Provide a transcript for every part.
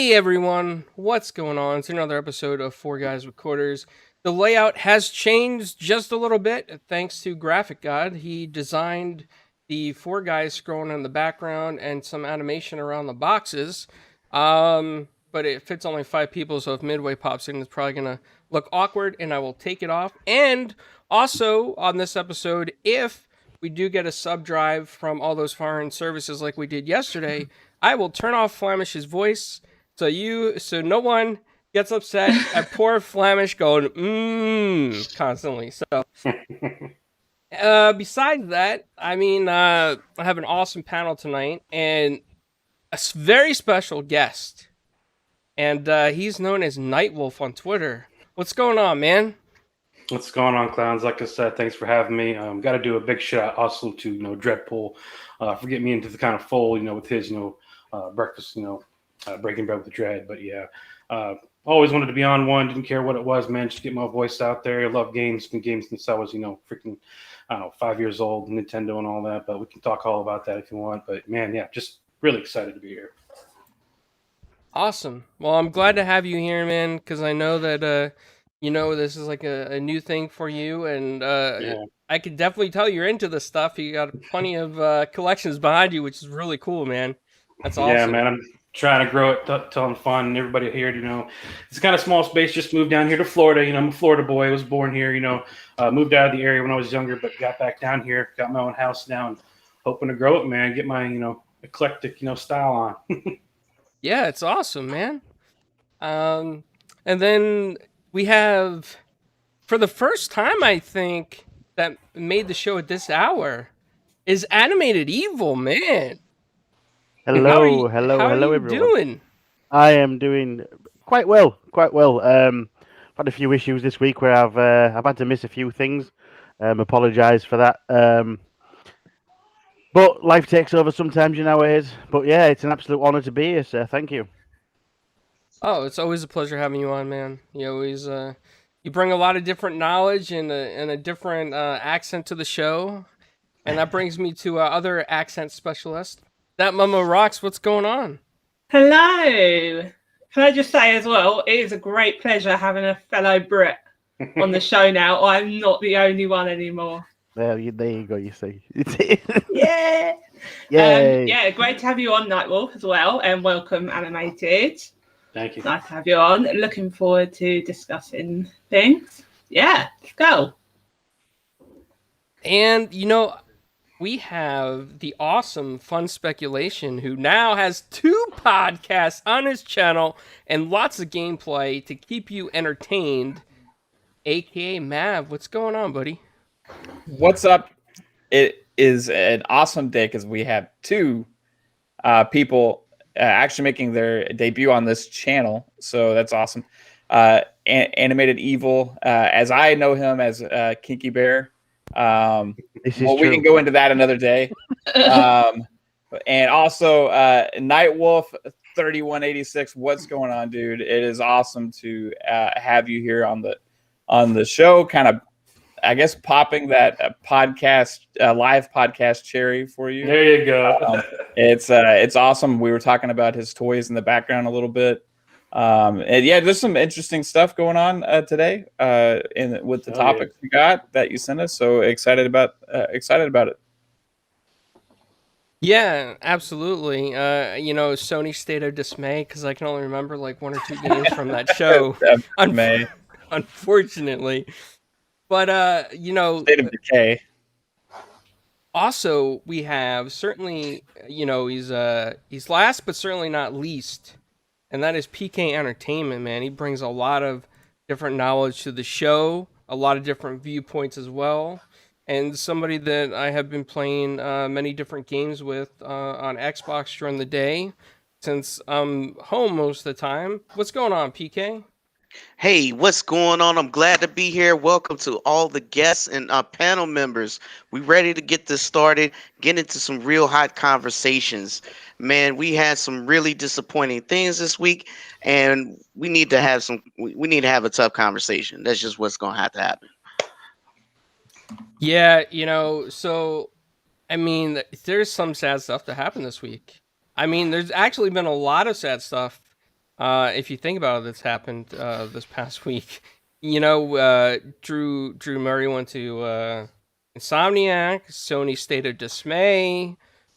Hey everyone, what's going on? It's another episode of Four Guys with Quarters. The layout has changed just a little bit thanks to Graphic God. He designed the four guys scrolling in the background and some animation around the boxes. But it fits only 5 people, so if Midway pops in, it's probably gonna look awkward, and I will take it off. And also on this episode, if we do get a sub drive from all those foreign services like we did yesterday, I will turn off Flamish's voice so no one gets upset at poor Flamish going constantly. So besides that, I mean, I have an awesome panel tonight and a very special guest, and he's known as Nightwolf on Twitter. What's going on, man? What's going on, clowns? Like I said, thanks for having me. Got to do a big shout also to Dreadpool for getting me into the kind of fold, with his breakfast, breaking bread with the Dread. But yeah, always wanted to be on one. Didn't care what it was, man. Just get my voice out there. I love games. Been games since I was freaking 5 years old, Nintendo and all that. But we can talk all about that if you want. But man, yeah, just really excited to be here. Awesome. Well, I'm glad to have you here, man, because I know that this is like a new thing for you, and Yeah. I could definitely tell you're into this stuff. You got plenty of collections behind you, which is really cool, man. That's awesome. Yeah, man. I'm trying to grow it, telling fun, and everybody here, it's kind of small space. Just moved down here to Florida. I'm a Florida boy. I was born here. Moved out of the area when I was younger, but got back down here. Got my own house now, and hoping to grow it, man. Get my eclectic style on. Yeah, it's awesome, man. And then we have, for the first time, I think, that made the show at this hour, is Animated Evil, man. Hello, how are you everyone. Doing? I am doing quite well. I've had a few issues this week where I've had to miss a few things. Apologise for that. But life takes over sometimes, you know how it is. But yeah, it's an absolute honour to be here, sir. Thank you. Oh, it's always a pleasure having you on, man. You always you bring a lot of different knowledge and a different accent to the show, and that brings me to other accent specialist. That Mama Rocks, what's going on? Hello. Can I just say as well, it is a great pleasure having a fellow Brit on the show now. I'm not the only one anymore. There you go, you see. Yeah. Yay. Yeah, great to have you on, Nightwolf, as well, and welcome, Animated. Thank you. Nice to have you on. Looking forward to discussing things. Yeah, let's go. And, we have the awesome Fun Speculation, who now has 2 podcasts on his channel and lots of gameplay to keep you entertained, aka Mav. What's going on, buddy? What's up? It is an awesome day because we have 2 people actually making their debut on this channel, so that's awesome. Animated Evil, as I know him as Kinky Bear. We can go into that another day. And also Nightwolf 3186. What's going on, dude? It is awesome to have you here on the show. Kind of, I guess, popping that live podcast cherry for you. There you go. It's awesome. We were talking about his toys in the background a little bit. And yeah, there's some interesting stuff going on today with the topics we got that you sent us. So excited about it. Yeah, absolutely. Sony State of Dismay, because I can only remember like 1 or 2 games from that show. Unfortunately. But State of Decay. Also, we have certainly, he's last but certainly not least, and that is PK Entertainment, man. He brings a lot of different knowledge to the show, a lot of different viewpoints as well, and somebody that I have been playing many different games with on Xbox during the day, since I'm home most of the time. What's going on, PK? Hey, what's going on? I'm glad to be here. Welcome to all the guests and panel members. We ready to get this started, get into some real hot conversations. Man, we had some really disappointing things this week, and we need to have a tough conversation. That's just what's going to have to happen. Yeah, so I mean, there's some sad stuff that happened this week. I mean, there's actually been a lot of sad stuff If you think about it, that's happened this past week. Drew Murray went to Insomniac, Sony State of Dismay.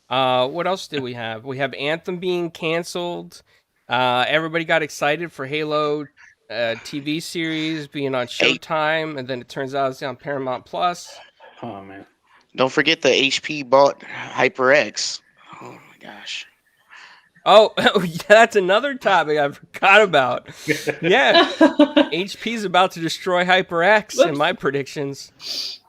What else did we have? We have Anthem being canceled. Everybody got excited for Halo TV series being on Hey. Showtime, and then it turns out it's on Paramount Plus. Oh man. Don't forget the HP bought HyperX. Oh my gosh. Oh, yeah, that's another topic I forgot about. Yeah, HP's about to destroy HyperX in Whoops. my predictions.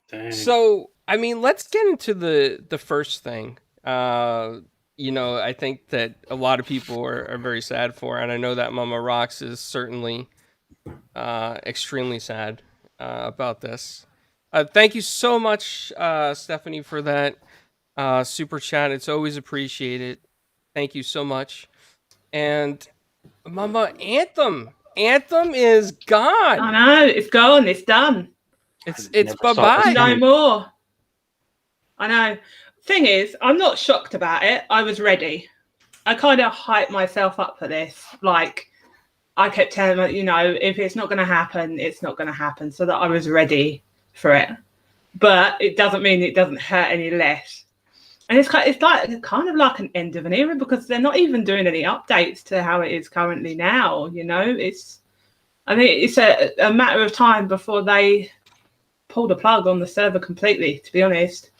Dang. So, I mean, let's get into the first thing. I think that a lot of people are very sad for, and I know that Mama Rocks is certainly extremely sad about this. Thank you so much, Stephanie, for that super chat. It's always appreciated. Thank you so much. And Mama, Anthem is gone. I know, it's gone, it's done. It's never saw bye-bye. this No coming. more. I know. Thing is, I'm not shocked about it. I was ready. I kind of hyped myself up for this. Like, I kept telling her, if it's not going to happen, it's not going to happen. So that I was ready for it. But it doesn't mean it doesn't hurt any less. And it's kind of like an end of an era because they're not even doing any updates to how it is currently now. I think it's a matter of time before they pull the plug on the server completely, to be honest.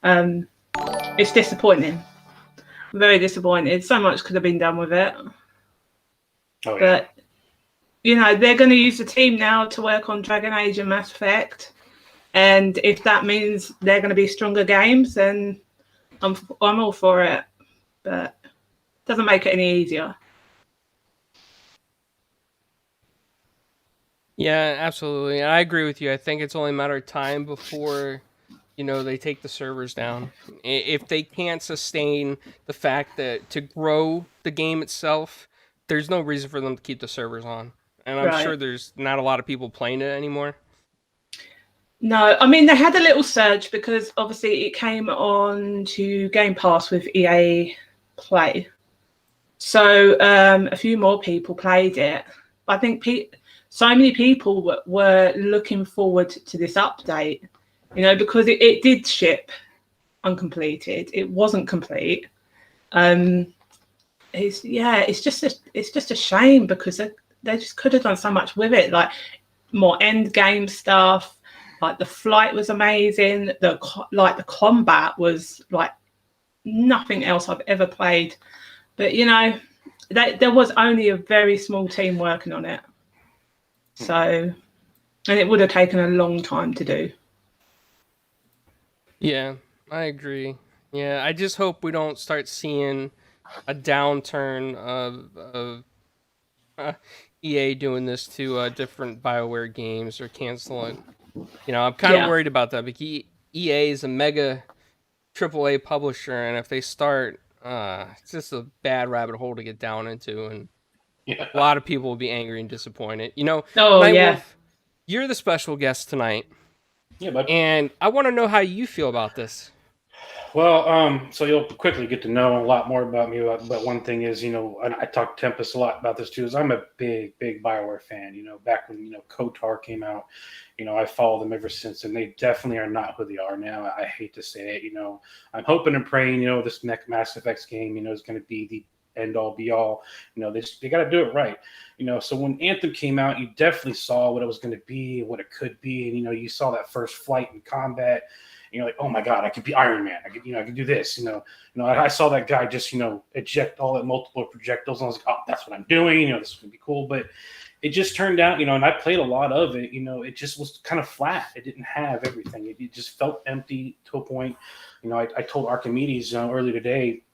It's disappointing. Very disappointed. So much could have been done with it. Oh yeah. But, they're going to use the team now to work on Dragon Age and Mass Effect. And if that means they're going to be stronger games, then I'm all for it. But it doesn't make it any easier. Yeah, absolutely. I agree with you. I think it's only a matter of time before, they take the servers down. If they can't sustain the fact that to grow the game itself, there's no reason for them to keep the servers on. And I'm sure there's not a lot of people playing it anymore. No, I mean, they had a little surge because obviously it came on to Game Pass with EA Play. So a few more people played it. I think so many people were looking forward to this update, because it did ship uncompleted. It wasn't complete. It's just a shame because they just could have done so much with it, like more end game stuff. Like the flight was amazing. The combat was like nothing else I've ever played. But there was only a very small team working on it. So, and it would have taken a long time to do. Yeah, I agree. Yeah, I just hope we don't start seeing a downturn of EA doing this to different BioWare games or canceling. I'm kind of worried about that because EA is a mega AAA publisher, and if they start, it's just a bad rabbit hole to get down into, and a lot of people will be angry and disappointed. Nightwolf, you're the special guest tonight. Yeah, but and I want to know how you feel about this. Well, so you'll quickly get to know a lot more about me. But one thing is, I talk to Tempest a lot about this too. Is I'm a big BioWare fan. Back when KOTOR came out, I followed them ever since, and they definitely are not who they are now. I hate to say it. I'm hoping and praying. This next Mass Effect game, is going to be the end all be all. They got to do it right. So when Anthem came out, you definitely saw what it was going to be, what it could be, and you saw that first flight in combat. Like, oh my God, I could be Iron Man. I could do this. I saw that guy just, eject all that multiple projectiles. And I was like, oh, that's what I'm doing. This is gonna be cool. But it just turned out, and I played a lot of it. It just was kind of flat. It didn't have everything. It just felt empty to a point. I told Archimedes earlier today,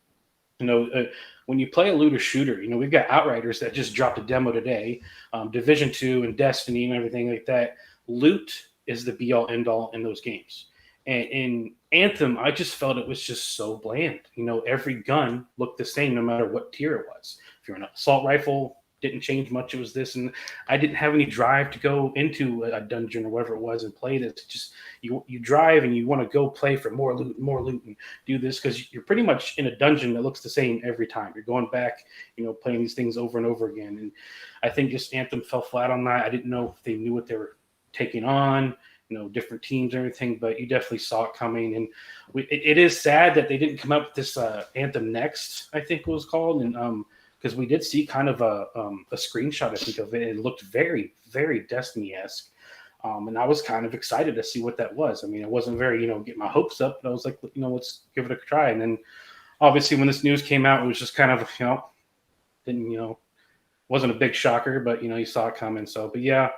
when you play a looter shooter, we've got Outriders that just dropped a demo today, Division 2 and Destiny and everything like that. Loot is the be all end all in those games. And in Anthem, I just felt it was just so bland. Every gun looked the same no matter what tier it was. If you're an assault rifle, didn't change much. It was this, and I didn't have any drive to go into a dungeon or whatever it was and play this. Just you drive and you want to go play for more loot, and do this because you're pretty much in a dungeon that looks the same every time. You're going back, playing these things over and over again. And I think just Anthem fell flat on that. I didn't know if they knew what they were taking on, different teams and everything, but you definitely saw it coming. And it is sad that they didn't come up with this Anthem Next, I think it was called, and because we did see kind of a screenshot, I think, of it. It looked very, very Destiny-esque. And I was kind of excited to see what that was. I mean, it wasn't very, get my hopes up, but I was like, let's give it a try. And then obviously when this news came out, it was just kind of, wasn't a big shocker, but, you saw it coming. So, but yeah,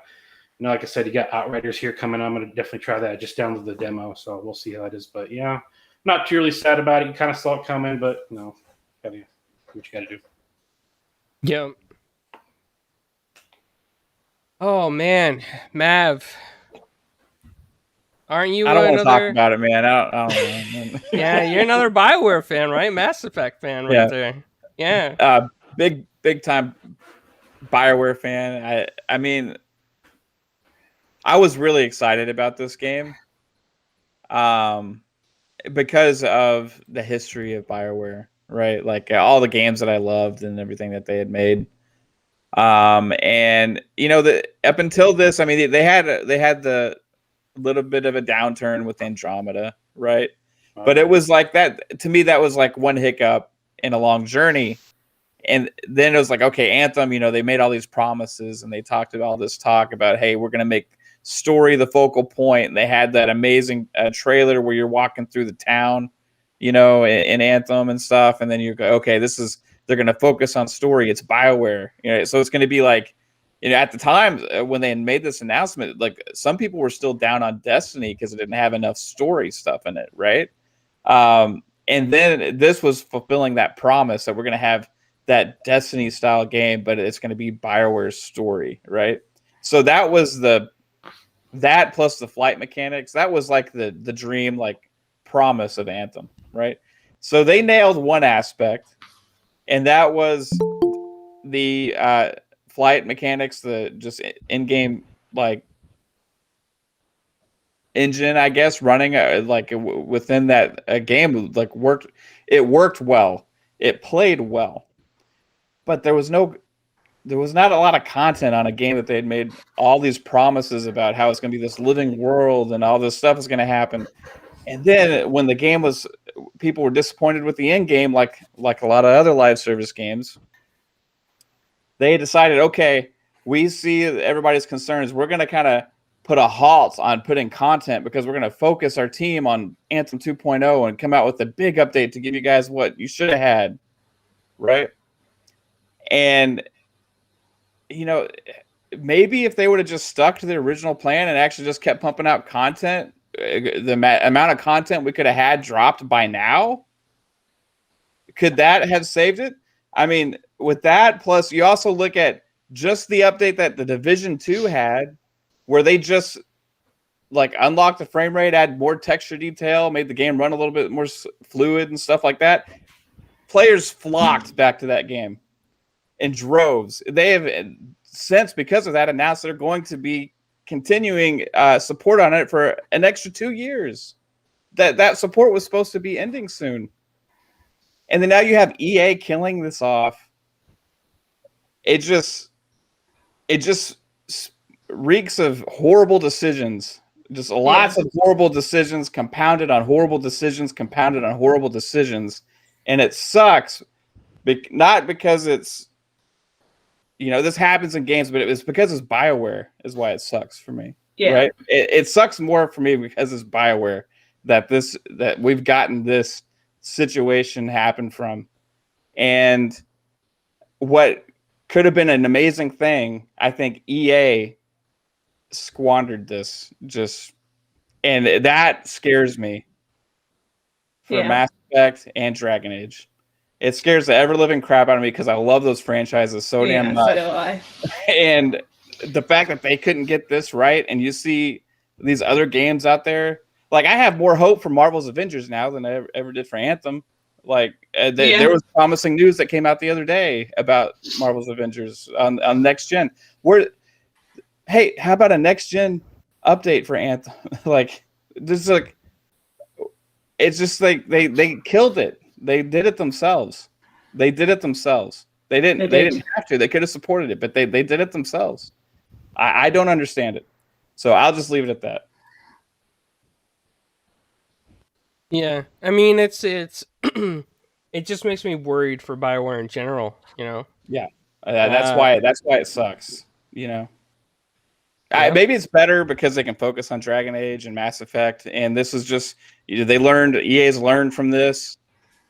like I said, you got Outriders here coming. I'm going to definitely try that. I just downloaded the demo, so we'll see how it is. But yeah, not too really sad about it. You kind of saw it coming, but, gotta do what you got to do. Yeah. Oh man, Mav, aren't you? I don't want to talk another? about it, man. I don't know. Man. Yeah, you're another BioWare fan, right? Mass Effect fan, right there. Yeah. Big time BioWare fan. I mean, I was really excited about this game, because of the history of BioWare, right? Like all the games that I loved and everything that they had made. And up until this, I mean, they had the little bit of a downturn with Andromeda, right? But it was like that to me. That was like one hiccup in a long journey, and then it was like, okay, Anthem. They made all these promises, and they talked about all this talk about, hey, we're gonna make story the focal point. And they had that amazing trailer where you're walking through the town, in Anthem and stuff, and then you go, okay, they're going to focus on story. It's BioWare, so it's going to be like, at the time when they made this announcement, like some people were still down on Destiny because it didn't have enough story stuff in it, right? And then this was fulfilling that promise that we're going to have that Destiny style game, but it's going to be BioWare's story, right? So that was that plus the flight mechanics. That was like the dream, like promise of Anthem, right? So they nailed one aspect. And that was the flight mechanics, the just in-game like engine, I guess, running within that game like worked. It worked well. It played well, but there was not a lot of content on a game that they had made all these promises about how it's going to be this living world and all this stuff is going to happen. And then when the game was, people were disappointed with the end game, like a lot of other live service games. They decided, okay, we see everybody's concerns. We're going to kind of put a halt on putting content because we're going to focus our team on Anthem 2.0 and come out with a big update to give you guys what you should have had, right? And maybe if they would have just stuck to the original plan and actually just kept pumping out content, the amount of content we could have had dropped by now, could that have saved it? I mean, with that, plus you also look at just the update that the Division 2 had, where they just like unlocked the frame rate, add more texture detail, made the game run a little bit more fluid and stuff like that. Players flocked back to that game in droves. They have since, because of that, announced they're going to be continuing support on it for an extra 2 years. That support was supposed to be ending soon, and then now you have EA killing this off. It just reeks of horrible decisions. Just lots of horrible decisions compounded on horrible decisions compounded on horrible decisions, and it sucks. Not because it's, this happens in games, but it's because it's BioWare is why it sucks for me. Yeah. Right? It sucks more for me because it's BioWare that we've gotten this situation happen from. And what could have been an amazing thing, I think EA squandered this and that scares me for Mass Effect and Dragon Age. It scares the ever-living crap out of me because I love those franchises so damn much. So do I. And the fact that they couldn't get this right, and you see these other games out there, like I have more hope for Marvel's Avengers now than I ever did for Anthem. Like There was promising news that came out the other day about Marvel's Avengers on next gen. Hey, how about a next gen update for Anthem? It's just like they killed it. They did it themselves. They didn't have to. They could have supported it, but they did it themselves. I don't understand it. So I'll just leave it at that. Yeah, I mean it's it just makes me worried for BioWare in general. Yeah, that's why it sucks. Yeah. Maybe it's better because they can focus on Dragon Age and Mass Effect, and this is just EA's learned from this,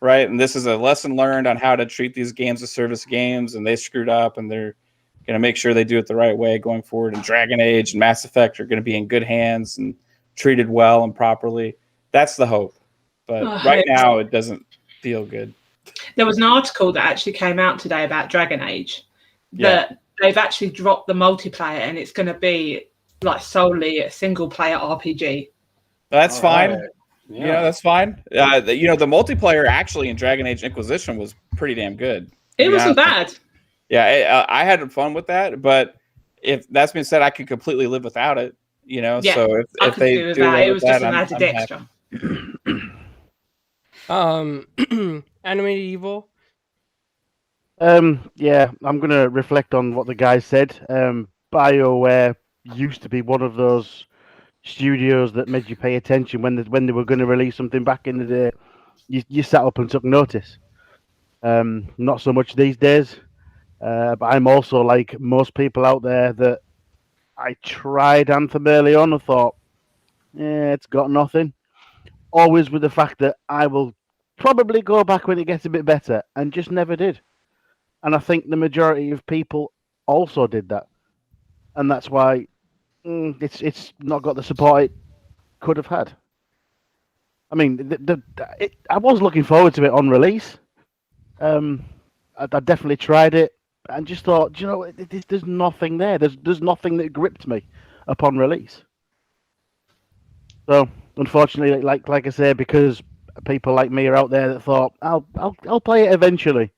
right? And this is a lesson learned on how to treat these games as service games, and they screwed up, and they're going to make sure they do it the right way going forward. And Dragon Age and Mass Effect are going to be in good hands and treated well and properly. That's the hope. But right now, it doesn't feel good. There was an article that actually came out today about Dragon Age that they've actually dropped the multiplayer, and it's going to be like solely a single player RPG. That's fine. Right. Yeah. That's fine. The multiplayer actually in Dragon Age Inquisition was pretty damn good. It wasn't bad. Yeah, I had fun with that, but if that's been said, I could completely live without it. So if they do that, it was just an added extra. Animated Evil. Yeah, I'm gonna reflect on what the guy said. BioWare used to be one of those studios that made you pay attention when they were going to release something back in the day. You sat up and took notice. Not so much these days. But I'm also like most people out there that I tried Anthem early on and thought, it's got nothing. Always with the fact that I will probably go back when it gets a bit better, and just never did. And I think the majority of people also did that, and that's why it's not got the support it could have had. I mean, I was looking forward to it on release. I definitely tried it and just thought, there's nothing there. There's nothing that gripped me upon release. So unfortunately, like I say, because people like me are out there that thought I'll play it eventually,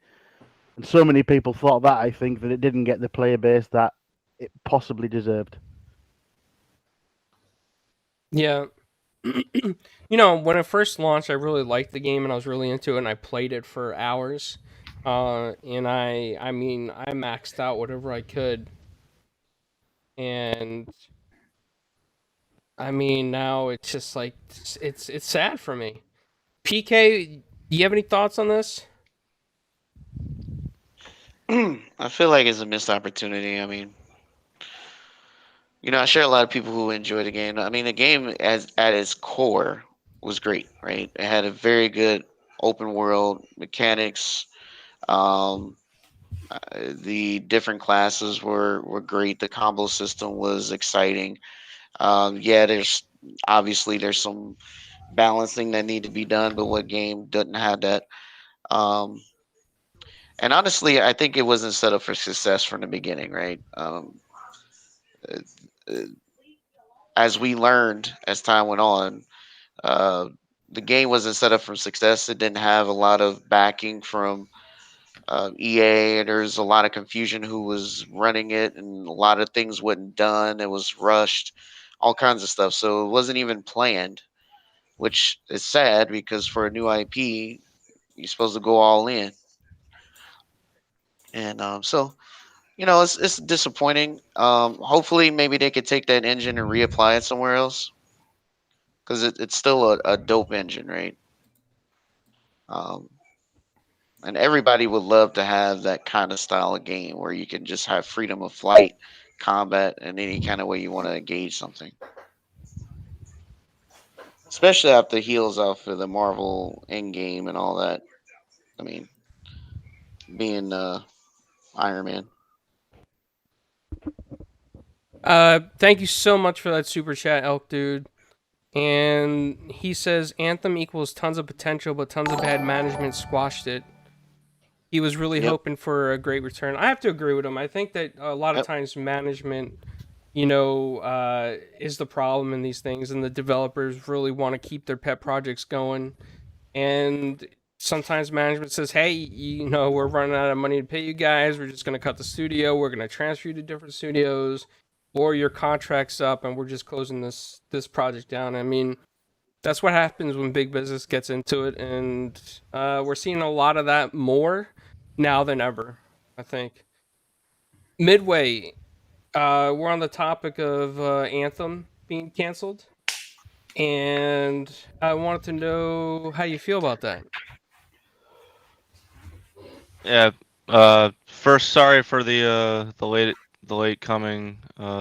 and so many people thought that, I think that it didn't get the player base that it possibly deserved. Yeah. When it first launched, I really liked the game and I was really into it, and I played it for hours. And I maxed out whatever I could. And I mean, now it's just like it's sad for me. PK, do you have any thoughts on this? I feel like it's a missed opportunity. I mean, I share a lot of people who enjoy the game. I mean, the game at its core was great, right? It had a very good open world mechanics. The different classes were great. The combo system was exciting. There's some balancing that need to be done, but what game doesn't have that? And honestly, I think it wasn't set up for success from the beginning, right? As we learned as time went on, the game wasn't set up for success. It didn't have a lot of backing from EA, and there's a lot of confusion who was running it, and a lot of things wasn't done. It was rushed, all kinds of stuff. So it wasn't even planned, which is sad because for a new IP, you're supposed to go all in. And it's disappointing. Hopefully, maybe they could take that engine and reapply it somewhere else, because it's still a dope engine, right? And everybody would love to have that kind of style of game where you can just have freedom of flight, combat, and any kind of way you want to engage something. Especially after the heels off of the Marvel Endgame and all that. I mean, being Iron Man. Thank you so much for that super chat, Elk Dude. And he says Anthem equals tons of potential, but tons of bad management squashed it. He was really hoping for a great return. I have to agree with him. I think that a lot of times management, is the problem in these things, and the developers really want to keep their pet projects going. And sometimes management says, hey, we're running out of money to pay you guys. We're just going to cut the studio. We're going to transfer you to different studios, or your contract's up and we're just closing this project down. I mean, that's what happens when big business gets into it. And we're seeing a lot of that more now than ever, I think. Midway, we're on the topic of Anthem being canceled. And I wanted to know how you feel about that. Yeah. First, sorry for the late coming.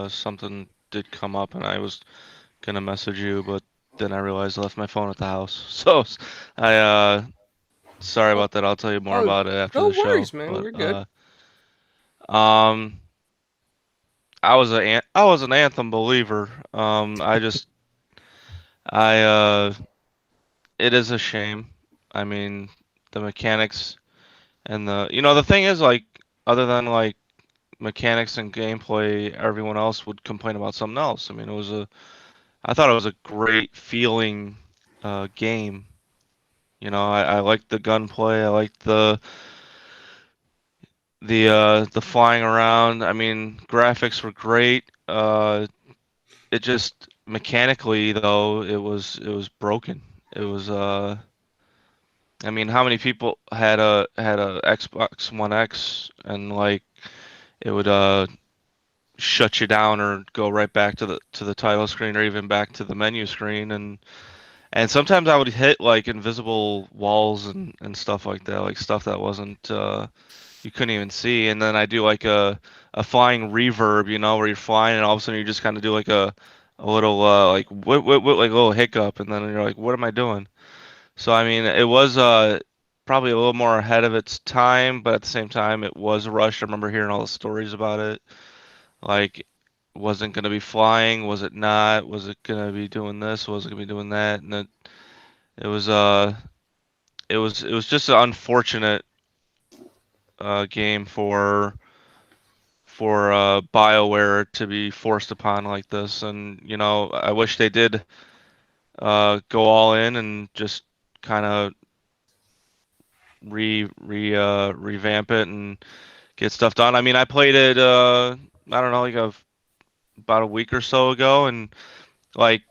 Something did come up, and I was gonna message you, but then I realized I left my phone at the house. So I sorry about that. I'll tell you more about it after No the show. worries, man. But, You're good. I was an Anthem believer. It is a shame. I mean, the mechanics and the thing is, like, other than like mechanics and gameplay, everyone else would complain about something else. I mean, I thought it was a great feeling game. I liked the gunplay. I liked the flying around. I mean, graphics were great. It just mechanically though, it was broken. It was I mean, how many people had a Xbox One X and like it would shut you down or go right back to the title screen or even back to the menu screen, and sometimes I would hit like invisible walls and stuff like that, like stuff that wasn't you couldn't even see, and then I do like a flying reverb, where you're flying and all of a sudden you just kind of do like a little like what like a little hiccup, and then you're like, what am I doing? So I mean, it was probably a little more ahead of its time, but at the same time, it was rushed. I remember hearing all the stories about it. Like, wasn't going to be flying? Was it not? Was it going to be doing this? Was it going to be doing that? And it was it was just an unfortunate game for BioWare to be forced upon like this. And I wish they did go all in and just kind of revamp it and get stuff done. I mean, I played it I don't know, like about a week or so ago, and like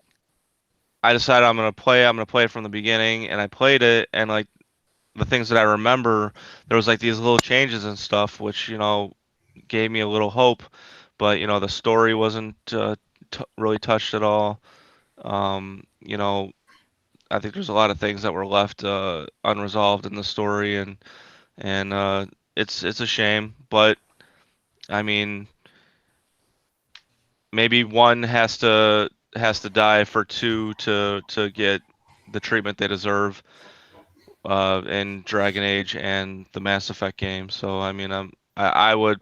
I decided I'm gonna play it from the beginning, and I played it, and like the things that I remember, there was like these little changes and stuff which gave me a little hope, but the story wasn't really touched at all. I think there's a lot of things that were left unresolved in the story, and it's a shame, but I mean, maybe one has to die for two to get the treatment they deserve in Dragon Age and the Mass Effect game. So I mean, I would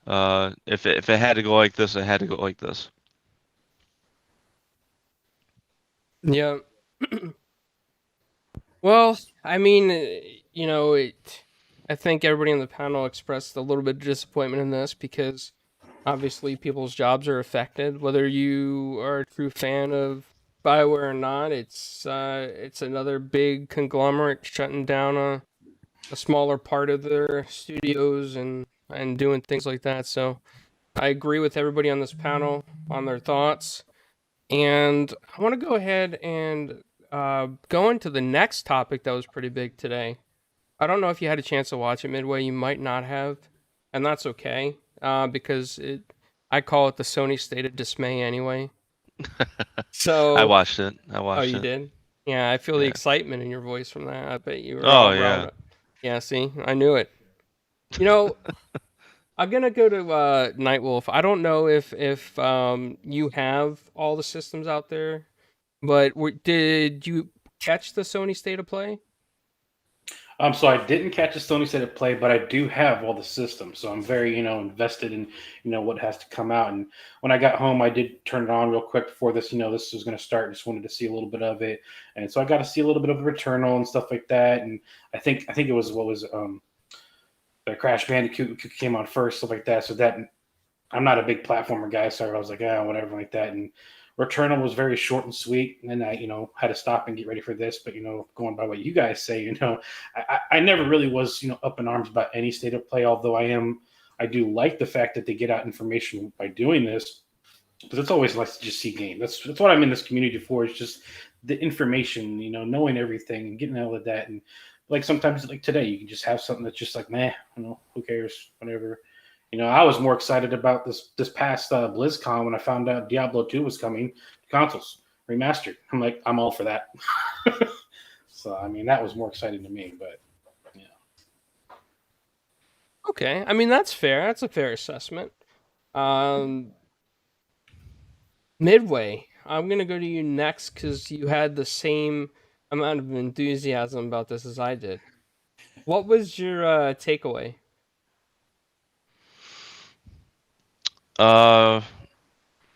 if it had to go like this, it had to go like this. Yeah. Well, I mean, I think everybody on the panel expressed a little bit of disappointment in this because obviously people's jobs are affected. Whether you are a true fan of BioWare or not, it's another big conglomerate shutting down a smaller part of their studios and doing things like that. So I agree with everybody on this panel on their thoughts. And I want to go ahead and go into the next topic that was pretty big today. I don't know if you had a chance to watch it, Midway. You might not have, and that's okay because I call it the Sony State of Dismay anyway. So I watched it. Oh, you did? Yeah, I feel the Yeah. excitement in your voice from that. I bet you were Oh, all yeah. riled up. Yeah, see, I knew it. I'm gonna go to Nightwolf. I don't know if you have all the systems out there, but did you catch the Sony State of Play? So I didn't catch a Sony State of Play, but I do have all the systems. So I'm very, invested in, what has to come out. And when I got home, I did turn it on real quick before this, this was going to start. Just wanted to see a little bit of it. And so I got to see a little bit of the Returnal and stuff like that. And I think it was the Crash Bandicoot came on first, stuff like that. So that I'm not a big platformer guy, so I was like, whatever like that. And Returnal was very short and sweet, and then I, had to stop and get ready for this. But going by what you guys say, I never really was, up in arms about any state of play. Although I do like the fact that they get out information by doing this, because it's always nice to just see game. That's what I'm in this community for. It's just the information, knowing everything and getting all of that. And like sometimes, like today, you can just have something that's just like, meh, who cares, whatever. I was more excited about this past BlizzCon when I found out Diablo 2 was coming to consoles remastered. I'm like, I'm all for that. So I mean, that was more exciting to me. But yeah. Okay, I mean that's fair. That's a fair assessment. Midway, I'm gonna go to you next because you had the same amount of enthusiasm about this as I did. What was your takeaway?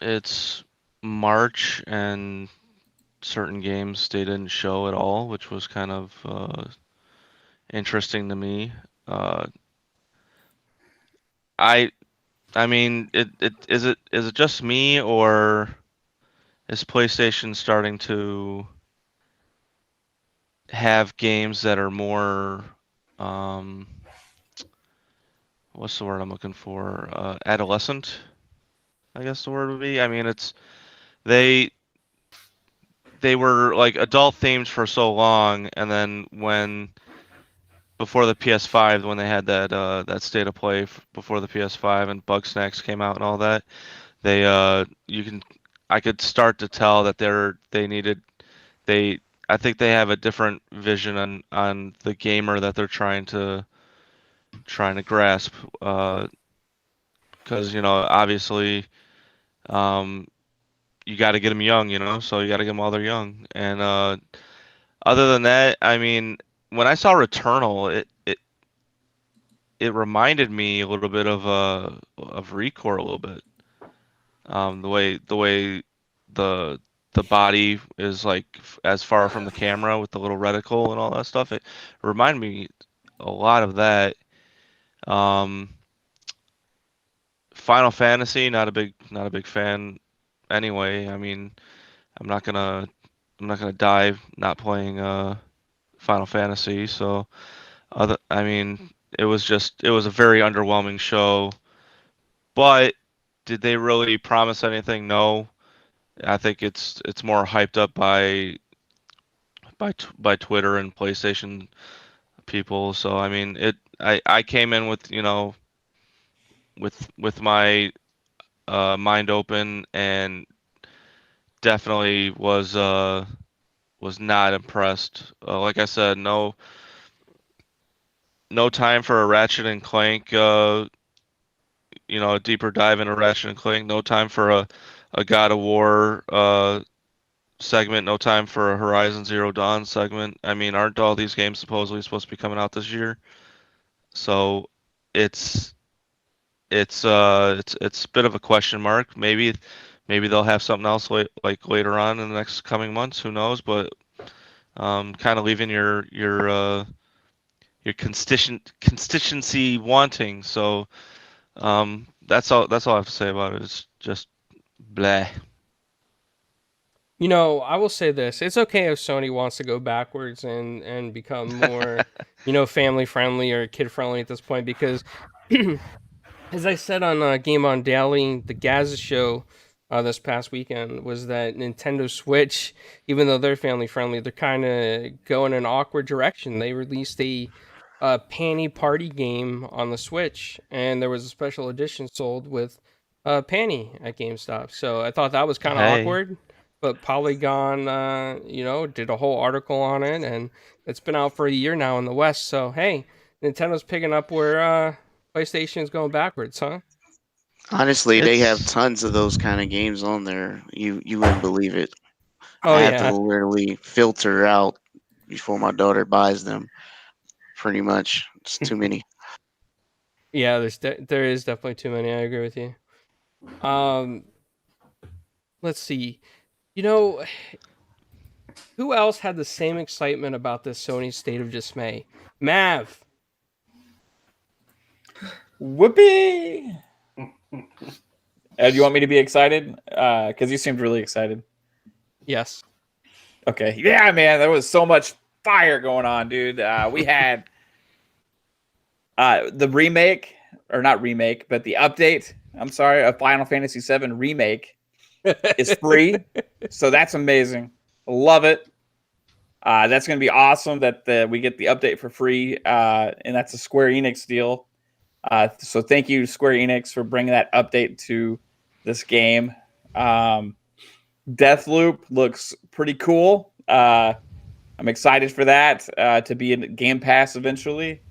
It's March and certain games they didn't show at all, which was kind of interesting to me. I mean, is it just me, or is PlayStation starting to have games that are more what's the word I'm looking for? Adolescent, I guess the word would be. I mean, it's they were like adult themes for so long, and then before the PS5, when they had that state of play before the PS5 and Bugsnax came out and all that, I could start to tell that I think they have a different vision on the gamer that they're trying to grasp, because obviously you got to get them young, so you got to get them while they're young. And other than that, I mean, when I saw Returnal, it reminded me a little bit of Recore a little bit. The way the body is like as far from the camera with the little reticle and all that stuff. It reminded me a lot of that. Final Fantasy, not a big fan anyway. I mean, I'm not gonna die not playing Final Fantasy. So I mean, it was a very underwhelming show. But did they really promise anything? No. I think it's more hyped up by Twitter and PlayStation people. So I mean, I came in with with my mind open, and definitely was not impressed. Like I said, no time for a Ratchet and Clank. A deeper dive into Ratchet and Clank. No time for a God of War segment. No time for a Horizon Zero Dawn segment. I mean, aren't all these games supposedly supposed to be coming out this year? So it's a bit of a question mark. Maybe they'll have something else like later on in the next coming months. Who knows? But kind of leaving your constituency wanting. So that's all I have to say about it. It's just blah. I will say this. It's okay if Sony wants to go backwards and become more, family friendly or kid friendly at this point, because as I said on Game On Daily, the Gaza show this past weekend was that Nintendo Switch, even though they're family friendly, they're kind of going an awkward direction. They released a Panty Party game on the Switch, and there was a special edition sold with Panty at GameStop. So I thought that was kind of awkward. But Polygon, did a whole article on it, and it's been out for a year now in the West. So hey, Nintendo's picking up where PlayStation is going backwards, huh? Honestly, they have tons of those kind of games on there. You wouldn't believe it. I have to literally filter out before my daughter buys them. Pretty much, it's too many. Yeah, there is definitely too many. I agree with you. Let's see. Who else had the same excitement about this Sony State of Dismay? Mav. Whoopee! Do you want me to be excited? Because you seemed really excited. Yes. Okay. Yeah, man, there was so much fire going on, dude. We had the remake, or not remake, but the update. I'm sorry, a Final Fantasy VII remake is free, so that's amazing. Love it. That's going to be awesome that we get the update for free, and that's a Square Enix deal. So thank you, Square Enix, for bringing that update to this game. Deathloop looks pretty cool. I'm excited for that to be in Game Pass eventually.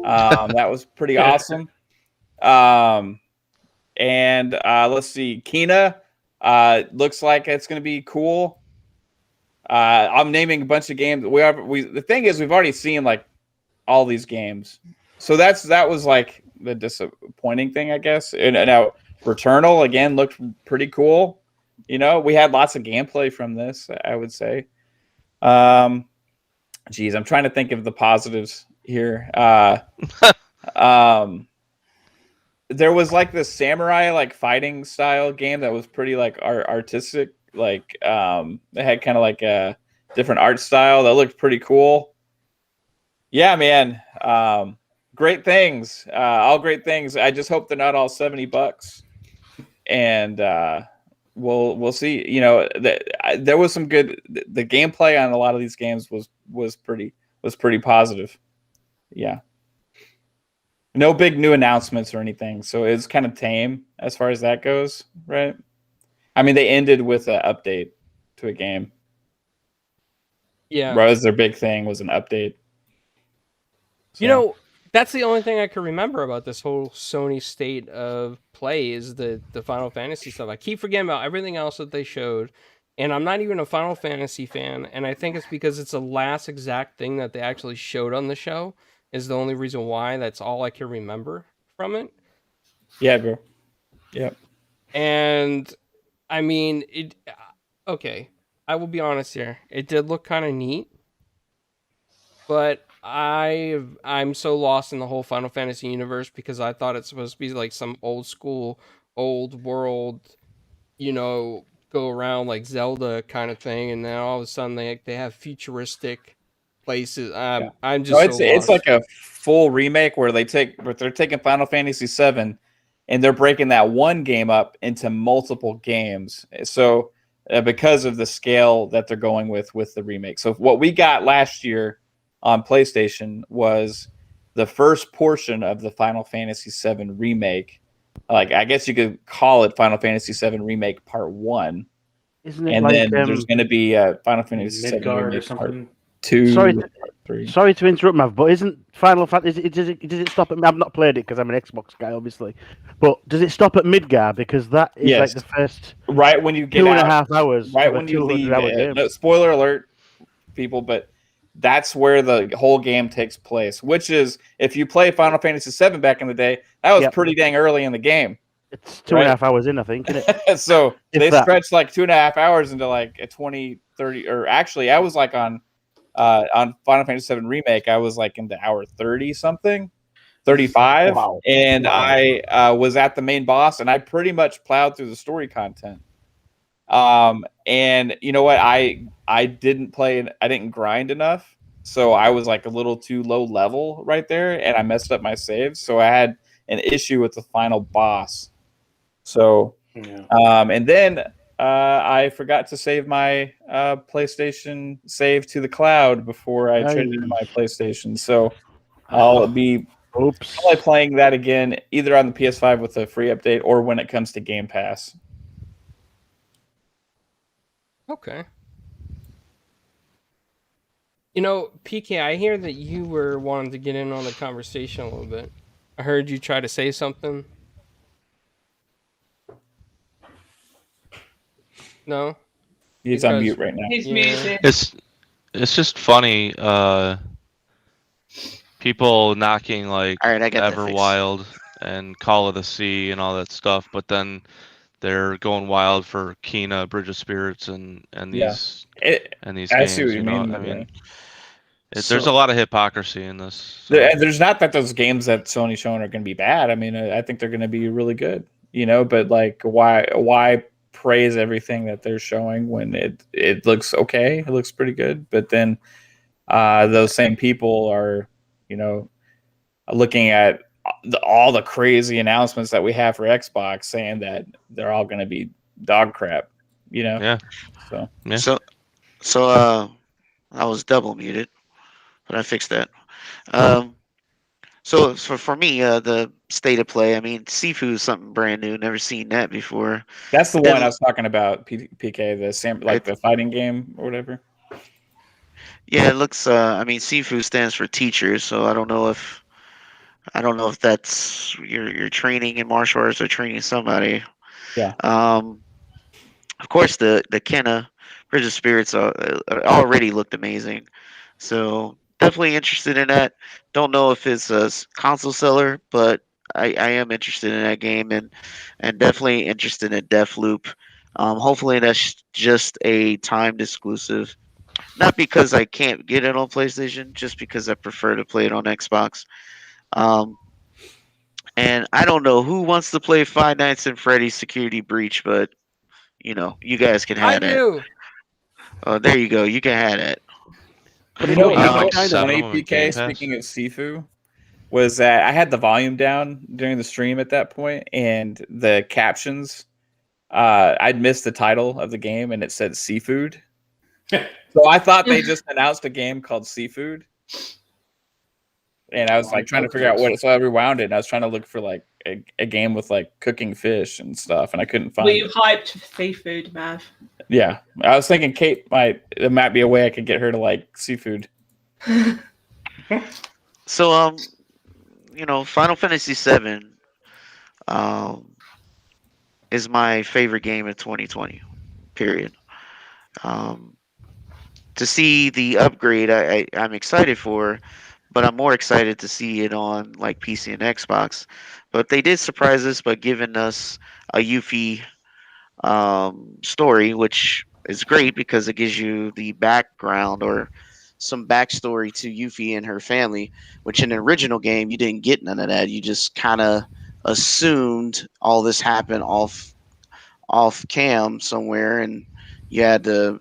That was pretty awesome. And let's see, Kena looks like it's going to be cool. I'm naming a bunch of games. The thing is, we've already seen like all these games, so that was like the disappointing thing, I guess. And now Returnal again looked pretty cool. You know, we had lots of gameplay from this, I would say. Geez, I'm trying to think of the positives here. There was like this samurai like fighting style game that was pretty like artistic. Like it had kind of like a different art style that looked pretty cool. Yeah, man. Great things. All great things. I just hope they're not all $70. And we'll see. You know, there was some good. The gameplay on a lot of these games was pretty positive. Yeah. No big new announcements or anything, so it's kind of tame as far as that goes, right? I mean, they ended with an update to a game. Yeah. That was their big thing, was an update. So. You know, that's the only thing I can remember about this whole Sony state of play is the Final Fantasy stuff. I keep forgetting about everything else that they showed, and I'm not even a Final Fantasy fan, and I think it's because it's the last exact thing that they actually showed on the show is the only reason why. That's all I can remember from it. Yeah, bro. Yep. And I mean, okay, I will be honest here. It did look kind of neat, but I'm so lost in the whole Final Fantasy universe because I thought it's supposed to be like some old school, old world, you know, go around like Zelda kind of thing, and then all of a sudden they have futuristic places. I'm just it's like a full remake where they're taking Final Fantasy VII and they're breaking that one game up into multiple games. So because of the scale that they're going with the remake. So what we got last year on PlayStation was the first portion of the Final Fantasy VII remake. Like, I guess you could call it Final Fantasy VII Remake Part 1. Isn't it? And like, then there's going to be Final Fantasy VII Midgard or Remake Part something. 2. Sorry to interrupt, Mav, but isn't Final Fantasy does it stop at? I've not played it because I'm an Xbox guy, obviously. But does it stop at Midgar because that is Yes. like the first Right when you get 2.5 hours, right of a when you leave. 200-hour game? No, spoiler alert, people, but that's where the whole game takes place. Which is, if you play Final Fantasy VII back in the day, that was Yep. pretty dang early in the game. It's 2.5 hours in, I think, isn't it? So If they that. stretched like 2.5 hours into like a 20, 30, or actually, I was like on Final Fantasy VII Remake, I was like into hour 30 something, 35, Wow. and Wow. I was at the main boss, and I pretty much plowed through the story content. And you know what? I didn't play, I didn't grind enough, so I was like a little too low level right there, and I messed up my saves, so I had an issue with the final boss. So, and then I forgot to save my PlayStation save to the cloud before I traded in my PlayStation. So I'll be probably playing that again, either on the PS5 with a free update or when it comes to Game Pass. Okay. You know, PK, I hear that you were wanting to get in on the conversation a little bit. I heard you try to say something. No? He's on mute right now. He's muted. It's just funny, people knocking like All right, I got that fixed. Everwild and Call of the Sea and all that stuff, but then they're going wild for Kena, Bridge of Spirits, and these I games. see what you mean. I mean, there's a lot of hypocrisy in this. So. There's not that those games that Sony's showing are going to be bad. I mean, I think they're going to be really good. But like, why praise everything that they're showing when it looks okay? It looks pretty good, but then those same people are, looking at all the crazy announcements that we have for Xbox, saying that they're all going to be dog crap. Yeah. So Yeah. So I was double muted, but I fixed that. So for me, the state of play, I mean, seafood is something brand new. Never seen that before. that's the It one I didn't- was talking about. PK, the fighting game or whatever. Yeah, it looks. I mean, seafood stands for teacher, so I don't know if that's you're training in martial arts or training somebody. Yeah. Of course, the Kenna Bridge of Spirits already looked amazing, so definitely interested in that. Don't know if it's a console seller, but I am interested in that game and definitely interested in Deathloop. Hopefully that's just a timed exclusive. Not because I can't get it on PlayStation, just because I prefer to play it on Xbox. Um, and I don't know who wants to play Five Nights at Freddy's Security Breach, but you guys can I have that. do. Oh, there you go. You can have that. But You know what it I was have like kind of- 7 funny, of them in PK, Game Pass. speaking of Sifu, was that I had the volume down during the stream at that point, and the captions, I'd missed the title of the game, and it said Seafood. So I thought they just announced a game called Seafood. And I was like trying to figure out so I rewound it, and I was trying to look for like a game with like cooking fish and stuff, and I couldn't find Were it. you hyped for seafood, Mav? Yeah. I was thinking there might be a way I could get her to like seafood. So Final Fantasy VII is my favorite game of 2020. Period. To see the upgrade, I'm excited for, but I'm more excited to see it on like PC and Xbox. But they did surprise us by giving us a Yuffie story, which is great because it gives you the background or some backstory to Yuffie and her family, which in the original game you didn't get none of that. You just kind of assumed all this happened off cam somewhere, and you had to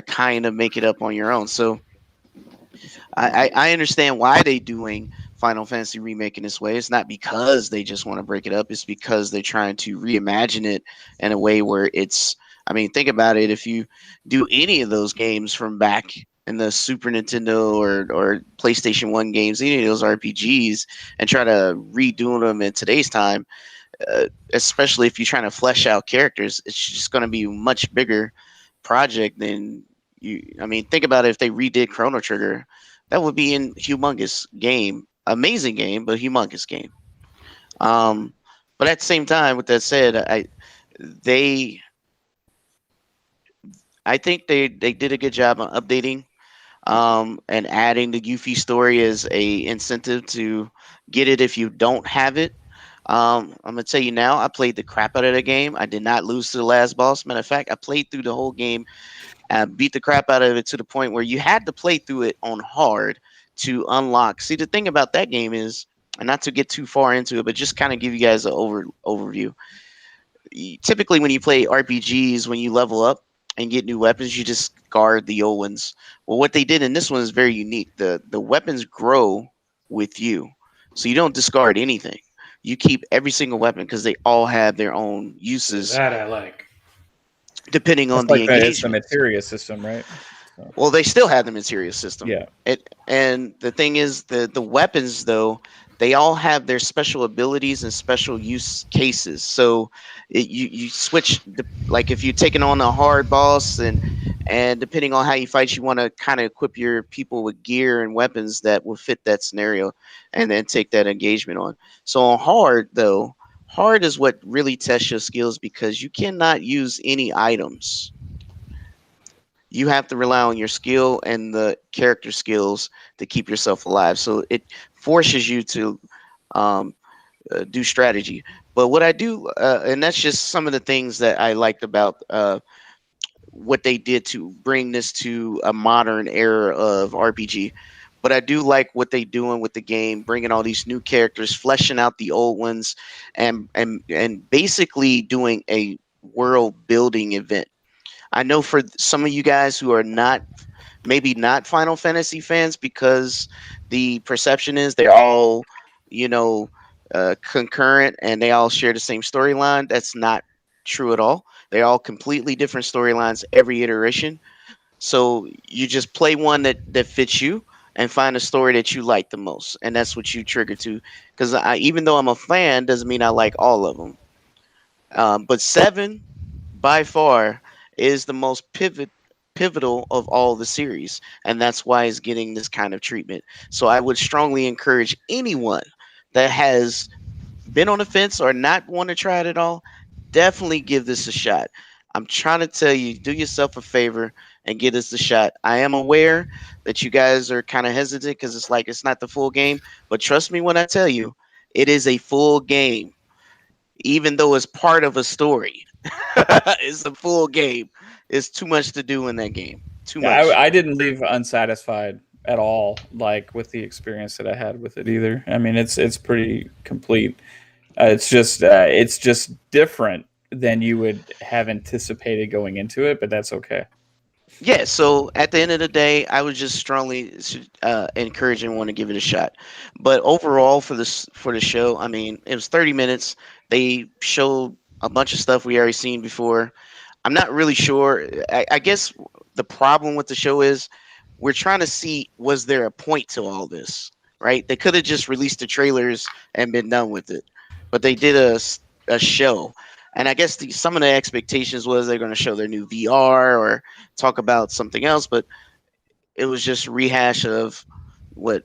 kind of make it up on your own. So I understand why they doing Final Fantasy Remake in this way. It's not because they just want to break it up. It's because they're trying to reimagine it in a way where it's. I mean, think about it. If you do any of those games from back in the Super Nintendo or PlayStation 1 games, any of those RPGs, and try to redo them in today's time, especially if you're trying to flesh out characters, it's just going to be a much bigger project than you. I mean, think about it. If they redid Chrono Trigger, that would be a humongous game, amazing game, but humongous game. But at the same time, with that said, I think they did a good job on updating and adding the Yuffie story as a incentive to get it if you don't have it. I'm gonna tell you now, I played the crap out of the game. I did not lose to the last boss. Matter of fact, I played through the whole game and beat the crap out of it to the point where you had to play through it on hard to unlock. See, the thing about that game is, and not to get too far into it, but just kind of give you guys an overview. Typically, when you play RPGs, when you level up and get new weapons, you just guard the old ones. Well, what they did in this one is very unique. The weapons grow with you, so you don't discard anything. You keep every single weapon because they all have their own uses. That I like. Depending on It's like the that, it's the engagement. materia system, right? So, Well, they still have the materia system. yeah. And the thing is, the weapons though, they all have their special abilities and special use cases. So you switch, like if you're taking on a hard boss and depending on how you fight, you want to kind of equip your people with gear and weapons that will fit that scenario, and then take that engagement on. So on hard though, hard is what really tests your skills because you cannot use any items. You have to rely on your skill and the character skills to keep yourself alive. So it forces you to do strategy. But what I do, and that's just some of the things that I liked about what they did to bring this to a modern era of RPG. but I do like what they doing with the game, bringing all these new characters, fleshing out the old ones, and basically doing a world building event. I know for some of you guys who are maybe not Final Fantasy fans, because the perception is they're all, you know, concurrent and they all share the same storyline. That's not true at all. They're all completely different storylines every iteration. So you just play one that fits you and find a story that you like the most, and that's what you trigger to. Because even though I'm a fan, doesn't mean I like all of them. But 7, by far, is the most pivotal of all the series, and that's why it's getting this kind of treatment. So I would strongly encourage anyone that has been on the fence or not want to try it at all, definitely give this a shot. I'm trying to tell you, do yourself a favor and give this a shot. I am aware that you guys are kind of hesitant because it's like it's not the full game, but trust me when I tell you, it is a full game, even though it's part of a story. It's a full game. It's too much to do in that game. Too much. I didn't leave unsatisfied at all, like with the experience that I had with it either. I mean, it's pretty complete. It's just different than you would have anticipated going into it, but that's okay. Yeah, so at the end of the day, I would just strongly encourage anyone to give it a shot. But overall, for the show, I mean, it was 30 minutes. They showed a bunch of stuff we already seen before. I'm not really sure. I guess the problem with the show is we're trying to see, was there a point to all this, right? They could have just released the trailers and been done with it, but they did a show. And I guess some of the expectations was they're going to show their new VR or talk about something else, but it was just rehash of what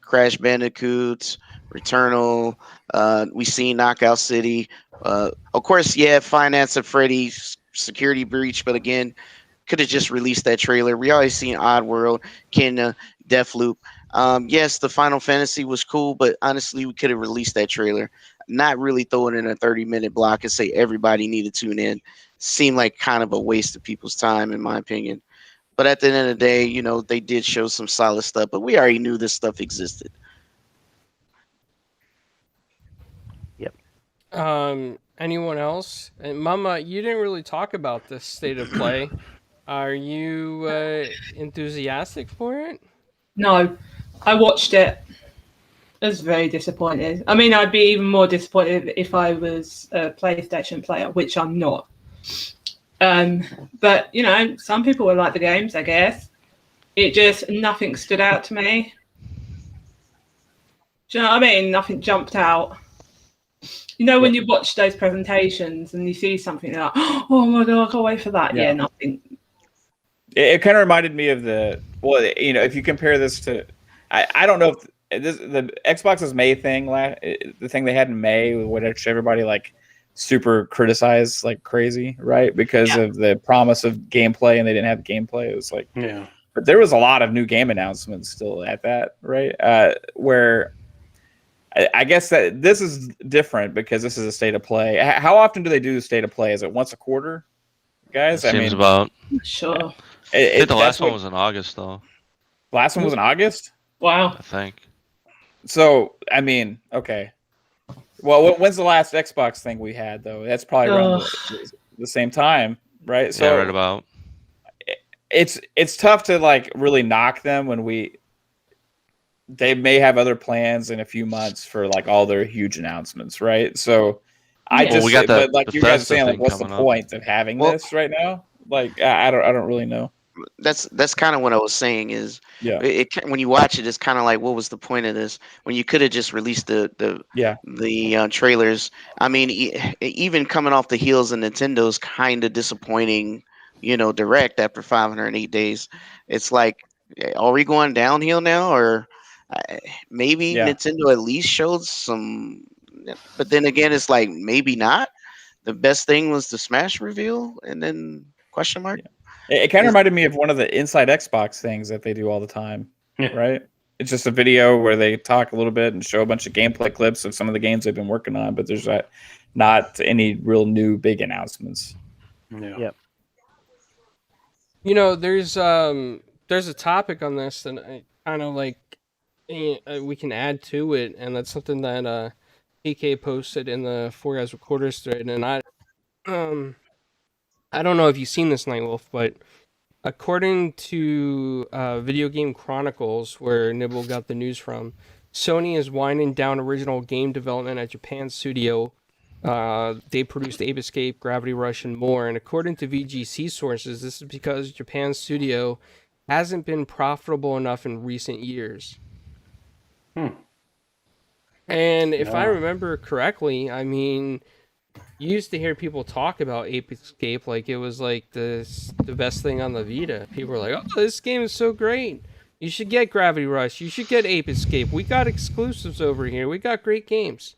Crash Bandicoot, Returnal. We seen Knockout City. Of course, yeah, Finance of Freddy's Security Breach, but again, could have just released that trailer. We already seen Oddworld, Kena, Deathloop. Yes, the Final Fantasy was cool, but honestly, we could have released that trailer. Not really throw it in a 30-minute block and say everybody need to tune in. Seemed like kind of a waste of people's time, in my opinion. But at the end of the day, you know, they did show some solid stuff, but we already knew this stuff existed. Anyone else? And Mama, you didn't really talk about this state of play. Are you enthusiastic for it? No, I watched it. I was very disappointed. I mean, I'd be even more disappointed if I was a PlayStation player, which I'm not. But, you know, some people will like the games, I guess. It just, nothing stood out to me. Do you know what I mean? Nothing jumped out. You know, when you watch those presentations and you see something like, oh my God, I can't wait for that. Yeah, nothing. It kind of reminded me of you know, if you compare this to, I don't know if the Xbox's May thing, the thing they had in May, which everybody like super criticized like crazy, right? Because of the promise of gameplay and they didn't have gameplay. It was like, but there was a lot of new game announcements still at that, right? Where I guess that this is different because this is a state of play. How often do they do the state of play? Is it once a quarter, guys? Seems about. Sure. I think the last one was in August, though. Last one was in August? Wow. I think. So, I mean, okay. Well, when's the last Xbox thing we had, though? That's probably around the same time, right? So yeah, right about. It's tough to like really knock them when they may have other plans in a few months for like all their huge announcements, right? So we got the like you guys are saying, like, what's the coming point of having this right now? Like, I don't really know. That's kind of what I was saying is, when you watch it, it's kind of like, what was the point of this when you could have just released the trailers? I mean, even coming off the heels of Nintendo's kind of disappointing, you know, direct after 508 days, it's like, are we going downhill now, or maybe Nintendo at least showed some? But then again, it's like maybe not. The best thing was the Smash reveal, and then question mark. Yeah. It kind of reminded me of one of the Inside Xbox things that they do all the time, right? It's just a video where they talk a little bit and show a bunch of gameplay clips of some of the games they've been working on, but there's not any real new big announcements. Yeah. Yep. You know, there's a topic on this, and kind of like we can add to it, and that's something that PK posted in the Four Guys Recorders thread, and I don't know if you've seen this, Nightwolf, but according to Video Game Chronicles, where Nibble got the news from, Sony is winding down original game development at Japan studio. They produced Ape Escape, Gravity Rush, and more. And according to VGC sources, this is because Japan's studio hasn't been profitable enough in recent years. And if I remember correctly, I mean, you used to hear people talk about Ape Escape like it was like the best thing on the Vita. People were like, "Oh, this game is so great. You should get Gravity Rush. You should get Ape Escape. We got exclusives over here. We got great games."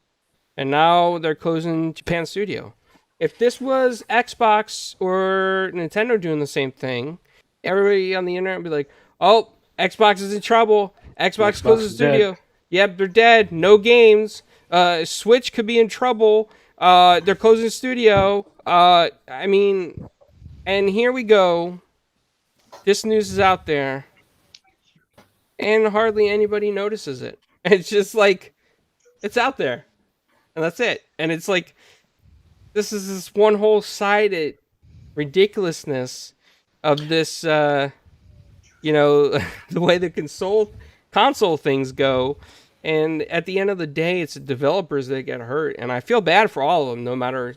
And now they're closing Japan Studio. If this was Xbox or Nintendo doing the same thing, everybody on the internet would be like, "Oh, Xbox is in trouble. Xbox closes studio. Yep, they're dead. No games. Switch could be in trouble. They're closing studio." I mean, and here we go. This news is out there, and hardly anybody notices it. It's just like, it's out there, and that's it. And it's like, this is this one whole sided ridiculousness of this, the way the console things go. And at the end of the day, it's the developers that get hurt. And I feel bad for all of them, no matter,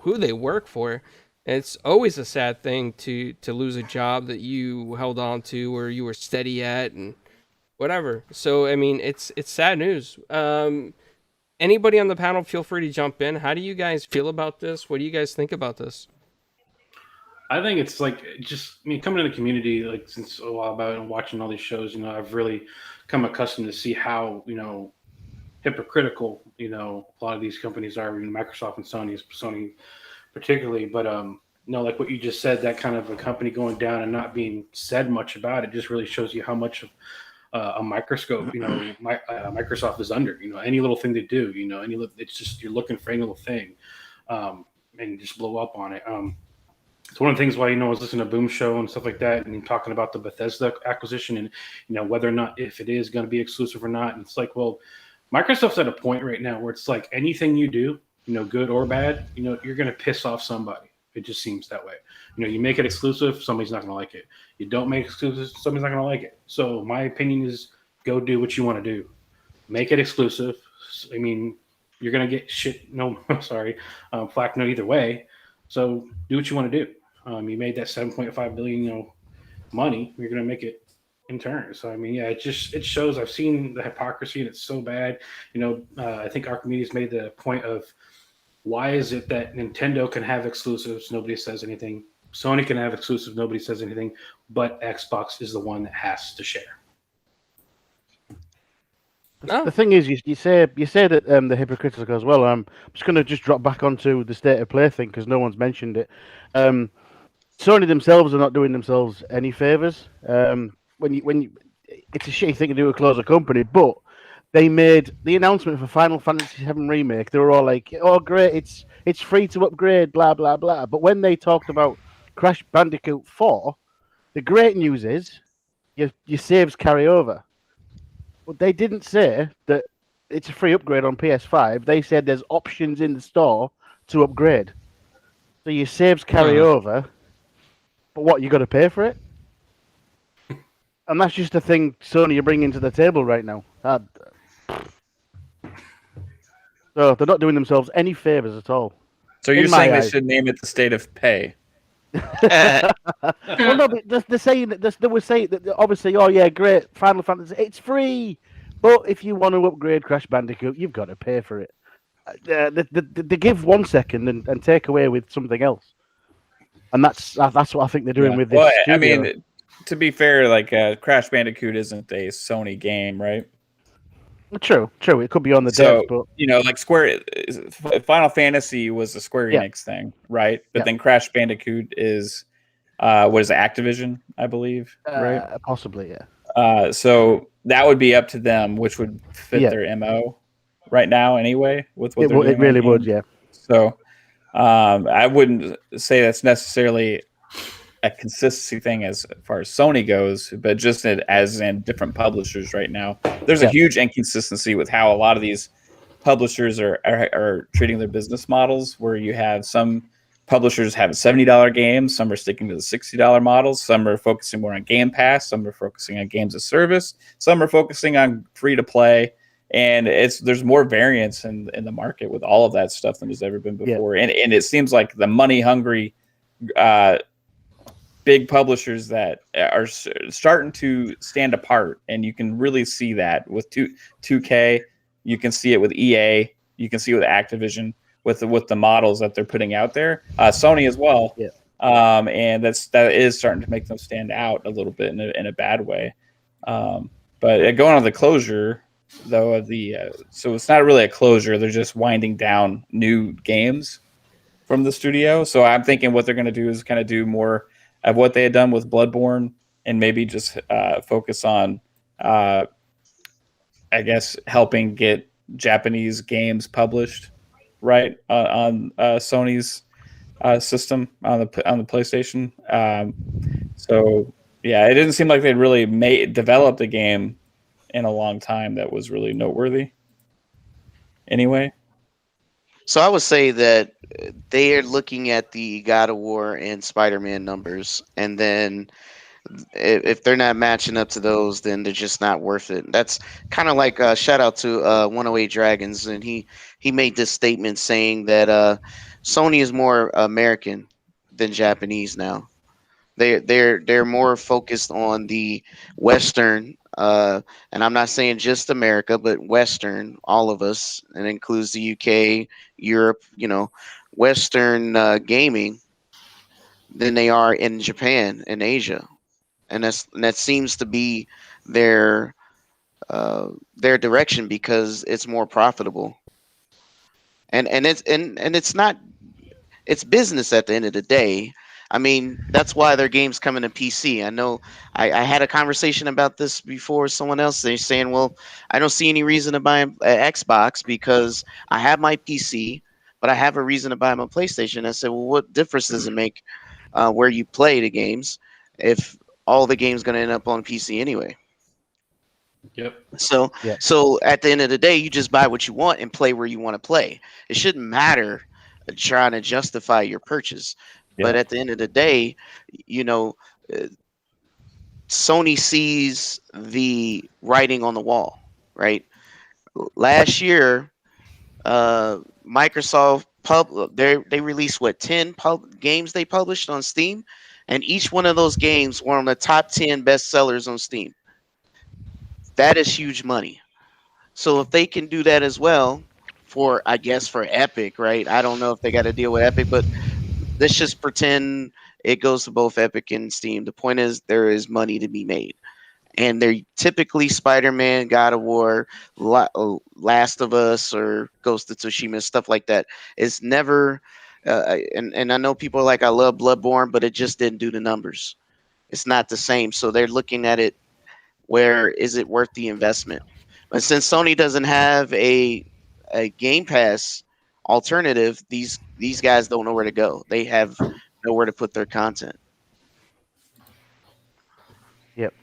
who they work for. It's always a sad thing to lose a job that you held on to or you were steady at and whatever. So, I mean, it's sad news. Anybody on the panel, feel free to jump in. How do you guys feel about this? What do you guys think about this? I think it's like coming to the community like since a while back and watching all these shows, I've really come accustomed to see how, hypocritical, a lot of these companies are, Microsoft and Sony particularly. But, like what you just said, that kind of a company going down and not being said much about it just really shows you how much of a microscope, Microsoft is under, any little thing they do, it's just, you're looking for any little thing and you just blow up on it. It's one of the things why, I was listening to Boom Show and stuff like that and talking about the Bethesda acquisition and, whether or not, if it is going to be exclusive or not. And it's like, well, Microsoft's at a point right now where it's like anything you do, good or bad, you're going to piss off somebody. It just seems that way. You make it exclusive, somebody's not going to like it. You don't make exclusive, somebody's not going to like it. So my opinion is go do what you want to do. Make it exclusive. I mean, you're going to get shit. No, sorry. Flack no either way. So do what you want to do. You made that 7.5 billion, money. You're going to make it in turn. So, I mean, yeah, it shows. I've seen the hypocrisy and it's so bad. I think Archimedes made the point of why is it that Nintendo can have exclusives, nobody says anything. Sony can have exclusives, nobody says anything, but Xbox is the one that has to share. The thing is, you say that the hypocritical as well. I'm just going to drop back onto the state of play thing because no one's mentioned it. Sony themselves are not doing themselves any favors. When you, it's a shitty thing to do to close a company, but they made the announcement for Final Fantasy VII Remake. They were all like, "Oh, great! It's free to upgrade." Blah blah blah. But when they talked about Crash Bandicoot 4, the great news is your saves carry over. But they didn't say that it's a free upgrade on PS5. They said there's options in the store to upgrade. So your saves carry over, but what, you got to pay for it? And that's just the thing Sony are bringing to the table right now. So they're not doing themselves any favors at all. So you're saying they should name it the state of pay? Well, no, but they're saying that they were saying that obviously, oh yeah, great, Final Fantasy, it's free, but if you want to upgrade Crash Bandicoot, you've got to pay for it. They give 1 second and take away with something else, and that's what I think they're doing with this. Well, studio. I mean, to be fair, like Crash Bandicoot isn't a Sony game, right? True. It could be on the dev, but like Final Fantasy was a Square Enix thing, right? But then Crash Bandicoot is, what is it, Activision, I believe, right? Possibly, yeah. So that would be up to them, which would fit their MO right now, anyway. With what they're doing, it really would, yeah. So I wouldn't say that's necessarily a consistency thing as far as Sony goes, but just as in different publishers right now. There's a huge inconsistency with how a lot of these publishers are treating their business models, where you have some publishers have $70 games, some are sticking to the $60 models, some are focusing more on Game Pass, some are focusing on games of service, some are focusing on free to play. And there's more variance in the market with all of that stuff than there's ever been before. And it seems like the money hungry big publishers that are starting to stand apart, and you can really see that with 2K. You can see it with EA. You can see it with Activision with the models that they're putting out there. Sony as well. Yeah. And that is starting to make them stand out a little bit in a bad way. But going on the closure though of so it's not really a closure. They're just winding down new games from the studio. So I'm thinking what they're going to do is kind of do more of what they had done with Bloodborne, and maybe just focus on, I guess, helping get Japanese games published right on Sony's system on the PlayStation. So yeah, it didn't seem like they'd really developed a game in a long time that was really noteworthy. Anyway. So I would say that they are looking at the God of War and Spider-Man numbers, and then if they're not matching up to those, then they're just not worth it. That's kind of like shout out to 108 Dragons, and he made this statement saying that Sony is more American than Japanese now. They're more focused on the Western, and I'm not saying just America, but Western, all of us, and it includes the UK, Europe, Western gaming than they are in Japan and Asia, and that seems to be their direction, because it's more profitable, and it's not, it's business at the end of the day. I mean, that's why their games coming to PC. I know I had a conversation about this before with someone else. They're saying, well, I don't see any reason to buy an Xbox because I have my PC, but I have a reason to buy my PlayStation. I said, well, what difference does it make where you play the games if all the games going to end up on PC anyway? Yep. So at the end of the day, you just buy what you want and play where you want to play. It shouldn't matter trying to justify your purchase. But at the end of the day, Sony sees the writing on the wall, right? Last year, Microsoft they released 10 games they published on Steam, and each one of those games were on the top 10 best sellers on Steam. That is huge money. So if they can do that as well for Epic, right? I don't know if they got to deal with Epic, but let's just pretend it goes to both Epic and Steam. The point is there is money to be made. And they're typically Spider-Man, God of War, Last of Us, or Ghost of Tsushima, stuff like that. It's never, and I know people are like, I love Bloodborne, but it just didn't do the numbers. It's not the same. So they're looking at it, where is it worth the investment? But since Sony doesn't have a Game Pass alternative, these guys don't know where to go. They have nowhere to put their content. Yep.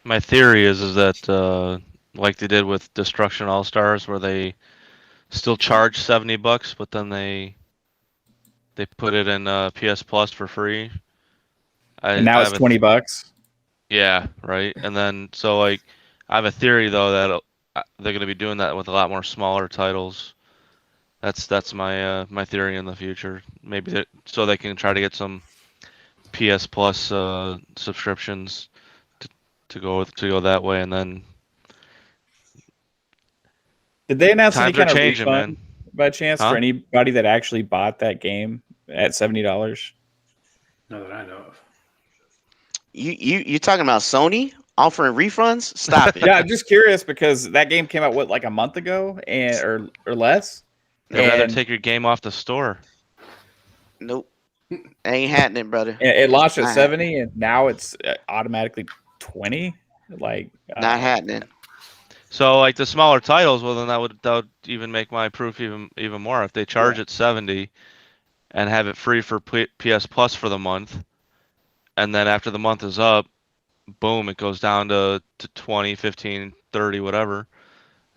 My theory is that like they did with Destruction All Stars, where they still charge $70, but then they put it in PS Plus for free. And now it's $20. Yeah, right. And then so I have a theory though that they're going to be doing that with a lot more smaller titles. That's my my theory in the future. Maybe so they can try to get some PS Plus subscriptions to go that way, and then. Did they announce any kind of changing, refund man. by chance for anybody that actually bought that game at $70? Not that I know of. You talking about Sony offering refunds? Stop it. Yeah, I'm just curious because that game came out like a month ago or less. They'd rather take your game off the store. Nope. Ain't happening, brother. It launched at 70 and now it's automatically 20. Like not happening. So like the smaller titles, well then that would even make my proof even more. If they charge at 70 and have it free for PS Plus for the month, and then after the month is up, boom, it goes down to 20, 15, 30, whatever,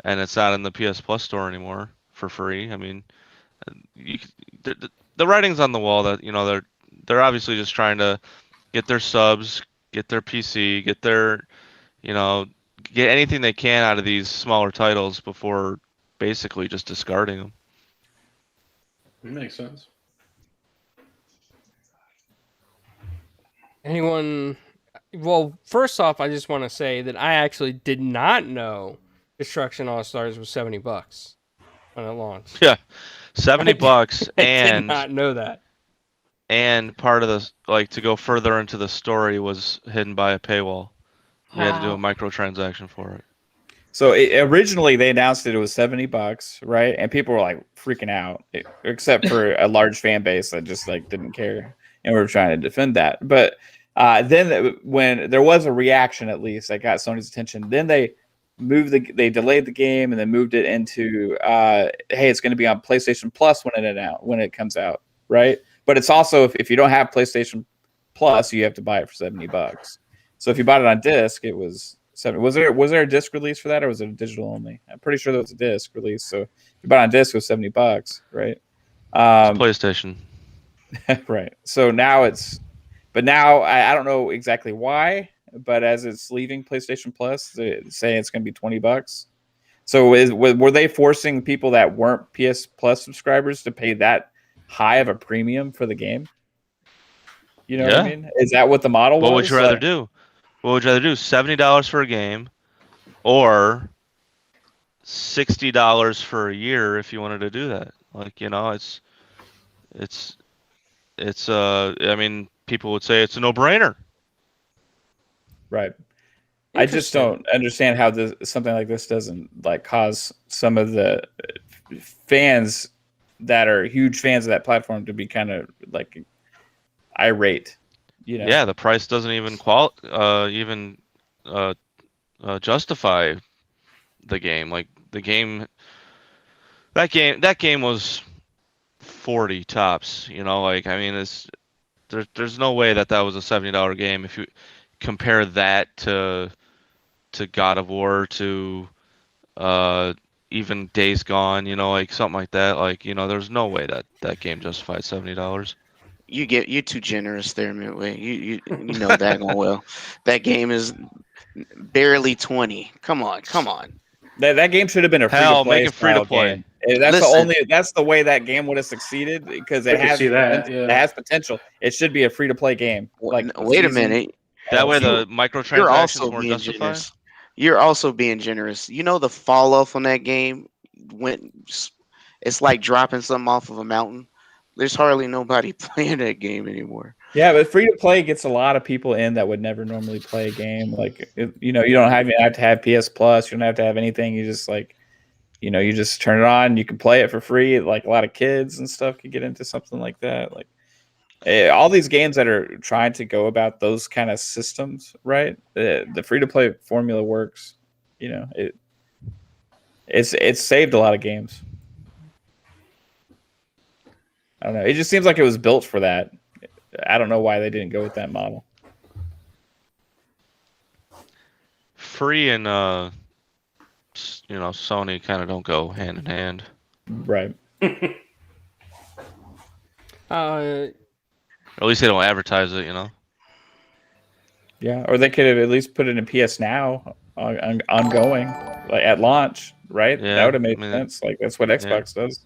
and it's not in the PS Plus store anymore for free. I mean, you, the writing's on the wall that they're obviously just trying to get their subs, get their PC, get their get anything they can out of these smaller titles before basically just discarding them. Makes sense. Anyone? Well, first off, I just want to say that I actually did not know Destruction All Stars was $70 when it launched. Yeah, $70, I did and not know that. and part of the to go further into the story was hidden by a paywall. You had to do a microtransaction for it. So originally they announced that it was $70, right? And people were like freaking out, except for a large fan base that just like didn't care, and we were trying to defend that. But then when there was a reaction, at least that got Sony's attention, then they delayed the game and then moved it into hey, it's going to be on PlayStation Plus when it comes out, right? But it's also if you don't have PlayStation Plus, you have to buy it for $70. So if you bought it on disc, it was was there a disc release for that, or was it a digital only? I'm pretty sure there was a disc release. So if you bought it on disc, it was $70, right? It's PlayStation. Right. So now but now I don't know exactly why, but as it's leaving PlayStation Plus, it's saying it's going to be $20. So were they forcing people that weren't PS Plus subscribers to pay that high of a premium for the game? You know what I mean? Is that what the model was? What would you rather do? What would you rather do? $70 for a game, or $60 for a year if you wanted to do that? It's I mean, people would say it's a no-brainer. Right. I just don't understand how something like this doesn't cause some of the fans that are huge fans of that platform to be kind of irate. Yeah, the price doesn't even justify the game. Like that game was 40 tops. I mean, there's no way that was a $70 game if you compare that to God of War, to even Days Gone, something like that. There's no way that game justified $70. You're too generous there, Midway. You know that going well. That game is barely 20. Come on. That game should have been a make it free to play. That's the way that game would have succeeded, because it has potential. It should be a free to play game. Wait a minute. That way the microtransactions were justified. Generous. You're also being generous. The fall off on that game it's like dropping something off of a mountain. There's hardly nobody playing that game anymore. Yeah, but free to play gets a lot of people in that would never normally play a game. You don't have to have PS Plus. You don't have to have anything. You just you just turn it on. You can play it for free. A lot of kids and stuff could get into something like that. All these games that are trying to go about those kind of systems, right? The free to play formula works. It's saved a lot of games. I don't know. It just seems like it was built for that. I don't know why they didn't go with that model. Free and Sony kind of don't go hand in hand. Right. Or at least they don't advertise it, Yeah, or they could have at least put it in PS Now ongoing, at launch, right? Yeah, that would have made sense. That's what Xbox does.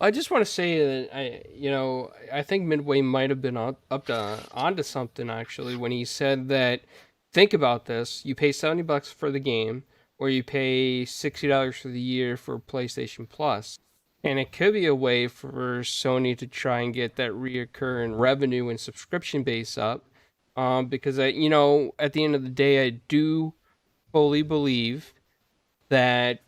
I just want to say that I think Midway might have been onto something actually when he said that. Think about this: you pay $70 for the game, or you pay $60 for the year for PlayStation Plus, and it could be a way for Sony to try and get that reoccurring revenue and subscription base up. Because at the end of the day, I do fully believe that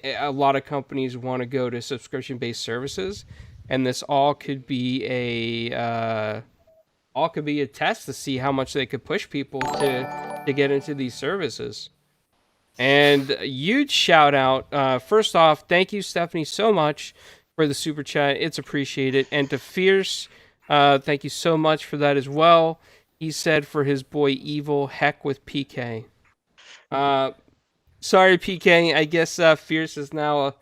a lot of companies want to go to subscription-based services, and this all could be a test to see how much they could push people to get into these services. And a huge shout out. First off, thank you, Stephanie, so much for the super chat. It's appreciated. And to Fierce, thank you so much for that as well. He said for his boy Evil, heck with PK. Sorry, PK. I guess Fierce is now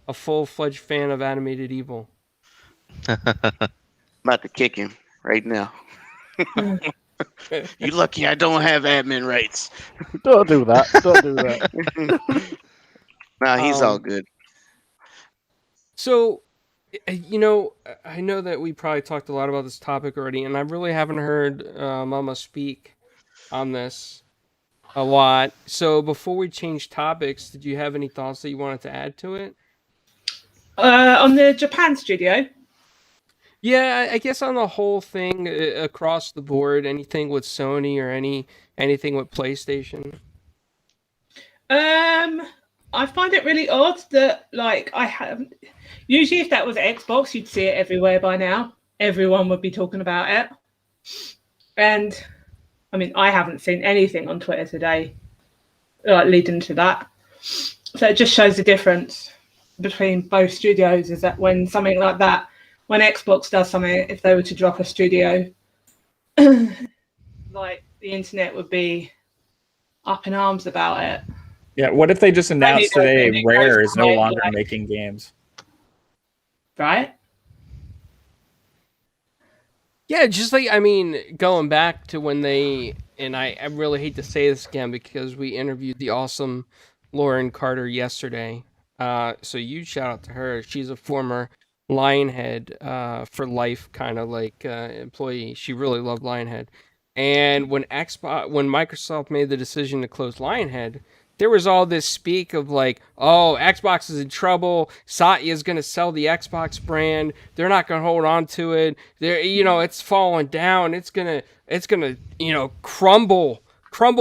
a full-fledged fan of Animated Evil. About to kick him right now. You lucky I don't have admin rights. Don't do that. Don't do that. Nah, he's all good. So, you know, I know that we probably talked a lot about this topic already, and I really haven't heard Mama speak on this a lot. So, before we change topics, did you have any thoughts that you wanted to add to it? On the Japan studio. Yeah, I guess on the whole thing across the board, anything with Sony or anything with PlayStation. I find it really odd that usually if that was Xbox, you'd see it everywhere by now. Everyone would be talking about it. And I mean, I haven't seen anything on Twitter today leading to that. So it just shows the difference between both studios is that when something like that, when Xbox does something, if they were to drop a studio, like the internet would be up in arms about it. Yeah, what if they just announced today Rare is no longer like, making games? Right? Yeah, just like, I mean, going back to when they, and I really hate to say this again because we interviewed the awesome Lauren Carter yesterday. So huge shout out to her. She's a former Lionhead for life kind of like employee. She really loved Lionhead. And when Microsoft made the decision to close Lionhead, there was all this speak of like, oh, Xbox is in trouble. Satya is going to sell the Xbox brand. They're not going to hold on to it. It's falling down. It's gonna, crumble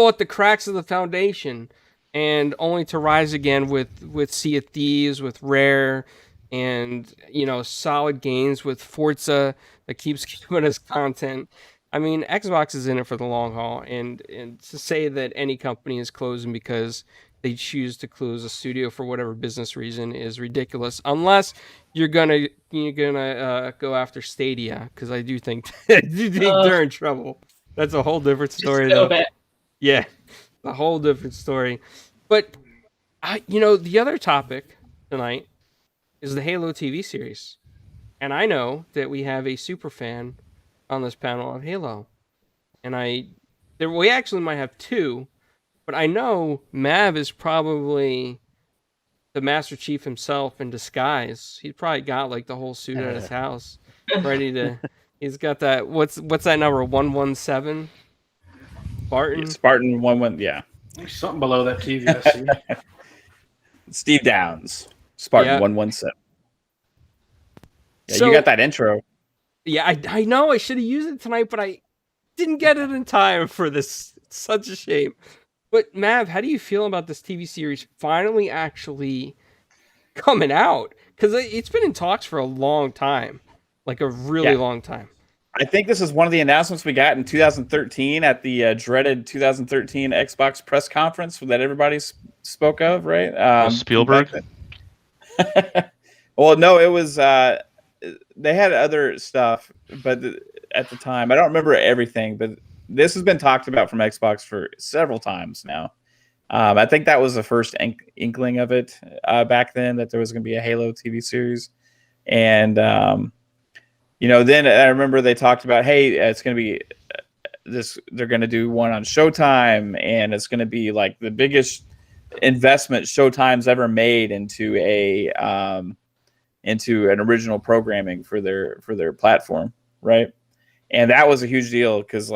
at the cracks of the foundation, and only to rise again with Sea of Thieves, with Rare, and solid gains with Forza that keeps giving us content. I mean, Xbox is in it for the long haul, and to say that any company is closing because they choose to close a studio for whatever business reason is ridiculous. Unless you're gonna go after Stadia, because I do think they're in trouble. That's a whole different story, though. Bit. Yeah, a whole different story. But the other topic tonight is the Halo TV series, and I know that we have a super fan on this panel of Halo, and we actually might have two, but I know Mav is probably the Master Chief himself in disguise. He probably got like the whole suit at his house, ready to. He's got that. What's that number? 117. Spartan 11. Yeah. There's something below that TV. I see. Steve Downs. Spartan 117. Yeah, so, you got that intro. Yeah, I know I should have used it tonight, but I didn't get it in time for this. It's such a shame. But Mav, how do you feel about this TV series finally actually coming out? Because it's been in talks for a long time, like a really long time. I think this is one of the announcements we got in 2013 at the dreaded 2013 Xbox press conference that everybody spoke of, right? Spielberg? Well, no, it was... they had other stuff, but at the time, I don't remember everything, but this has been talked about from Xbox for several times now. I think that was the first inkling of it back then, that there was going to be a Halo TV series. And, then I remember they talked about, hey, it's going to be they're going to do one on Showtime, and it's going to be like the biggest investment Showtime's ever made into an original programming for their platform, right? And that was a huge deal because,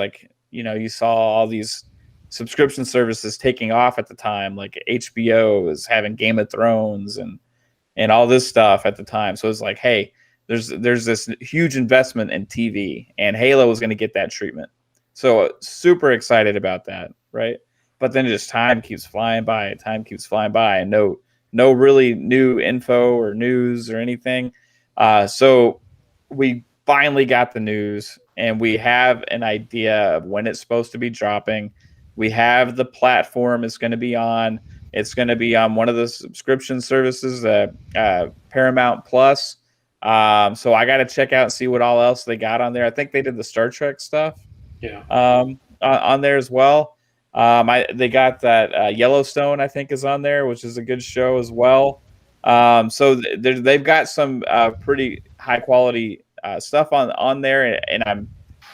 you saw all these subscription services taking off at the time, like HBO was having Game of Thrones and all this stuff at the time. So it's like, hey, there's this huge investment in TV, and Halo was going to get that treatment. So super excited about that, right? But then just time keeps flying by, and no really new info or news or anything. So we finally got the news, and we have an idea of when it's supposed to be dropping. We have the platform it's going to be on. It's going to be on one of the subscription services, Paramount Plus. So I got to check out and see what all else they got on there. I think they did the Star Trek stuff. Yeah. On there as well. They got that Yellowstone, I think, is on there, which is a good show as well. So they've got some pretty high quality stuff on there, and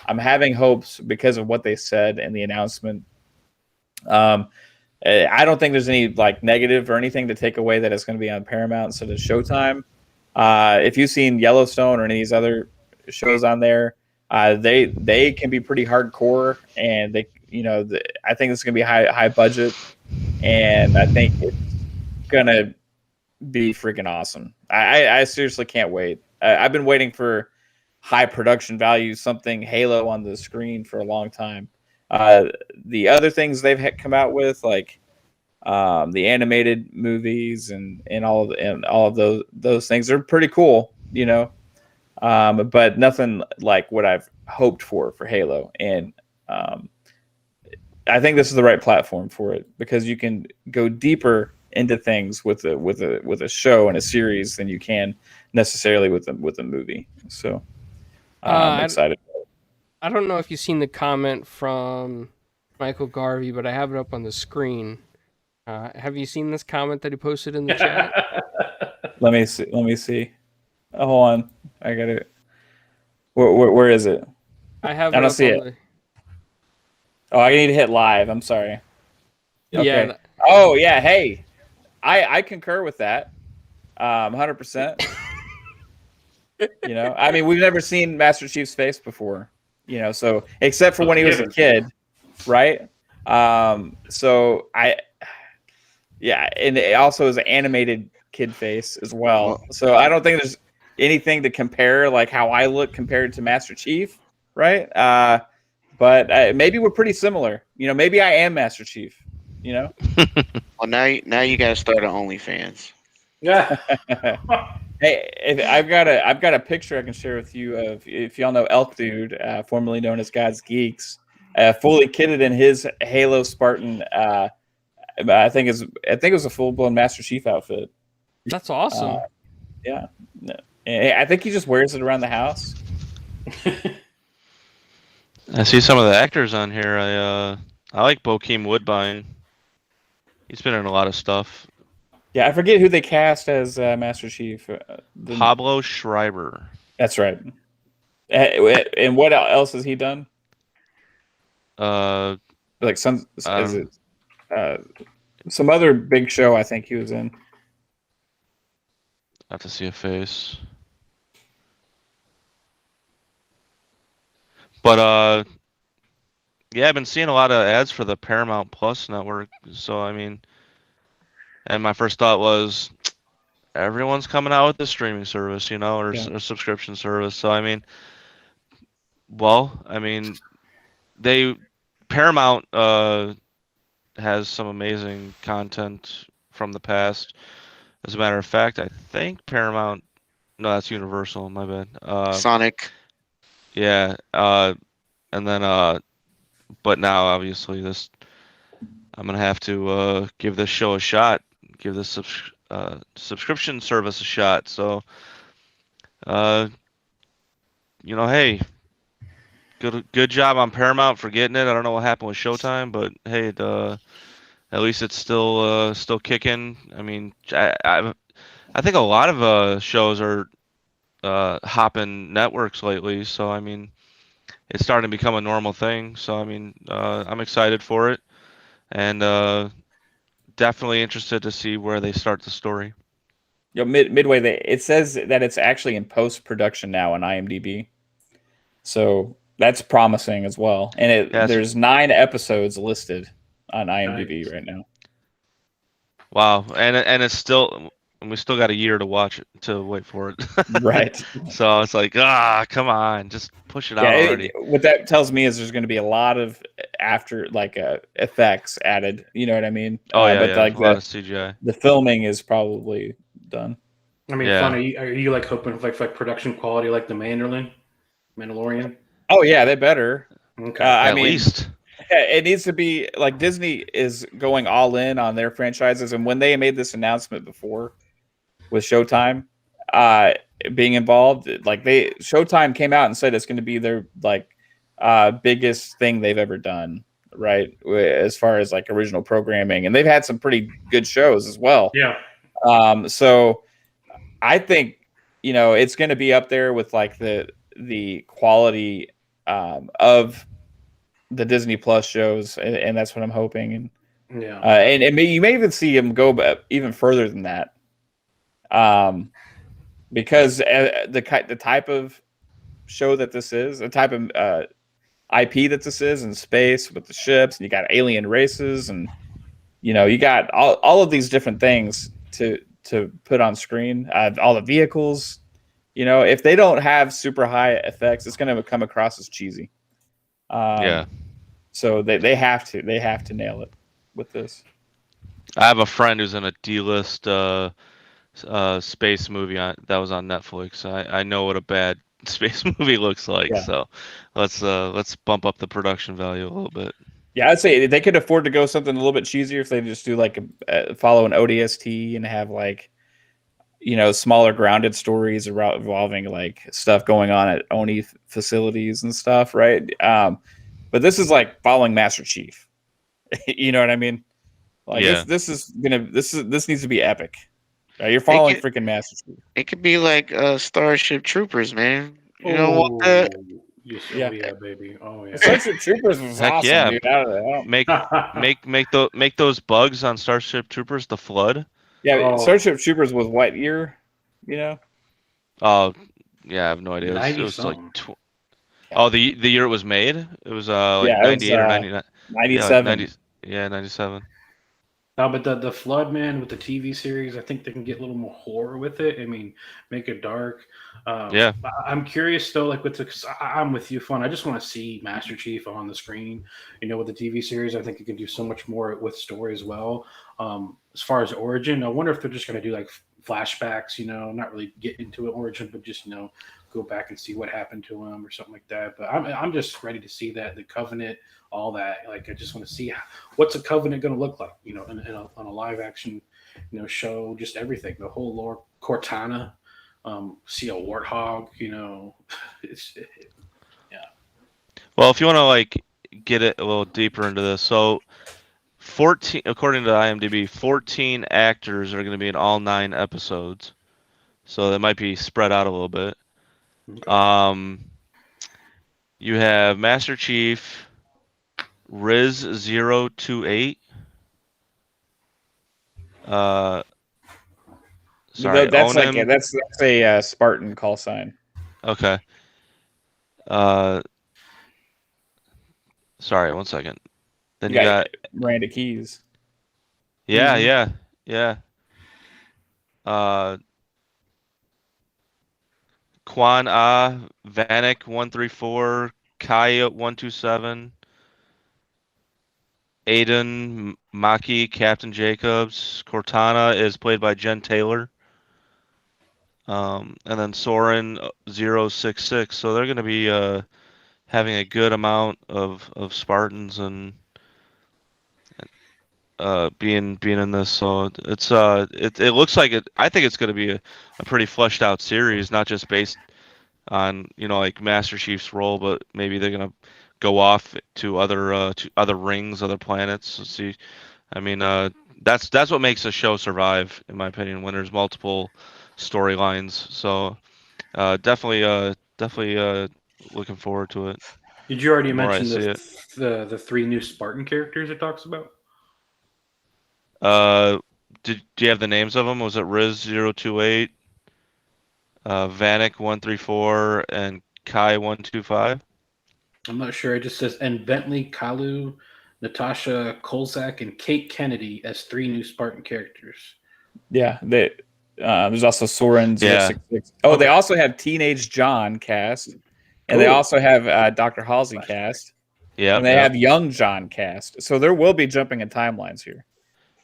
I'm having hopes because of what they said in the announcement. I don't think there's any like negative or anything to take away that it's going to be on Paramount instead of Showtime. If you've seen Yellowstone or any of these other shows on there, they can be pretty hardcore, and they, I think it's going to be high budget, and I think it's going to be freaking awesome. I seriously can't wait. I've been waiting for high production value, something Halo on the screen for a long time. The other things they've come out with, like the animated movies and all of those things, are pretty cool, but nothing like what I've hoped for Halo. And I think this is the right platform for it, because you can go deeper into things with a show and a series than you can necessarily with a movie. So I'm excited. I don't know if you've seen the comment from Michael Garvey, but I have it up on the screen. Have you seen this comment that he posted in the chat? Let me see. Oh, hold on. I got it. Where is it? I don't see it. Oh, I need to hit live. I'm sorry. Okay. Yeah. Oh, yeah. Hey, I concur with that. 100%. I mean, we've never seen Master Chief's face before. So except for when he was a kid, right? So and it also is an animated kid face as well. So I don't think there's anything to compare, like how I look compared to Master Chief, right? But maybe we're pretty similar. Maybe I am Master Chief. Well, now you got to start an OnlyFans. Yeah. Hey, I've got a picture I can share with you of, if y'all know Elk Dude, formerly known as God's Geeks, fully kitted in his Halo Spartan. I think it was a full blown Master Chief outfit. That's awesome. Yeah, I think he just wears it around the house. I see some of the actors on here. I like Bokeem Woodbine. He's been in a lot of stuff. Yeah, I forget who they cast as Master Chief. Pablo Schreiber. That's right. And what else has he done? Like some other big show I think he was in. I have to see a face. But yeah, I've been seeing a lot of ads for the Paramount Plus network. So I mean, and my first thought was, everyone's coming out with the streaming service, or a subscription service. So I mean, Paramount has some amazing content from the past. As a matter of fact, I think Paramount. No, that's Universal. My bad. Sonic. Yeah. And then but now obviously I'm gonna have to give this show a shot. Give this subscription service a shot. So, hey, good job on Paramount for getting it. I don't know what happened with Showtime, but hey, at least it's still kicking. I mean, I think a lot of shows are hopping networks lately. So I mean, it's starting to become a normal thing. So I mean, I'm excited for it, and definitely interested to see where they start the story. Midway, it says that it's actually in post-production now on IMDb, so that's promising as well. And there's 9 episodes listed on IMDb right now. Wow, and it's still, and we still got a year to wait for it. Right. So it's like, come on, just push it out already. What that tells me is there's going to be a lot of after effects added. You know what I mean? Oh yeah, but a lot of CGI. The filming is probably done. I mean, Yeah. are you hoping for like production quality like the Mandalorian? Oh yeah, they better. Okay. At least. it needs to be like Disney is going all in on their franchises, and when they made this announcement before with Showtime being involved, like Showtime came out and said it's going to be their like biggest thing they've ever done, right? As far as like original programming, and they've had some pretty good shows as well. Yeah. So I think it's going to be up there with like the quality of the Disney Plus shows, and that's what I'm hoping. And Yeah. and you may even see them go even further than that, because the type of show that this is, the type of IP that this is in space with the ships, and you got alien races, and you got all of these different things to put on screen, all the vehicles. If they don't have super high effects, it's going to come across as cheesy. Yeah. So they have to nail it with this. I have a friend who's in a D-list space movie that was on Netflix. I know what a bad space movie looks like. Yeah. So let's bump up the production value a little bit. Yeah, I'd say they could afford to go something a little bit cheesier if they just do like follow an ODST and have like smaller grounded stories involving like stuff going on at Oni facilities and stuff, right? But this is like following Master Chief. You know what I mean? Like this needs to be epic. Right? You're following freaking Master Chief. It could be like Starship Troopers, man. You don't want that? Yeah, baby. Oh yeah. Starship Troopers was Heck awesome, yeah. dude. Out of that. Make those bugs on Starship Troopers the Flood. Yeah, Starship Troopers was what year? Oh, yeah, I have no idea. It was like the year it was made. It was like 98 or 99. 97. Yeah, 97. No, but the Flood, man, with the TV series, I think they can get a little more horror with it. I mean, make it dark. Yeah. I'm curious though, like because I'm with you, Fun. I just want to see Master Chief on the screen. With the TV series, I think you can do so much more with story as well. As far as origin, I wonder if they're just going to do like flashbacks. Not really get into an origin, but just go back and see what happened to him or something like that. But I'm just ready to see that, the Covenant, all that. Like I just want to see what's a Covenant going to look like. On a live action, show, just everything, the whole lore. Cortana, see a warthog. Yeah. Well, if you want to like get it a little deeper into this, so 14, according to IMDb, 14 actors are going to be in all 9 episodes. So that might be spread out a little bit. Okay. You have Master Chief, Riz028. Sorry, that's a Spartan call sign. Okay. Sorry, one second. Then you got Miranda Keys. Yeah, Mm-hmm. yeah. Quan Vanek 134, Kai 127, Aiden Maki, Captain Jacobs. Cortana is played by Jen Taylor. And then Soren 066. So they're going to be having a good amount of Spartans and being in this. So it's it looks like it. I think it's going to be a pretty fleshed out series, not just based on like Master Chief's role, but maybe they're going to go off to other rings, other planets. Let's see. I mean, that's what makes a show survive, in my opinion, when there's multiple storylines. So definitely looking forward to it. Did you already mention the 3 new Spartan characters it talks about? Do you have the names of them? Was it Riz028, Vanek 134, and Kai 125? I'm not sure. It just says, and Bentley Kalu, Natasha Kolzak, and Kate Kennedy as 3 new Spartan characters. Yeah, there's also Soren 066. Oh, okay. They also have Teenage John cast, and they also have Dr. Halsey cast. Yeah, and they have Young John cast. So there will be jumping in timelines here.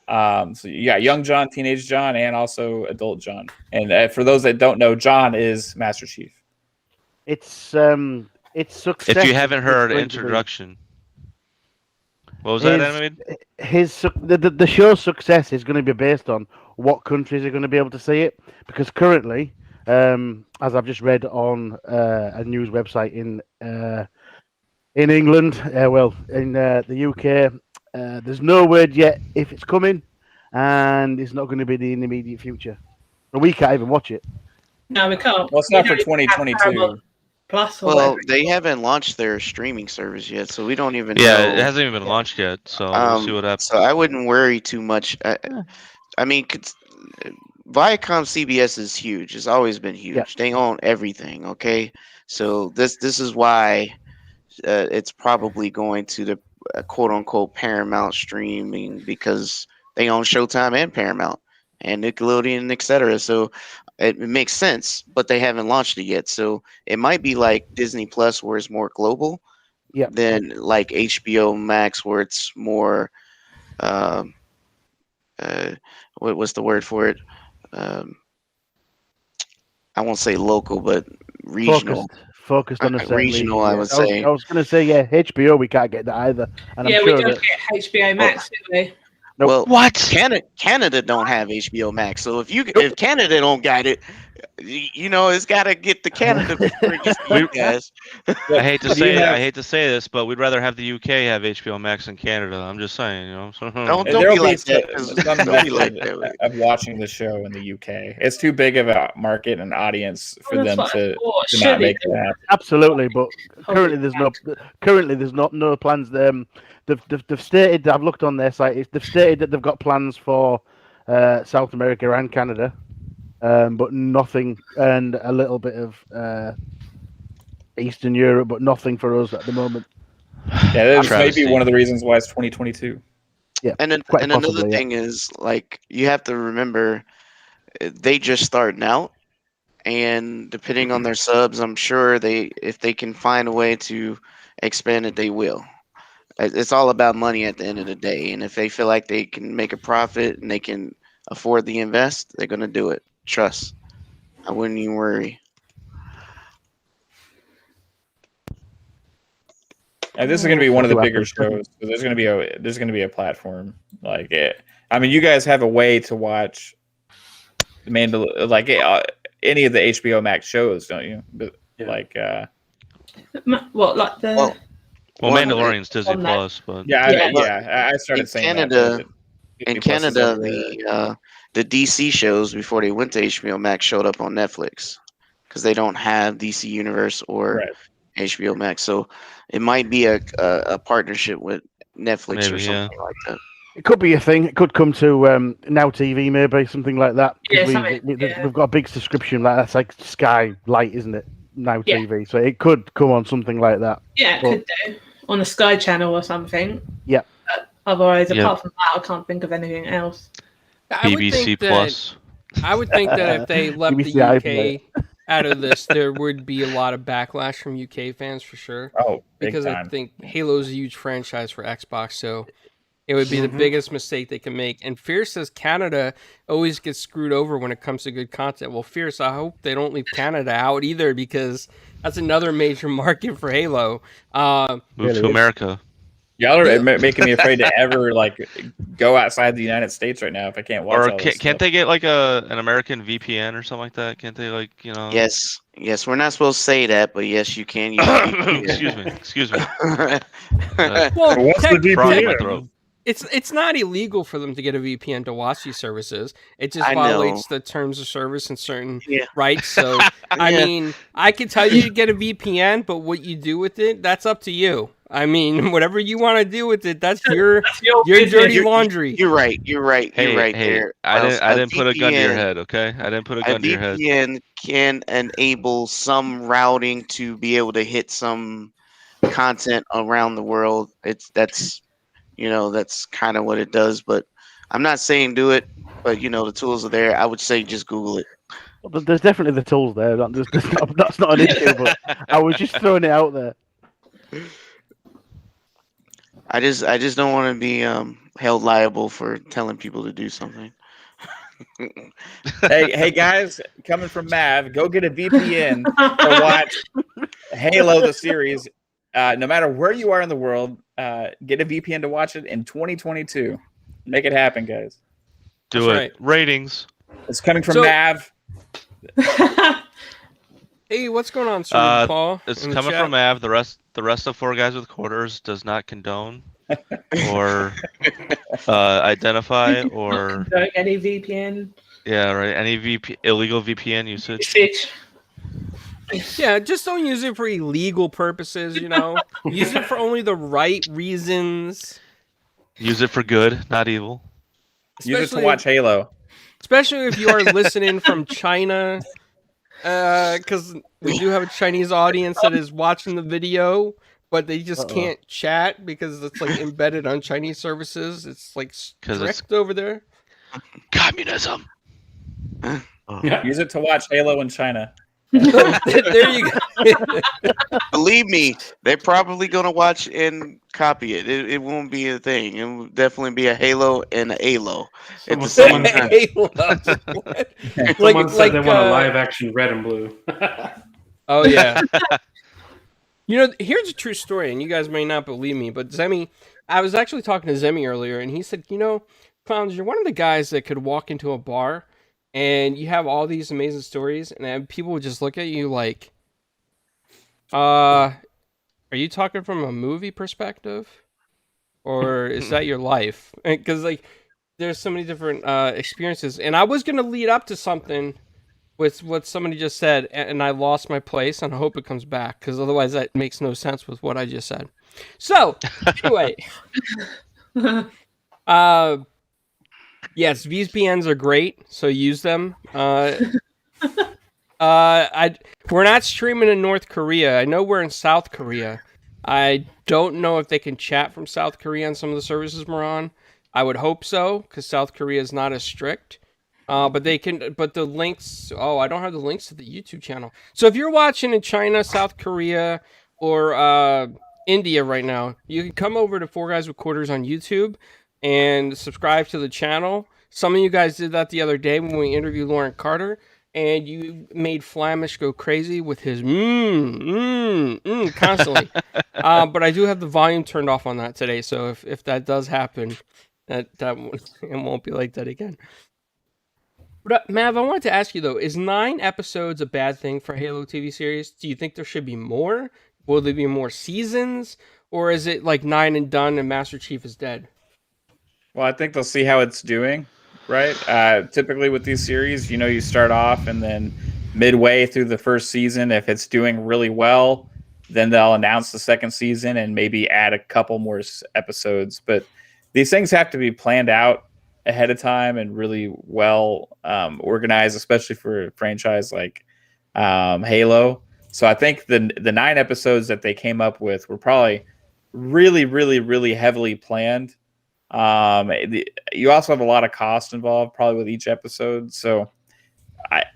So you got Young John, Teenage John, and also Adult John. And for those that don't know, John is Master Chief. It's success. If you haven't heard introduction. What was that, Animated? The show's success is going to be based on what countries are going to be able to see it. Because currently, as I've just read on a news website in England, in the UK, there's no word yet if it's coming, and it's not going to be in the immediate future. But we can't even watch it. No, we can't. Well, it's We not for don't even have 2022. Paramount Plus or Well, whatever. they haven't launched their streaming service yet, so we don't even Yeah, know. it hasn't even been launched yet, so we'll see what happens. So I wouldn't worry too much. I mean, Viacom CBS is huge. It's always been huge. Yeah. They own everything. Okay, so this is why it's probably going to the quote unquote Paramount streaming, because they own Showtime and Paramount and Nickelodeon, etc. So it makes sense, but they haven't launched it yet. So it might be like Disney Plus, where it's more global, than like HBO Max, where it's more what's the word for it? I won't say local, but regional. Focused on a certain regional, region, I would say. I was going to say, HBO, we can't get that either. And Yeah, I'm we sure don't that get HBO Max, do we? Nope. Well, What? Canada don't have HBO Max, so if Canada don't got it, it's got to get to Canada before it gets to you guys. I hate to say this, but we'd rather have the UK have HBO Max than Canada. I'm just saying, Don't There'll be like some- that. 'Cause some don't be like method that. of watching the show in the UK. It's too big of a market and audience for That's them what I to thought. not Surely make they- that happen. absolutely, but currently there's no plans. They've stated, I've looked on their site. They've stated that they've got plans for South America and Canada, but nothing, and a little bit of Eastern Europe, but nothing for us at the moment. Yeah, that's Travesty. maybe one of the reasons why it's 2022. Yeah, And quite another possibly, yeah. thing is, like, you have to remember, they just starting out, and depending on their subs, I'm sure if they can find a way to expand it, they will. It's all about money at the end of the day, and if they feel like they can make a profit and they can afford the invest, they're gonna do it. Trust. I wouldn't even worry. And this is going to be one of the What bigger happens? shows. So there's going to be a platform like it. I mean, you guys have a way to watch any of the HBO Max shows, don't you? But, like, What, like the? Well, Well, One- Mandalorian's Disney on that. Plus, but I started in saying Canada- that. in Disney Plus is Canada, everywhere. the DC shows before they went to HBO Max showed up on Netflix because they don't have DC Universe or Right. HBO Max. So it might be a partnership with Netflix or Maybe, something like that. It could be a thing. It could come to Now TV, maybe something like that. 'Cause Yeah, we, something, we, yeah. we've got a big subscription. That's like Sky Light, isn't it? Now Yeah. TV. So it could come on something like that. Yeah, it could do on the Sky Channel or something. Yeah. But otherwise, Yeah. apart from that, I can't think of anything else. I would BBC think that- Plus. I would think that if they left the BBC UK out of this, there would be a lot of backlash from UK fans for sure. Oh, big Because I time. think Halo's a huge franchise for Xbox, so it would be the biggest mistake they can make. And Fierce says Canada always gets screwed over when it comes to good content. Well, Fierce, I hope they don't leave Canada out either, because that's another major market for Halo. Move Really to is. America. Y'all are making me afraid to ever go outside the United States right now if I can't watch. Or all this can't stuff. they get like an American VPN or something like that? Can't they Yes, we're not supposed to say that, but yes, you can use Excuse me. Well, What's the Frog in my VPN? throat. it's not illegal for them to get a VPN to watch these services. It just I violates know. the terms of service and certain Yeah. rights. So, I Yeah. mean, I could tell you to get a VPN, but what you do with it, that's up to you. I mean, whatever you want to do with it, that's your That's your dirty business. laundry. You're right. You're right. Hey, You're right hey, there. I didn't put a gun to your VPN head, okay? I didn't put a A gun to your head. VPN can enable some routing to be able to hit some content around the world. That's kind of what it does. But I'm not saying do it. But the tools are there. I would say just Google it. Well, there's definitely the tools there. That's not an issue, but I was just throwing it out there. I just don't want to be held liable for telling people to do something. hey guys, coming from Mav, go get a VPN to watch Halo the series. No matter where you are in the world, get a VPN to watch it in 2022. Make it happen, guys. Do That's it. right. Ratings. It's coming from So- Mav. Hey, what's going on, Sir Paul? It's in the coming chat? from Av. The rest of Four Guys with Quarters does not condone or identify or Don't any VPN any illegal VPN usage. usage. Yeah, just don't use it for illegal purposes, you know? Use it for only the right reasons. Use it for good, not evil. Use it to watch Halo. Especially if you are listening from China, because we do have a Chinese audience that is watching the video, but they just can't chat because it's like embedded on Chinese services. It's like 'Cause strict over there. Communism. Use it to watch Halo in China. There you go. Believe me, they're probably gonna watch and copy it. It won't be a thing. It will definitely be a Halo and a Halo at the same time. Halo. Someone said they want a live action Red and Blue. Oh yeah. You know, here's a true story, and you guys may not believe me, but Zemi, I was actually talking to Zemi earlier, and he said, you know, Clowns, you're one of the guys that could walk into a bar, and you have all these amazing stories, and then people would just look at you like, are you talking from a movie perspective? Or is that your life? Because, like, there's so many different experiences. And I was going to lead up to something with what somebody just said, and I lost my place, and I hope it comes back, because otherwise that makes no sense with what I just said. So, anyway. Yes, VPNs are great, so use them. We're not streaming in North Korea. I know we're in South Korea. I don't know if they can chat from South Korea on some of the services we're on. I would hope so, because South Korea is not as strict. But they can. But the links. Oh, I don't have the links to the YouTube channel. So if you're watching in China, South Korea, or India right now, you can come over to Four Guys with Quarters on YouTube and subscribe to the channel. Some of you guys did that the other day when we interviewed Lauren Carter, and you made Flamish go crazy with his constantly. But I do have the volume turned off on that today, so if that does happen, it won't be like that again. But Mav, I wanted to ask you though, is 9 episodes a bad thing for Halo TV series? Do you think there should be more? Will there be more seasons? Or is it like 9 and done and Master Chief is dead? Well, I think they'll see how it's doing, right? Typically with these series, you start off and then midway through the first season, if it's doing really well, then they'll announce the second season and maybe add a couple more episodes. But these things have to be planned out ahead of time and really well organized, especially for a franchise like Halo. So I think the 9 episodes that they came up with were probably really, really, really heavily planned. You also have a lot of cost involved probably with each episode. So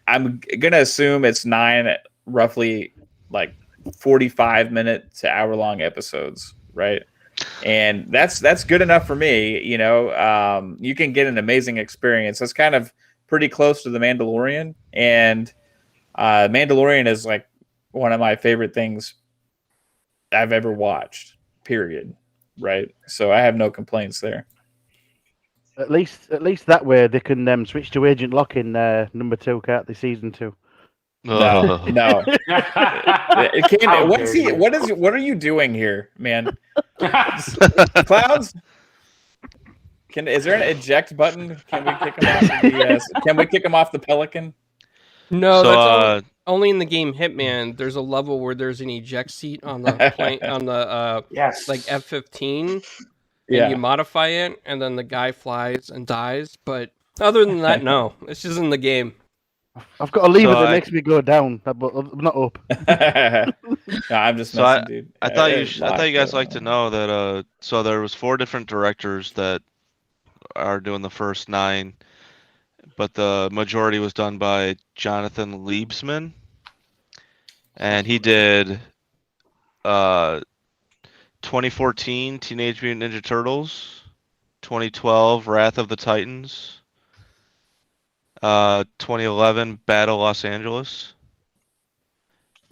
I'm going to assume it's 9 roughly like 45-minute to hour-long episodes, right? And that's good enough for me. You can get an amazing experience. That's kind of pretty close to The Mandalorian. And Mandalorian is like one of my favorite things I've ever watched, period. Right, so I have no complaints there. At least that way they can switch to Agent Lock in number 2, can't they? Season 2. No. How What are you doing here, man? Clowns? Is there an eject button? Can we kick him off? Can we kick him off the Pelican? No, So, that's only in the game Hitman. There's a level where there's an eject seat on the plane on the Yes. like F-15. And Yeah. you modify it, and then the guy flies and dies. But other than that, no. It's just in the game. I've got a lever So that makes me go down, but I'm not up. No, I'm just So messing, dude. I thought you guys like to know that so there was 4 different directors that are doing the first 9, but the majority was done by Jonathan Liebsman, and he did 2014 Teenage Mutant Ninja Turtles, 2012 Wrath of the Titans, 2011 Battle Los Angeles,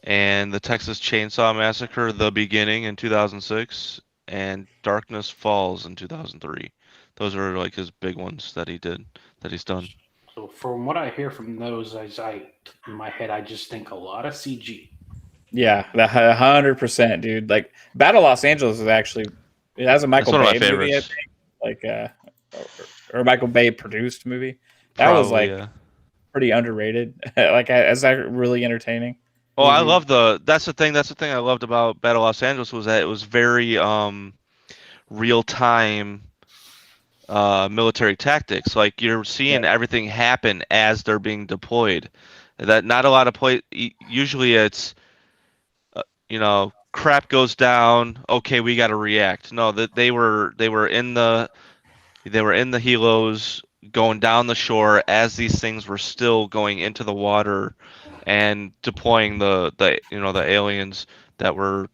and the Texas Chainsaw Massacre: The Beginning in 2006, and Darkness Falls in 2003. Those are like his big ones that he's done. So from what I hear from those, in my head, I just think a lot of CG. Yeah, 100%, dude. Like Battle Los Angeles is actually it has a Michael That's one of Bay my movie, I favorites. think, like or a Michael Bay produced movie. That was Probably, like yeah. pretty underrated. Like, is that really entertaining? Oh, I Mhm. love that's the thing I loved about Battle Los Angeles was that it was very real time military tactics. Like you're seeing everything happen as they're being deployed. That not a lot of usually it's crap goes down, okay, we got to react. No, that they were in the helos going down the shore as these things were still going into the water and deploying the aliens that were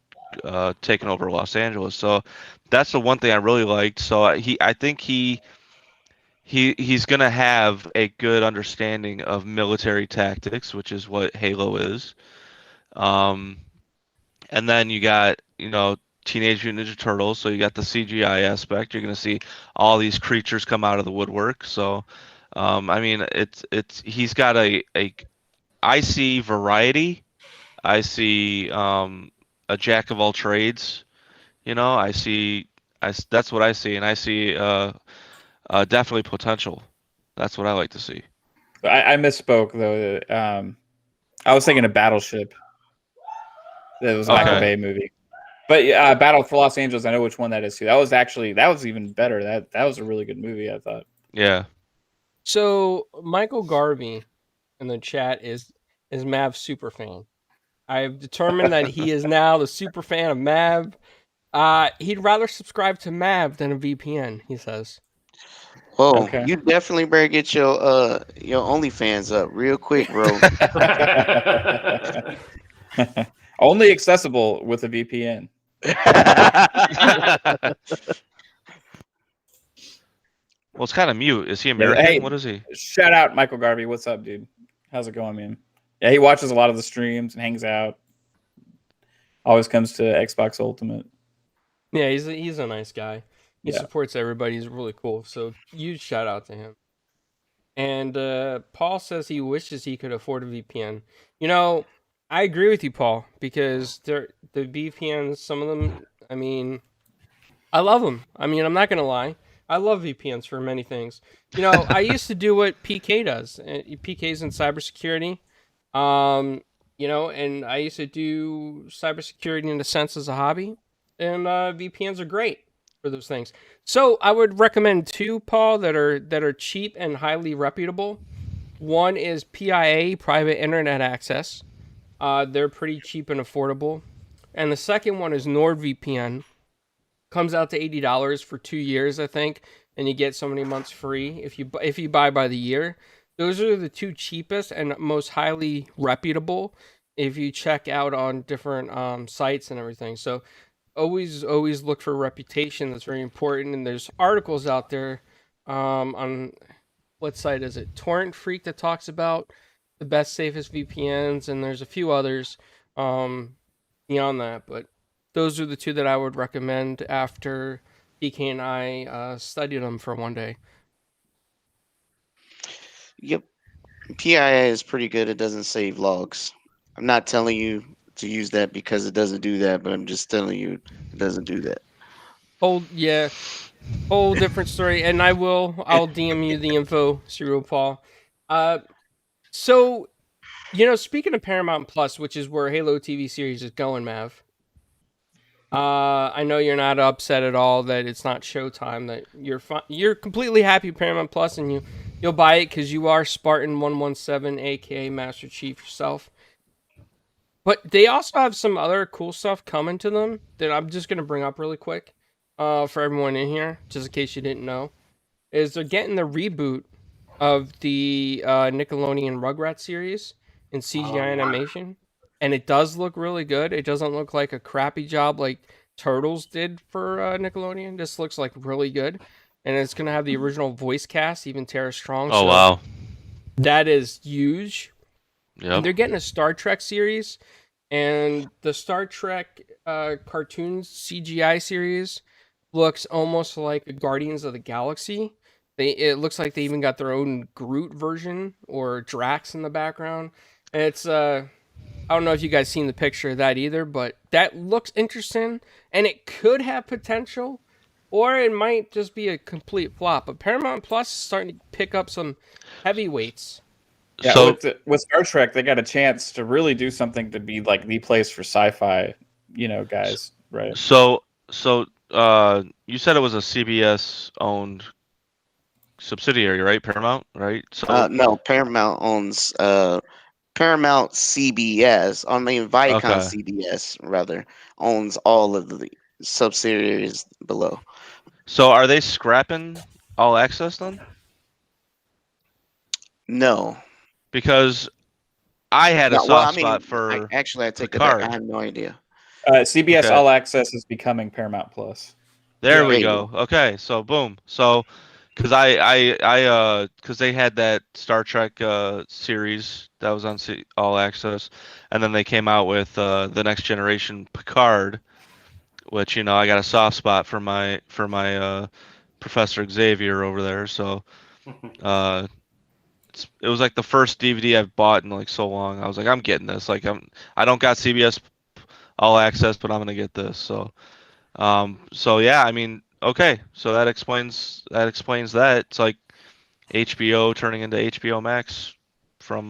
taking over Los Angeles. So that's the one thing I really liked. So I think he's gonna have a good understanding of military tactics, which is what Halo is. And then you got Teenage Mutant Ninja Turtles, so you got the CGI aspect. You're gonna see all these creatures come out of the woodwork. So, I mean, he's got I see variety. I see a jack of all trades. That's what I see, and I see definitely potential. That's what I like to see. I misspoke though. I was thinking of Battleship. That was a Michael Okay. Bay movie. But Battle for Los Angeles, I know which one that is too. That was even better. That was a really good movie, I thought. Yeah. So Michael Garvey in the chat is Mav's super fan. I've determined that he is now the super fan of Mav. He'd rather subscribe to Mav than a VPN, he says. Whoa, Okay. you definitely better get your OnlyFans up real quick, bro. Only accessible with a VPN. Well, it's kind of mute. Is he American? Hey, What is he? Shout out Michael Garvey. What's up, dude? How's it going, man? Yeah, he watches a lot of the streams and hangs out. Always comes to Xbox Ultimate. Yeah, he's a nice guy. He Yeah. supports everybody. He's really cool. So huge shout out to him. And Paul says he wishes he could afford a VPN. I agree with you, Paul, because the VPNs, some of them, I mean, I love them. I mean, I'm not gonna lie. I love VPNs for many things. I used to do what PK does. PK's in cybersecurity. And I used to do cybersecurity in a sense as a hobby. And VPNs are great for those things. So I would recommend two, Paul, that are cheap and highly reputable. One is PIA, Private Internet Access. They're pretty cheap and affordable. And the second one is NordVPN. Comes out to $80 for 2 years, I think, and you get so many months free if you buy by the year. Those are the two cheapest and most highly reputable if you check out on different sites and everything. So always look for reputation. That's very important. And there's articles out there on what site is it? Torrent Freak that talks about the best, safest VPNs, and there's a few others beyond that. But those are the two that I would recommend after PK and I studied them for one day. Yep. PIA is pretty good. It doesn't save logs. I'm not telling you to use that because it doesn't do that, but I'm just telling you it doesn't do that. Whole different story. And I'll DM you the info, Serial Paul. So, speaking of Paramount Plus, which is where Halo TV series is going, Mav. I know you're not upset at all that it's not Showtime. That you're completely happy with Paramount Plus, and you'll buy it because you are Spartan 117, aka Master Chief yourself. But they also have some other cool stuff coming to them that I'm just gonna bring up really quick, for everyone in here, just in case you didn't know. Is they're getting the reboot of the Nickelodeon Rugrats series in CGI animation. And it does look really good. It doesn't look like a crappy job like Turtles did for Nickelodeon. This looks like really good. And it's going to have the original voice cast, even Tara Strong. Oh, so wow. that is huge. Yep. And they're getting a Star Trek series And the Star Trek cartoons CGI series looks almost like a Guardians of the Galaxy. It looks like they even got their own Groot version or Drax in the background. And it's I don't know if you guys seen the picture of that either, but that looks interesting and it could have potential, or it might just be a complete flop. But Paramount Plus is starting to pick up some heavyweights. Yeah, So with Star Trek, they got a chance to really do something to be like the place for sci-fi, guys, right? so you said it was a CBS owned subsidiary, right? Paramount, right? So No, Paramount owns Paramount CBS. I mean, Viacom Okay. CBS rather owns all of the subsidiaries below. so are they scrapping All Access then? No, Because I had a no. Well, I soft mean, spot for I take it back. Picard. I have no idea. CBS Okay. All Access is becoming Paramount Plus. There Yeah. we There you go. Okay, so boom. So, because because they had that Star Trek series that was on All Access, and then they came out with the Next Generation Picard, which I got a soft spot for my Professor Xavier over there. So, uh, it was like the first DVD I've bought in like so long. I was like, I'm getting this. Like I don't got CBS All Access, but I'm gonna get this. So yeah, I mean, okay, so that explains that. It's like HBO turning into HBO Max from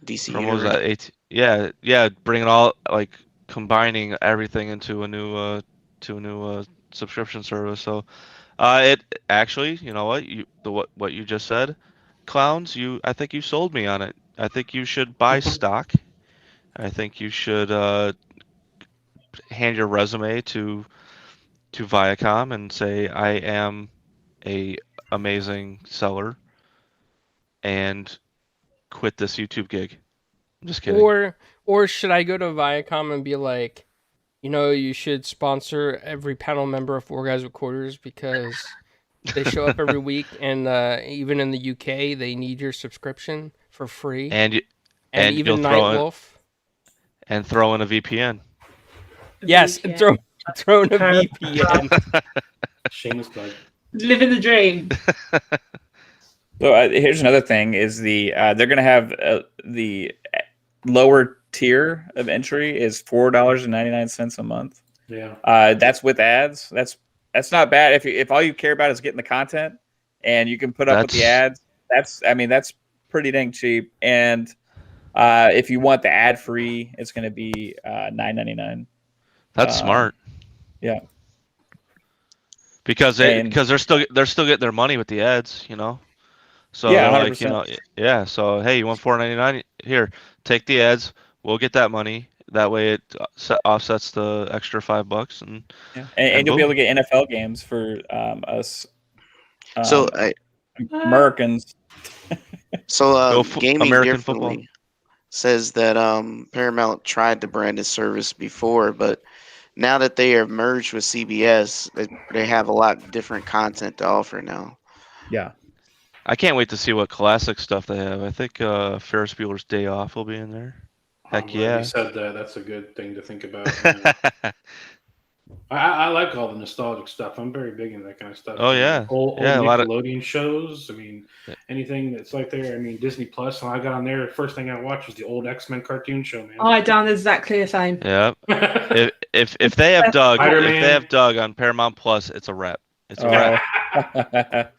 DC from what was Universe. that? Yeah, bringing all like combining everything into a new subscription service. So it actually, you know what what you just said, clowns. I think you sold me on it. I think you should buy stock. I think you should hand your resume to Viacom and say I am a amazing seller and quit this YouTube gig. I'm just kidding. Or should I go to Viacom and be like, you should sponsor every panel member of Four Guys with Quarters because they show up every week, and even in the UK, they need your subscription for free. And And and even you'll throw in Nightwolf. a VPN. Yes, and VPN. throw in a VPN. Shameless plug. Living the dream. So here's another thing: is they're going to have the lower tier of entry is $4.99 a month. Yeah. That's with ads. That's not bad if all you care about is getting the content and you can put up with the ads. That's pretty dang cheap. And if you want the ad free, it's going to be $9.99. That's smart. Yeah. Because they're still getting their money with the ads, So Yeah, they're like, 100%. So hey, you want $4.99? Here, take the ads. We'll get that money. That way, it offsets the extra $5, and you'll be able to get NFL games for us. So Americans. So Gaming American Differently football. says that Paramount tried to brand its service before, but now that they are merged with CBS, they have a lot different content to offer now. Yeah. I can't wait to see what classic stuff they have. I think Ferris Bueller's Day Off will be in there. Heck I'm glad yeah. you said that. That's a good thing to think about. I like all the nostalgic stuff. I'm very big into that kind of stuff. Oh, yeah. Old Yeah, a lot of- Nickelodeon shows. I mean, anything that's like there. I mean, Disney Plus. When I got on there, the first thing I watched was the old X-Men cartoon show, man. I done exactly the same. Yeah. if they have Doug, Spider-Man. On Paramount Plus, it's a wrap. It's a wrap.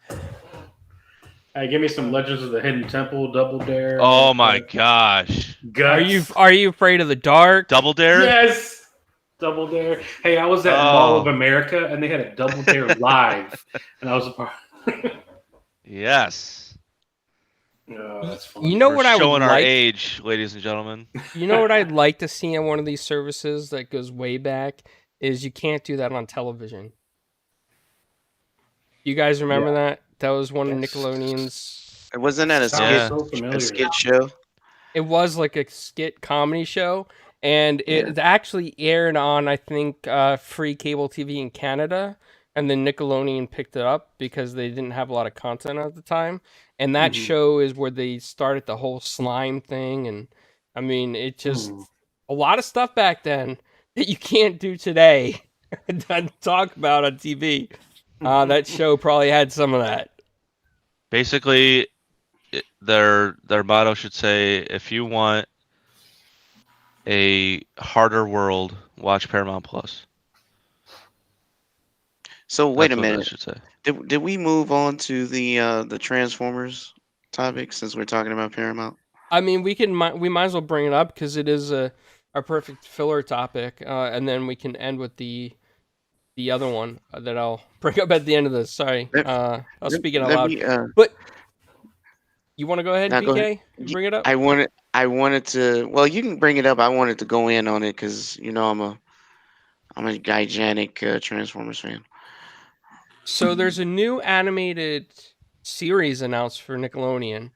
Hey, give me some Legends of the Hidden Temple, Double Dare. Oh my gosh. Guts. Are you afraid of the dark? Double Dare? Yes. Double Dare. Hey, I was at Mall of America and they had a Double Dare live, and I was a part. Yes. Oh, that's fun. You know We're what I would showing our like? age, ladies and gentlemen. You know what I'd like to see on one of these services that goes way back is you can't do that on television. You guys remember that? That was one of Nickelodeon's. Wasn't that a skit show? It was like a skit comedy show, and it actually aired on, I think, free cable TV in Canada, and then Nickelodeon picked it up because they didn't have a lot of content at the time. And that show is where they started the whole slime thing, and I mean, it just a lot of stuff back then that you can't do today and talk about on TV. That show probably had some of that. Basically, their motto should say, if you want a harder world, watch Paramount Plus. So wait That's a what that minute. should say. Did we move on to the Transformers topic since we're talking about Paramount? I mean, we might as well bring it up because it is our perfect filler topic, and then we can end with the other one that I'll bring up at the end of this. Sorry, I was speaking out loud. But you want to go ahead, Now, PK? go ahead. You bring it up. I wanted to. Well, you can bring it up. I wanted to go in on it because I'm a gigantic Transformers fan. So there's a new animated series announced for Nickelodeon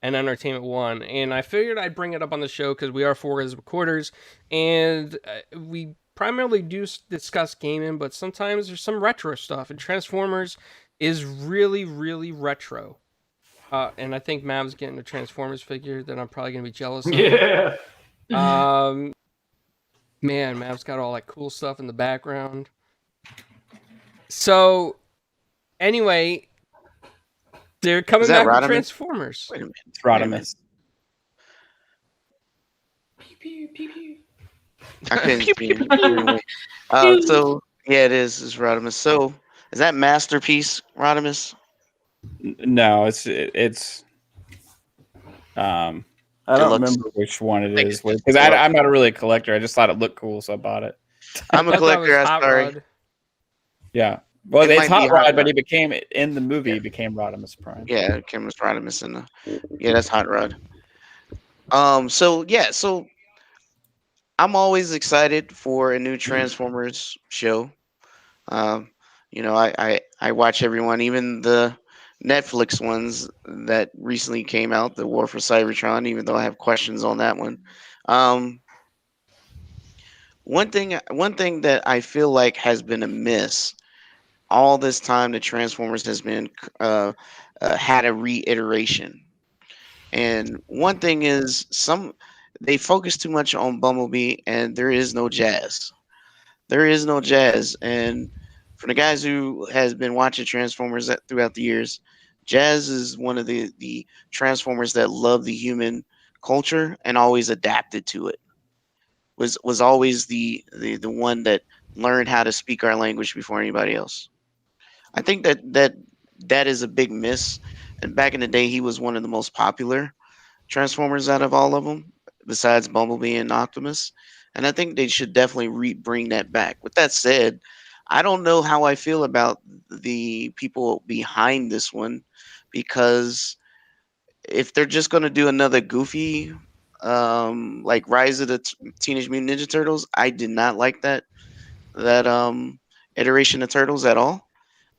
and Entertainment One, and I figured I'd bring it up on the show because we are 4 as recorders, and we primarily do discuss gaming, but sometimes there's some retro stuff, and Transformers is really, really retro. And I think Mav's getting a Transformers figure that I'm probably gonna be jealous of. Yeah. Man, Mav's got all that cool stuff in the background. So, anyway, they're coming back with Transformers. Wait a minute. It's Rodimus. I couldn't see him. So yeah, it is. It's Rodimus. So is that Masterpiece Rodimus? No, it's I don't Deluxe. remember which one it Like, is because I'm not really a collector. I just thought it looked cool, so I bought it. I'm a I thought that was collector. I'm Hot sorry. Rod. Yeah. Well, It it's might be Hot Rod, Hot but Rod. he became in the movie. He became Rodimus Prime. Yeah, Kim was Rodimus in the. Yeah, that's Hot Rod. So I'm always excited for a new Transformers show. I watch everyone, even the Netflix ones that recently came out, the War for Cybertron, even though I have questions on that one. One thing that I feel like has been amiss all this time that Transformers has been had a reiteration. And one thing is they focus too much on Bumblebee and there is no jazz. There is no jazz. And for the guys who has been watching Transformers throughout the years, jazz is one of the Transformers that love the human culture and always adapted to it. Was always the one that learned how to speak our language before anybody else. I think that is a big miss. And back in the day, he was one of the most popular Transformers out of all of them, besides Bumblebee and Optimus. And I think they should definitely bring that back. With that said, I don't know how I feel about the people behind this one, because if they're just going to do another goofy, like Rise of the Teenage Mutant Ninja Turtles, I did not like that iteration of Turtles at all.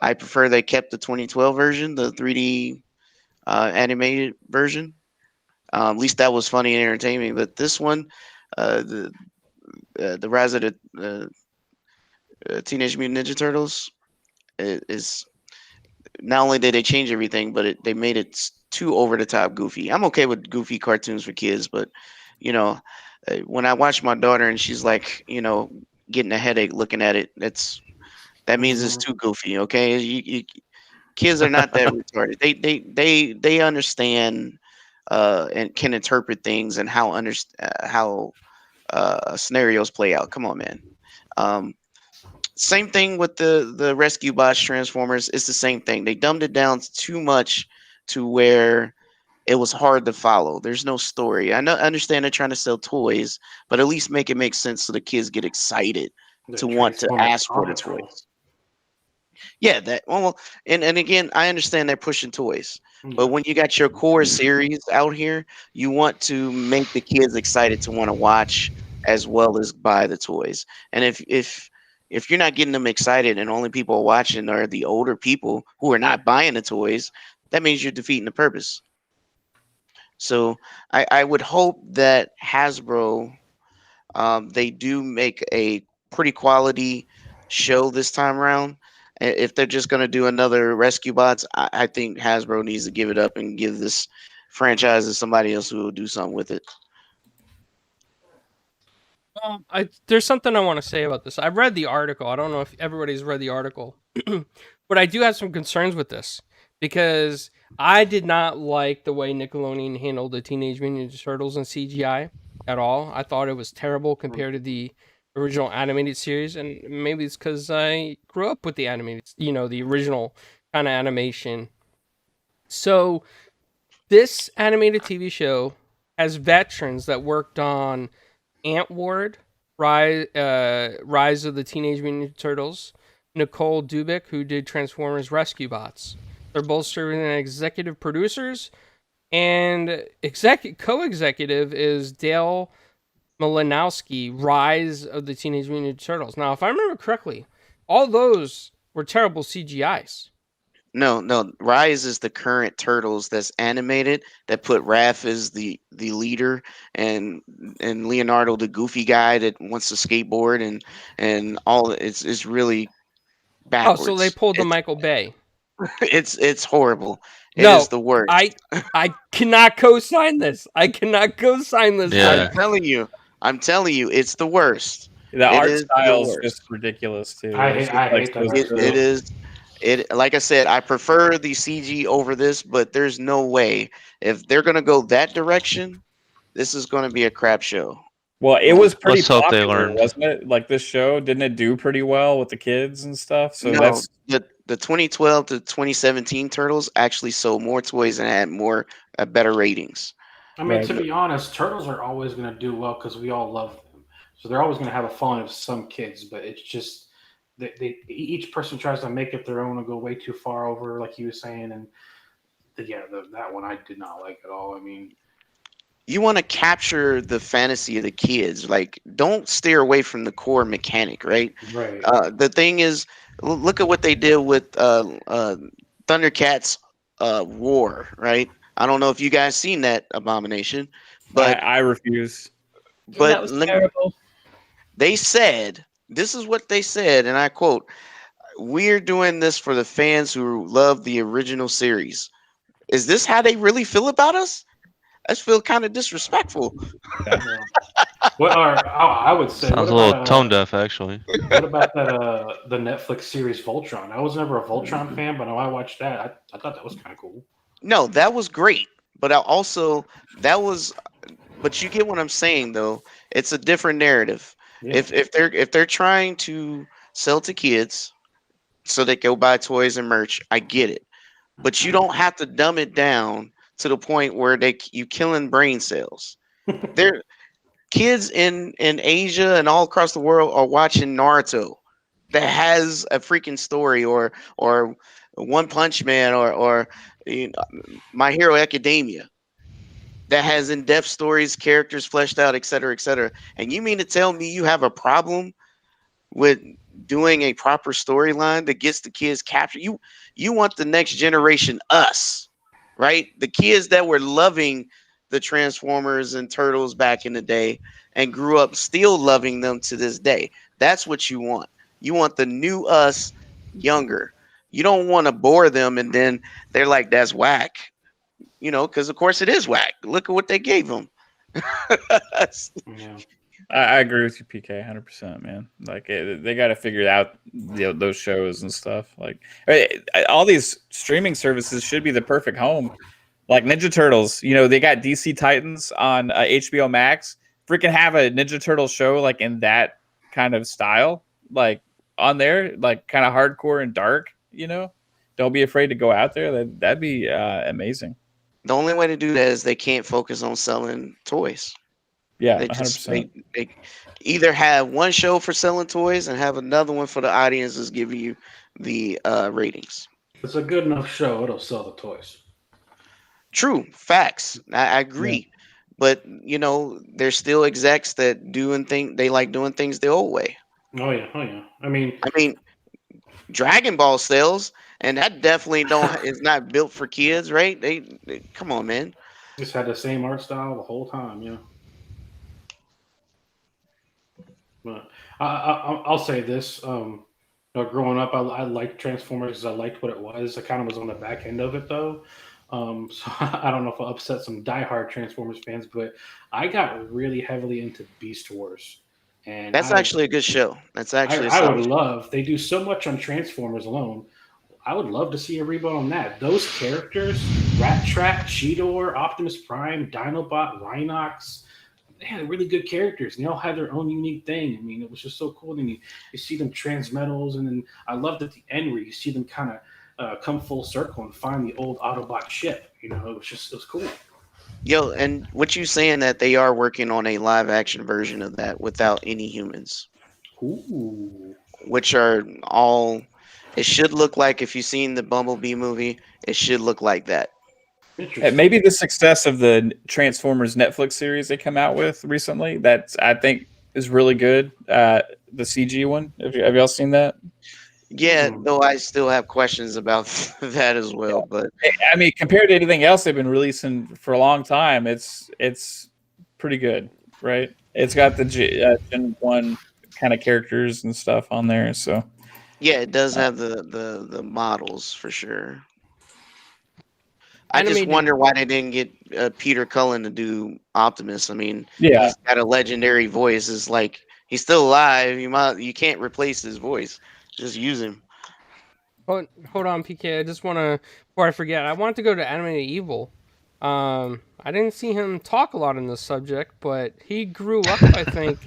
I prefer they kept the 2012 version, the 3D animated version. At least that was funny and entertaining. But this one, the Rise of the Teenage Mutant Ninja Turtles, is not only did they change everything, but they made it too over the top goofy. I'm okay with goofy cartoons for kids, but when I watch my daughter and she's like, getting a headache looking at it, that means it's too goofy. Okay, kids are not that retarded. They understand and can interpret things and how scenarios play out. Come on, man. Same thing with the Rescue Bots Transformers. It's the same thing. They dumbed it down too much to where it was hard to follow. There's no story. I understand they're trying to sell toys, but at least make it make sense so the kids get excited to want to ask for the toys. Yeah, and again, I understand they're pushing toys, but when you got your core series out here, you want to make the kids excited to want to watch as well as buy the toys. And if you're not getting them excited and only people watching are the older people who are not buying the toys, that means you're defeating the purpose. So I would hope that Hasbro, they do make a pretty quality show this time around. If they're just going to do another Rescue Bots, I think Hasbro needs to give it up and give this franchise to somebody else who will do something with it. There's something I want to say about this. I read the article. I don't know if everybody's read the article, but I do have some concerns with this because I did not like the way Nickelodeon handled the Teenage Mutant Ninja Turtles in CGI at all. I thought it was terrible compared to the original animated series, and maybe it's because I grew up with the animated, the original kind of animation. So this animated TV show has veterans that worked on Ant Ward, Rise of the Teenage Mutant Ninja Turtles, Nicole Dubik, who did Transformers Rescue Bots. They're both serving as executive producers, and co-executive is Dale Malinowski, Rise of the Teenage Mutant Ninja Turtles. Now, if I remember correctly, all those were terrible CGIs. No. Rise is the current Turtles that's animated. That put Raph as the leader, and Leonardo the goofy guy that wants to skateboard, and all. It's really Oh, backwards. so they pulled the It's Michael Bay. it's horrible. It No, is the worst. I cannot co-sign this. I cannot co-sign this. Yeah. I'm telling you, it's the worst. The It art is the style is worst. just ridiculous too. I It's hate just that. so- It is. It, like I said, I prefer the CG over this, but there's no way if they're gonna go that direction, this is gonna be a crap show. Well, it was pretty Let's hope they popular, learned. wasn't it? Like this show, didn't it do pretty well with the kids and stuff? So No, that's the 2012 to 2017 Turtles actually sold more toys and had more better ratings. I mean, Right. to be honest, turtles are always going to do well because we all love them. So they're always going to have a following of some kids, but it's just each person tries to make it their own and go way too far over, like he was saying. And that one I did not like at all. I mean, You want to capture the fantasy of the kids. Like, don't steer away from the core mechanic, right? right. The thing is, look at what they did with Thundercats War, right? I don't know if you guys seen that abomination, but I refuse. that was terrible. they said, this is what they said, and I quote, "We're doing this for the fans who love the original series." Is this how they really feel about us? I just feel kind of disrespectful. I would say Sounds what a little about, tone deaf, actually. What about that the Netflix series Voltron? I was never a Voltron fan, but when I watched that, I thought that was kind of cool. No, that was great, but but you get what I'm saying though. It's a different narrative. Yeah. If they're trying to sell to kids so they go buy toys and merch, I get it. But you don't have to dumb it down to the point where you killing brain cells. There kids in Asia and all across the world are watching Naruto that has a freaking story, or One Punch Man, or My Hero Academia that has in-depth stories, characters fleshed out, etc., etc. And you mean to tell me you have a problem with doing a proper storyline that gets the kids captured? You want the next generation, us, right? The kids that were loving the Transformers and Turtles back in the day and grew up still loving them to this day. That's what you want. You want the new us younger. You don't want to bore them and then they're like, that's whack. Because of course it is whack. Look at what they gave them. Yeah. I agree with you, PK, 100%, man. Like they got to figure out those shows and stuff. Like all these streaming services should be the perfect home. Like Ninja Turtles, they got DC Titans on HBO Max. Freaking have a Ninja Turtle show like in that kind of style, like on there, like kind of hardcore and dark. Don't be afraid to go out there. That'd be amazing. The only way to do that is they can't focus on selling toys. Yeah, They 100%. they either have one show for selling toys and have another one for the audiences giving you the ratings. If it's a good enough show, it'll sell the toys. True, facts. I agree. But there's still execs that they like doing things the old way. Oh yeah. I mean, Dragon Ball sells, and that definitely is not built for kids, right? They come on, man. just had the same art style the whole time, yeah. But I'll say this: growing up, I liked Transformers because I liked what it was. I kind of was on the back end of it though, so I don't know if I upset some diehard Transformers fans, but I got really heavily into Beast Wars. And That's actually a good show. That's actually a I solid would show. love. They do so much on Transformers alone. I would love to see a reboot on that. Those characters, Rat Trap, Cheetor, Optimus Prime, Dinobot, Rhinox, they had really good characters. And they all had their own unique thing. I mean, it was just so cool. And you see them transmetals, and then I loved at the end where you see them kind of come full circle and find the old Autobot ship. You know, it was cool. Yo, and what you saying that they are working on a live action version of that without any humans, Ooh. which are all. It should look like, if you've seen the Bumblebee movie, it should look like that. Interesting. Maybe the success of the Transformers Netflix series they come out with recently, that I think is really good. The CG one. Have y'all seen that? Yeah, though I still have questions about that as well. But I mean, compared to anything else they've been releasing for a long time, it's pretty good, right? It's got the Gen 1 kind of characters and stuff on there, so yeah, it does have the models for sure. I just Animated- wonder why they didn't get Peter Cullen to do Optimus. I mean, yeah. he's got a legendary voice. It's like he's still alive. You can't replace his voice. Just use him. Hold on, PK. I just want to, before I forget, I want to go to Animated Evil. I didn't see him talk a lot on this subject, but he grew up, I think,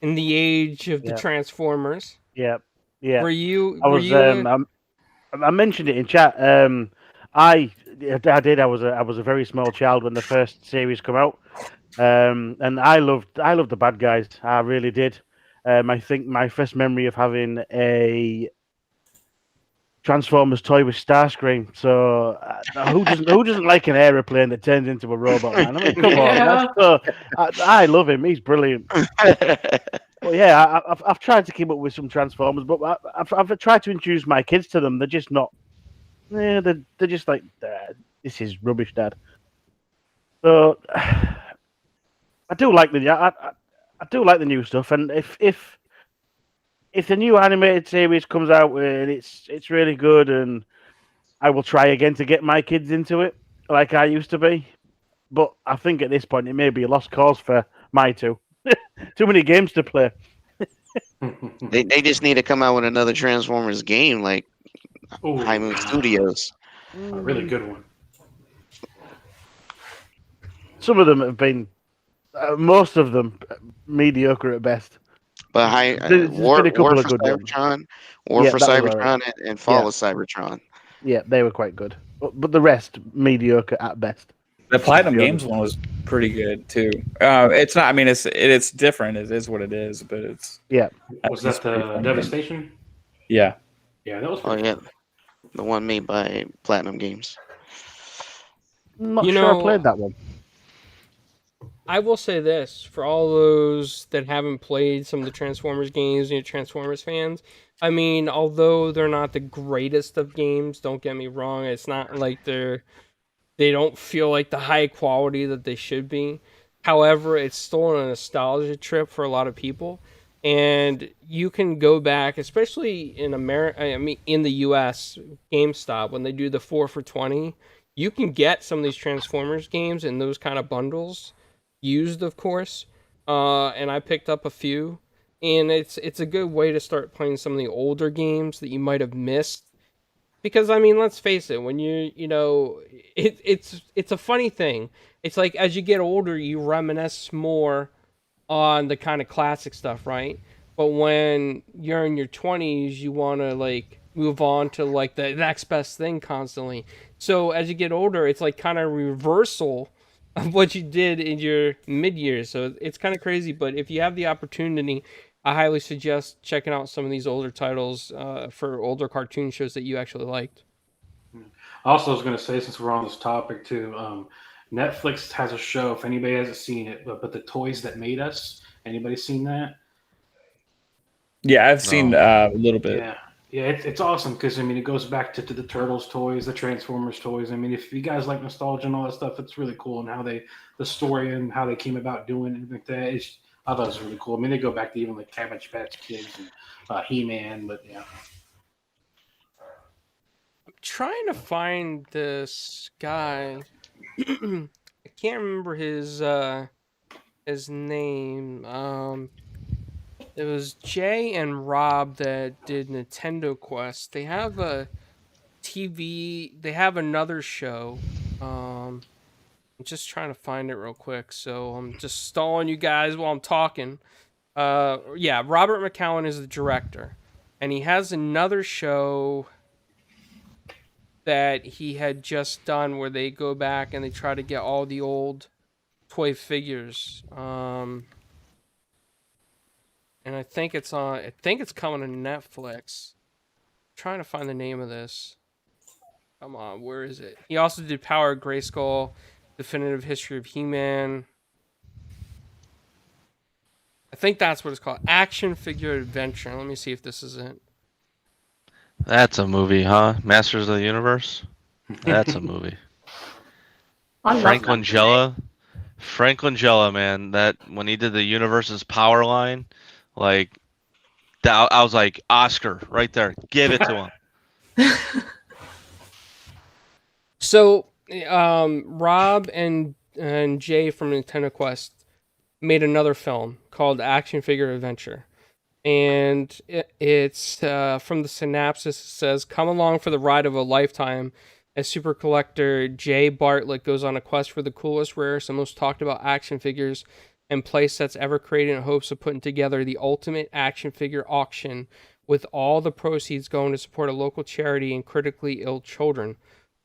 in the age of the Yeah. Transformers. Yeah, yeah. Were you? I was. I mentioned it in chat. I did. I was a very small child when the first series came out, and I loved the bad guys. I really did. I think my first memory of having a Transformers toy was Starscream. So who doesn't like an aeroplane that turns into a robot? Man, I mean, come on. I love him. He's brilliant. Well, yeah, I've tried to keep up with some Transformers, but I've tried to introduce my kids to them. They're just not. Yeah, they're just like, this is rubbish, Dad. So I do like I do like the new stuff, and if the new animated series comes out and it's really good, and I will try again to get my kids into it like I used to be. But I think at this point it may be a lost cause for my two. Too many games to play. They just need to come out with another Transformers game, like Ooh, High Moon Studios. a really good one. Some of them have been, most of them, mediocre at best. But There's War been a couple for of good ones. Cybertron, War Yeah, for that was Cybertron, and Fall of Cybertron. Yeah, they were quite good, but the rest mediocre at best. The Platinum be Games honest. one was pretty good too. It's not. I mean, it's different. It is what it is, but it's. Yeah. Was that the Devastation? Yeah. Yeah, that was. Oh Pretty yeah, the one made by Platinum Games. I'm not You sure know- I played that one. I will say this for all those that haven't played some of the Transformers games and you're Transformers fans. I mean, although they're not the greatest of games, don't get me wrong. It's not like they don't feel like the high quality that they should be. However, it's still a nostalgia trip for a lot of people. And you can go back, especially in America, I mean, in the US, GameStop, when they do the 4 for $20, you can get some of these Transformers games in those kind of bundles, used, of course. And I picked up a few. And it's a good way to start playing some of the older games that you might have missed. Because I mean, let's face it, when it's a funny thing. It's like as you get older, you reminisce more on the kind of classic stuff, right? But when you're in your 20s, you want to like move on to like the next best thing constantly. So as you get older, it's like kind of reversal of what you did in your mid years. So it's kind of crazy. But if you have the opportunity, I highly suggest checking out some of these older titles for older cartoon shows that you actually liked. Also, I was going to say, since we're on this topic too, Netflix has a show. If anybody hasn't seen it, but the Toys That Made Us. Anybody seen that? Yeah, I've seen a little bit. Yeah, it's awesome because I mean it goes back to the Turtles toys, the Transformers toys. I mean, if you guys like nostalgia and all that stuff, it's really cool, and how the story and how they came about doing it like that. I thought it was really cool. I mean, they go back to even like Cabbage Patch Kids and He-Man, but yeah. I'm trying to find this guy. I can't remember his name. It was Jay and Rob that did Nintendo Quest. They have a TV. They have another show. I'm just trying to find it real quick, so I'm just stalling you guys while I'm talking. Yeah, Robert McCowan is the director, and he has another show that he had just done where they go back and they try to get all the old toy figures. And I think it's on. I think it's coming to Netflix. I'm trying to find the name of this. Come on, where is it? He also did Power of Grayskull, Definitive History of He-Man. I think that's what it's called. Action Figure Adventure. Let me see if this is it. That's a movie, huh? Masters of the Universe. That's a movie. I love Frank that movie. Langella. Frank Langella, man. That when he did the Universe's Power line, like that, I was like, Oscar right there. Give it to him. So, Rob and Jay from Nintendo Quest made another film called Action Figure Adventure. And it's from the synopsis, it says, come along for the ride of a lifetime as super collector Jay Bartlett goes on a quest for the coolest, rarest, and most talked about action figures and playsets ever created in hopes of putting together the ultimate action figure auction, with all the proceeds going to support a local charity and critically ill children.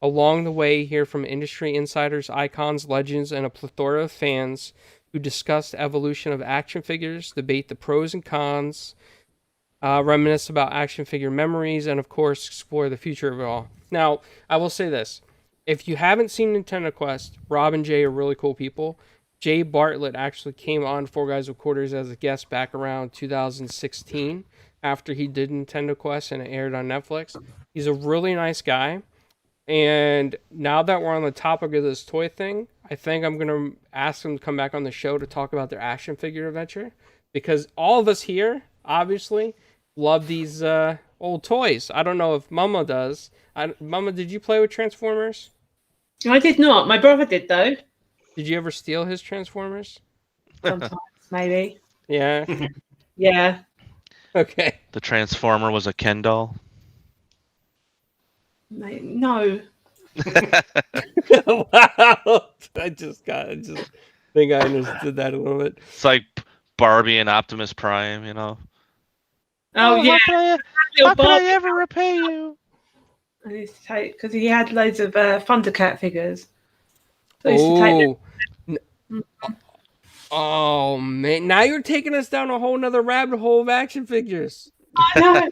Along the way, hear from industry insiders, icons, legends, and a plethora of fans who discuss the evolution of action figures, debate the pros and cons, reminisce about action figure memories, and of course, explore the future of it all. Now, I will say this. If you haven't seen Nintendo Quest, Rob and Jay are really cool people. Jay Bartlett actually came on Four Guys with Quarters as a guest back around 2016 after he did Nintendo Quest and it aired on Netflix. He's a really nice guy. And now that we're on the topic of this toy thing, I think I'm going to ask them to come back on the show to talk about their action figure adventure. Because all of us here, obviously, love these old toys. I don't know if Mama does. Mama, did you play with Transformers? I did not. My brother did, though. Did you ever steal his Transformers? Sometimes, maybe. Yeah. Yeah. Okay. The Transformer was a Ken doll. No. Wow. I just think I understood that a little bit. It's like Barbie and Optimus Prime, you know. Oh, yeah. How can I ever repay you? I used to take, because he had loads of Thundercat figures. So I used to take them. Oh man! Now you're taking us down a whole nother rabbit hole of action figures. I know.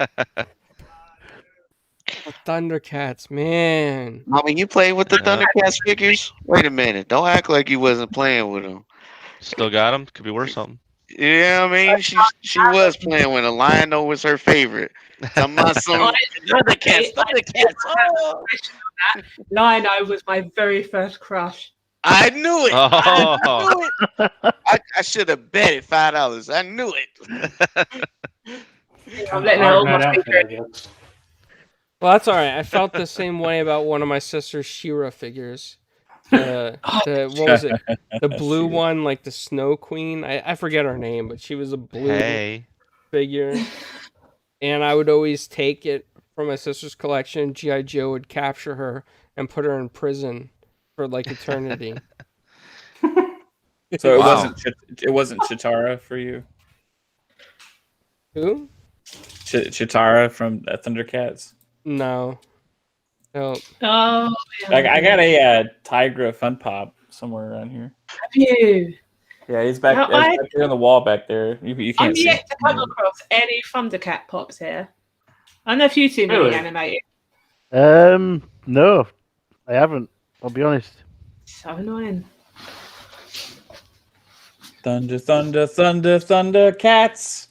The Thundercats, man. Mommy, you played with the Yeah. Thundercats figures? Wait a minute. Don't act like you wasn't playing with them. Still got him. Could be worth something. Yeah, I mean, she was playing with a Lion-O was her favorite. Talking about some Thundercats. Oh, Lion-O was my very first crush. I knew it. Oh. I should have bet it $5. I knew it. I'm letting out all my Right after that, secrets. yes. Well, that's all right. I felt the same way about one of my sister's She-Ra figures. What was it? The blue one, like the Snow Queen. I forget her name, but she was a blue Hey. figure. And I would always take it from my sister's collection. G.I. Joe would capture her and put her in prison for like eternity. So Wow. it wasn't Chitara for you. Who? Chitara from Thundercats. No. No. Oh, yeah. I got a Tigra Fun Pop somewhere around here. Have you? Yeah, he's back, No, back there on the wall back there. You I'm can't see. yet to come across any Thundercat pops here. I don't know if you've seen Really? any animated. No, I haven't. I'll be honest. So annoying. Thunder, thunder, thunder, thunder, cats.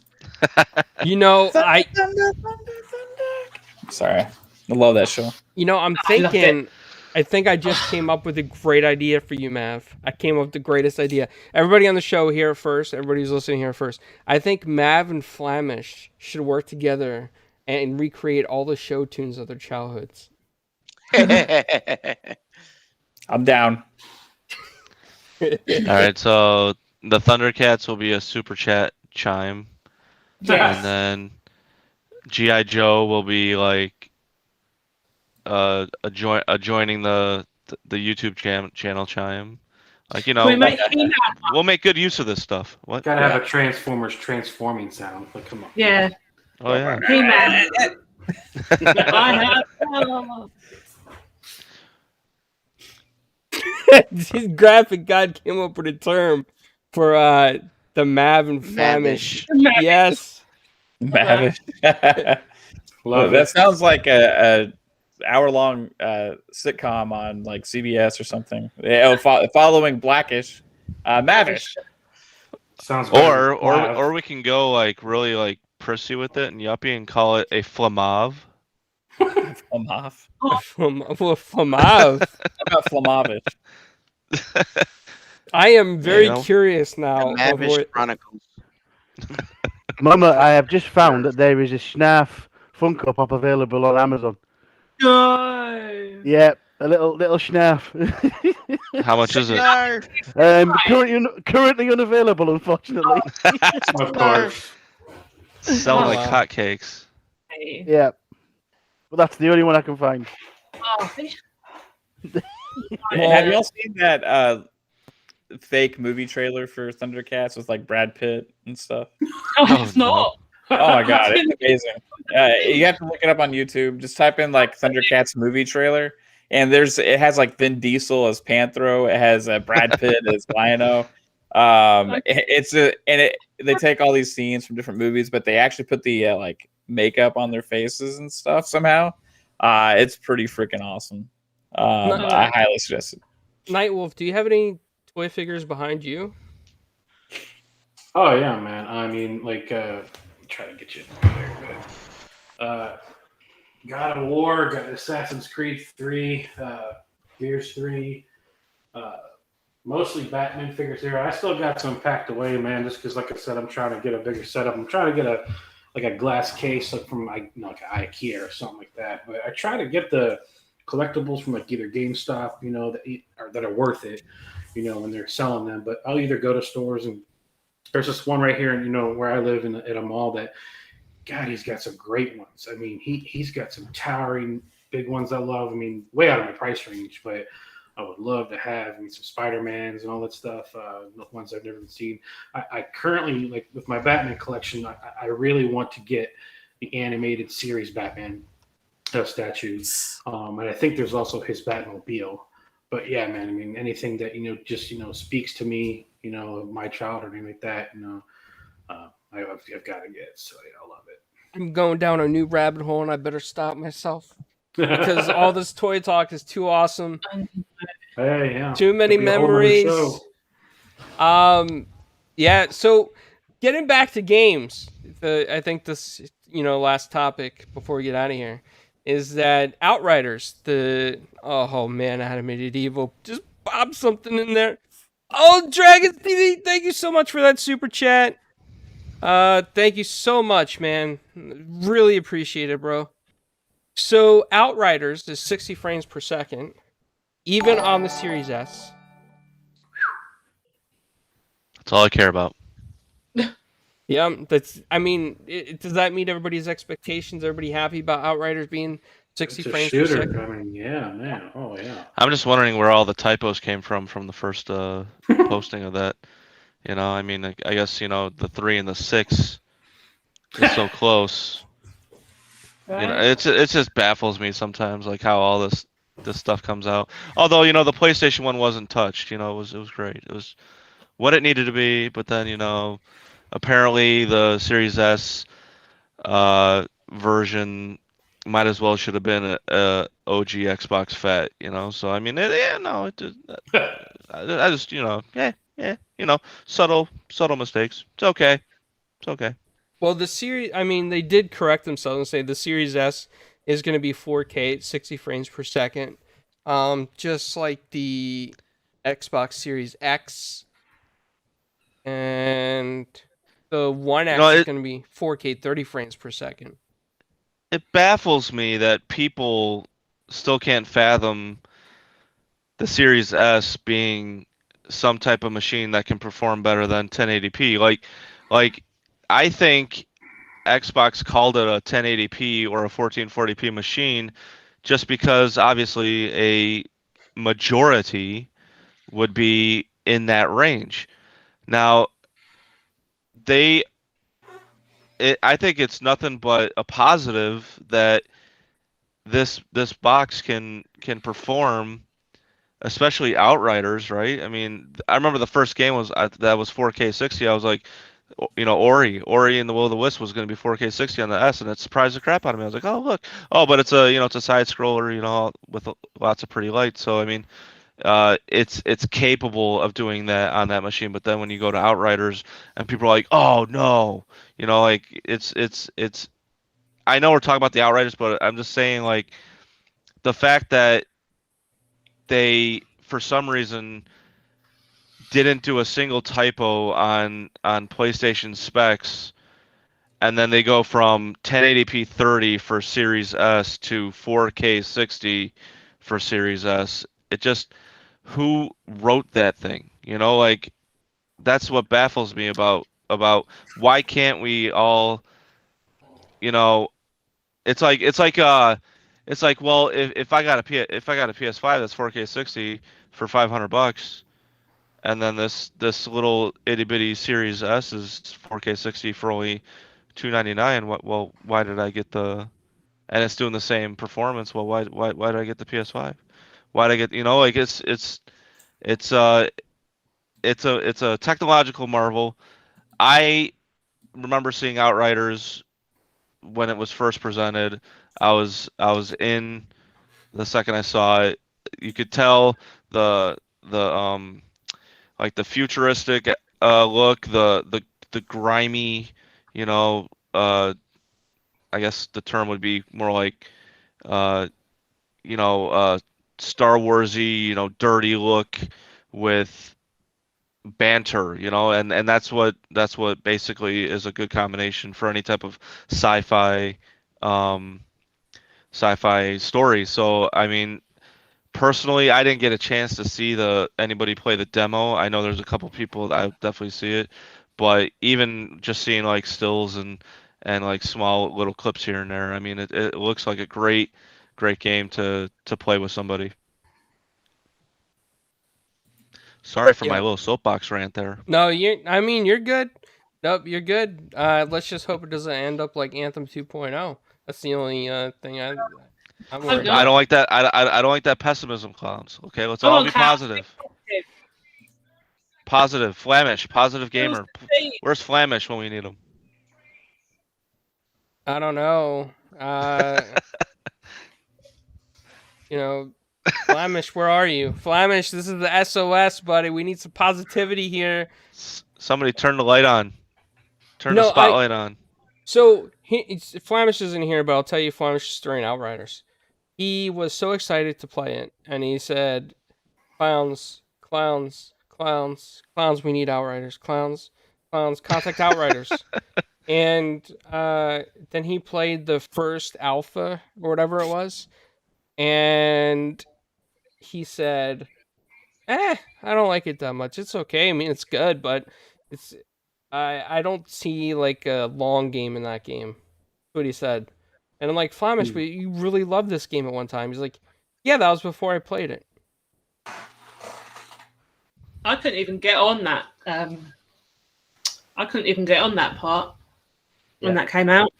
You know, Thunder, thunder, thunder, thunder. Sorry, I love that show. I'm I loved it. thinking. I think I just came up with a great idea for you, Mav. I came up with the greatest idea. Everybody on the show here first. Everybody who's listening here first. I think Mav and Flamish should work together and recreate all the show tunes of their childhoods. I'm down. All right, so the Thundercats will be a super chat chime. Yes. And then G.I. Joe will be like joining the YouTube channel chime. Like, you Can we know, make He-Man? we'll make good use of this stuff. What? Gotta have a Transformers transforming sound. Like, come on. Yeah, Oh yeah. He-Man. I have power. This graphic god came up with a term for the Mav and Famish. Mavish. Yes. Mavish. Love That it. sounds like a hour-long sitcom on like CBS or something. Yeah, following Blackish, Mavish. Sounds better Or than Flav. or we can go like really like prissy with it and yuppie and call it a flamav. Flamav. Flamav. How about Flamavish? I am very You know. curious The now. Of Mavish what, Chronicles. Mama, I have just found that there is a Snarf Funko Pop available on Amazon. No. Yeah, a little Snarf. How much is it? Currently unavailable, unfortunately. Of course. Selling like Wow. hotcakes. Hey. Yeah, but that's the only one I can find. Oh, Have you all seen that fake movie trailer for Thundercats with like Brad Pitt and stuff? oh, it's not. Oh my god, it's amazing. You have to look it up on YouTube. Just type in like Thundercats movie trailer, and it has like Vin Diesel as Panthro. It has Brad Pitt as Lion-O. They take all these scenes from different movies, but they actually put the like makeup on their faces and stuff somehow. It's pretty freaking awesome. I highly suggest it. Nightwolf, do you have any toy figures behind you? Oh yeah, man. I mean, like, try to get you there. God of War, got Assassin's Creed 3, Gears 3, mostly Batman figures here. I still got some packed away, man, just because, like I said, I'm trying to get a bigger setup. I'm trying to get a glass case like from like IKEA or something like that. But I try to get the collectibles from like either GameStop, you know, that are worth it, you know, when they're selling them. But I'll either go to stores, and there's this one right here, and you know where I live at a mall that, God, he's got some great ones. I mean, he's got some towering big ones I love. I mean, way out of my price range, but I would love to have some Spider-Mans and all that stuff, the ones I've never seen. I currently, like with my Batman collection, I really want to get the animated series Batman statues. And I think there's also his Batmobile. But yeah, man, I mean, anything that, you know, just, you know, speaks to me, you know, of my child or anything like that, you know, I've got to get. So yeah, I love it. I'm going down a new rabbit hole, and I better stop myself because all this toy talk is too awesome. Hey, yeah. Too many Could be a whole nother memories. show. Yeah. So getting back to games, I think this, you know, last topic before we get out of here is that Outriders, oh man, animated evil, just pop something in there. Oh, Dragons TV, thank you so much for that super chat. Thank you so much, man. Really appreciate it, bro. So Outriders is 60 frames per second, even on the Series S. That's all I care about. Yeah, I mean, does that meet everybody's expectations? Everybody happy about Outriders being 60 It's a frames per shooter. second? I mean, yeah, man. Oh, yeah. I'm just wondering where all the typos came from the first posting of that. You know, I mean, I guess, you know, the 3 and the 6 is so close. You know, it just baffles me sometimes, like how all this stuff comes out. Although, you know, the PlayStation 1 wasn't touched. You know, it was great. It was what it needed to be. But then, you know, apparently the Series S version might as well should have been a OG Xbox Fat. You know, so I mean, I just, you know, you know, subtle mistakes. It's okay. Well, the series, I mean, they did correct themselves and say the Series S is going to be 4K at 60 frames per second, just like the Xbox Series X, and the One X is going to be 4K 30 frames per second. It baffles me that people still can't fathom the Series S being some type of machine that can perform better than 1080p. Like I think Xbox called it a 1080p or a 1440p machine, just because obviously a majority would be in that range. Now, I think it's nothing but a positive that this box can perform, especially Outriders, right? I mean, I remember the first game that was 4K 60. I was like, Ori and the Will of the Wisp was going to be 4K 60 on the S, and it surprised the crap out of me. I was like, oh look, but it's a side scroller, with lots of pretty lights. So I mean, it's capable of doing that on that machine. But then when you go to Outriders and people are like, oh no, like it's. I know we're talking about the Outriders, but I'm just saying, like, the fact that they for some reason didn't do a single typo on PlayStation specs, and then they go from 1080p 30 for Series S to 4K 60 for Series S. It just, who wrote that thing? Like, that's what baffles me about why can't we all, it's like, well, if I got a PS5 that's 4K 60 for $500, and then this little itty bitty Series S is 4K 60 for only $299. Well, why did I get and it's doing the same performance? Well, why did I get the PS5? Why did I get, like, it's a technological marvel. I remember seeing Outriders when it was first presented. I was in the second I saw it. You could tell the like the futuristic look, the grimy, I guess the term would be more like Star Warsy, dirty look with banter, and that's what basically is a good combination for any type of sci-fi story. So I mean, personally, I didn't get a chance to see anybody play the demo. I know there's a couple people that I definitely see it, but even just seeing like stills and like small little clips here and there, I mean, it looks like a great game to play with somebody. Sorry for my little soapbox rant there. No, you're good. Nope, you're good. Let's just hope it doesn't end up like Anthem 2.0. That's the only thing I'm worried I about. don't like that. I don't like that pessimism, clowns. Okay, let's all be positive. Positive, Flamish, positive gamer. Where's Flamish when we need him? I don't know. Flamish, where are you? Flamish, this is the SOS, buddy. We need some positivity here. Somebody turn the light on. Turn the spotlight on. So, Flamish isn't here, but I'll tell you Flamish's story in Outriders. He was so excited to play it, and he said, clowns, we need Outriders. Clowns, contact Outriders. And then he played the first alpha, or whatever it was, and he said, I don't like it that much. It's okay. I mean, it's good, but I don't see like a long game in that game. That's what he said. And I'm like, Flamish, but you really loved this game at one time. He's like, yeah, that was before I played it. I couldn't even get on that. I couldn't even get on that part when that came out.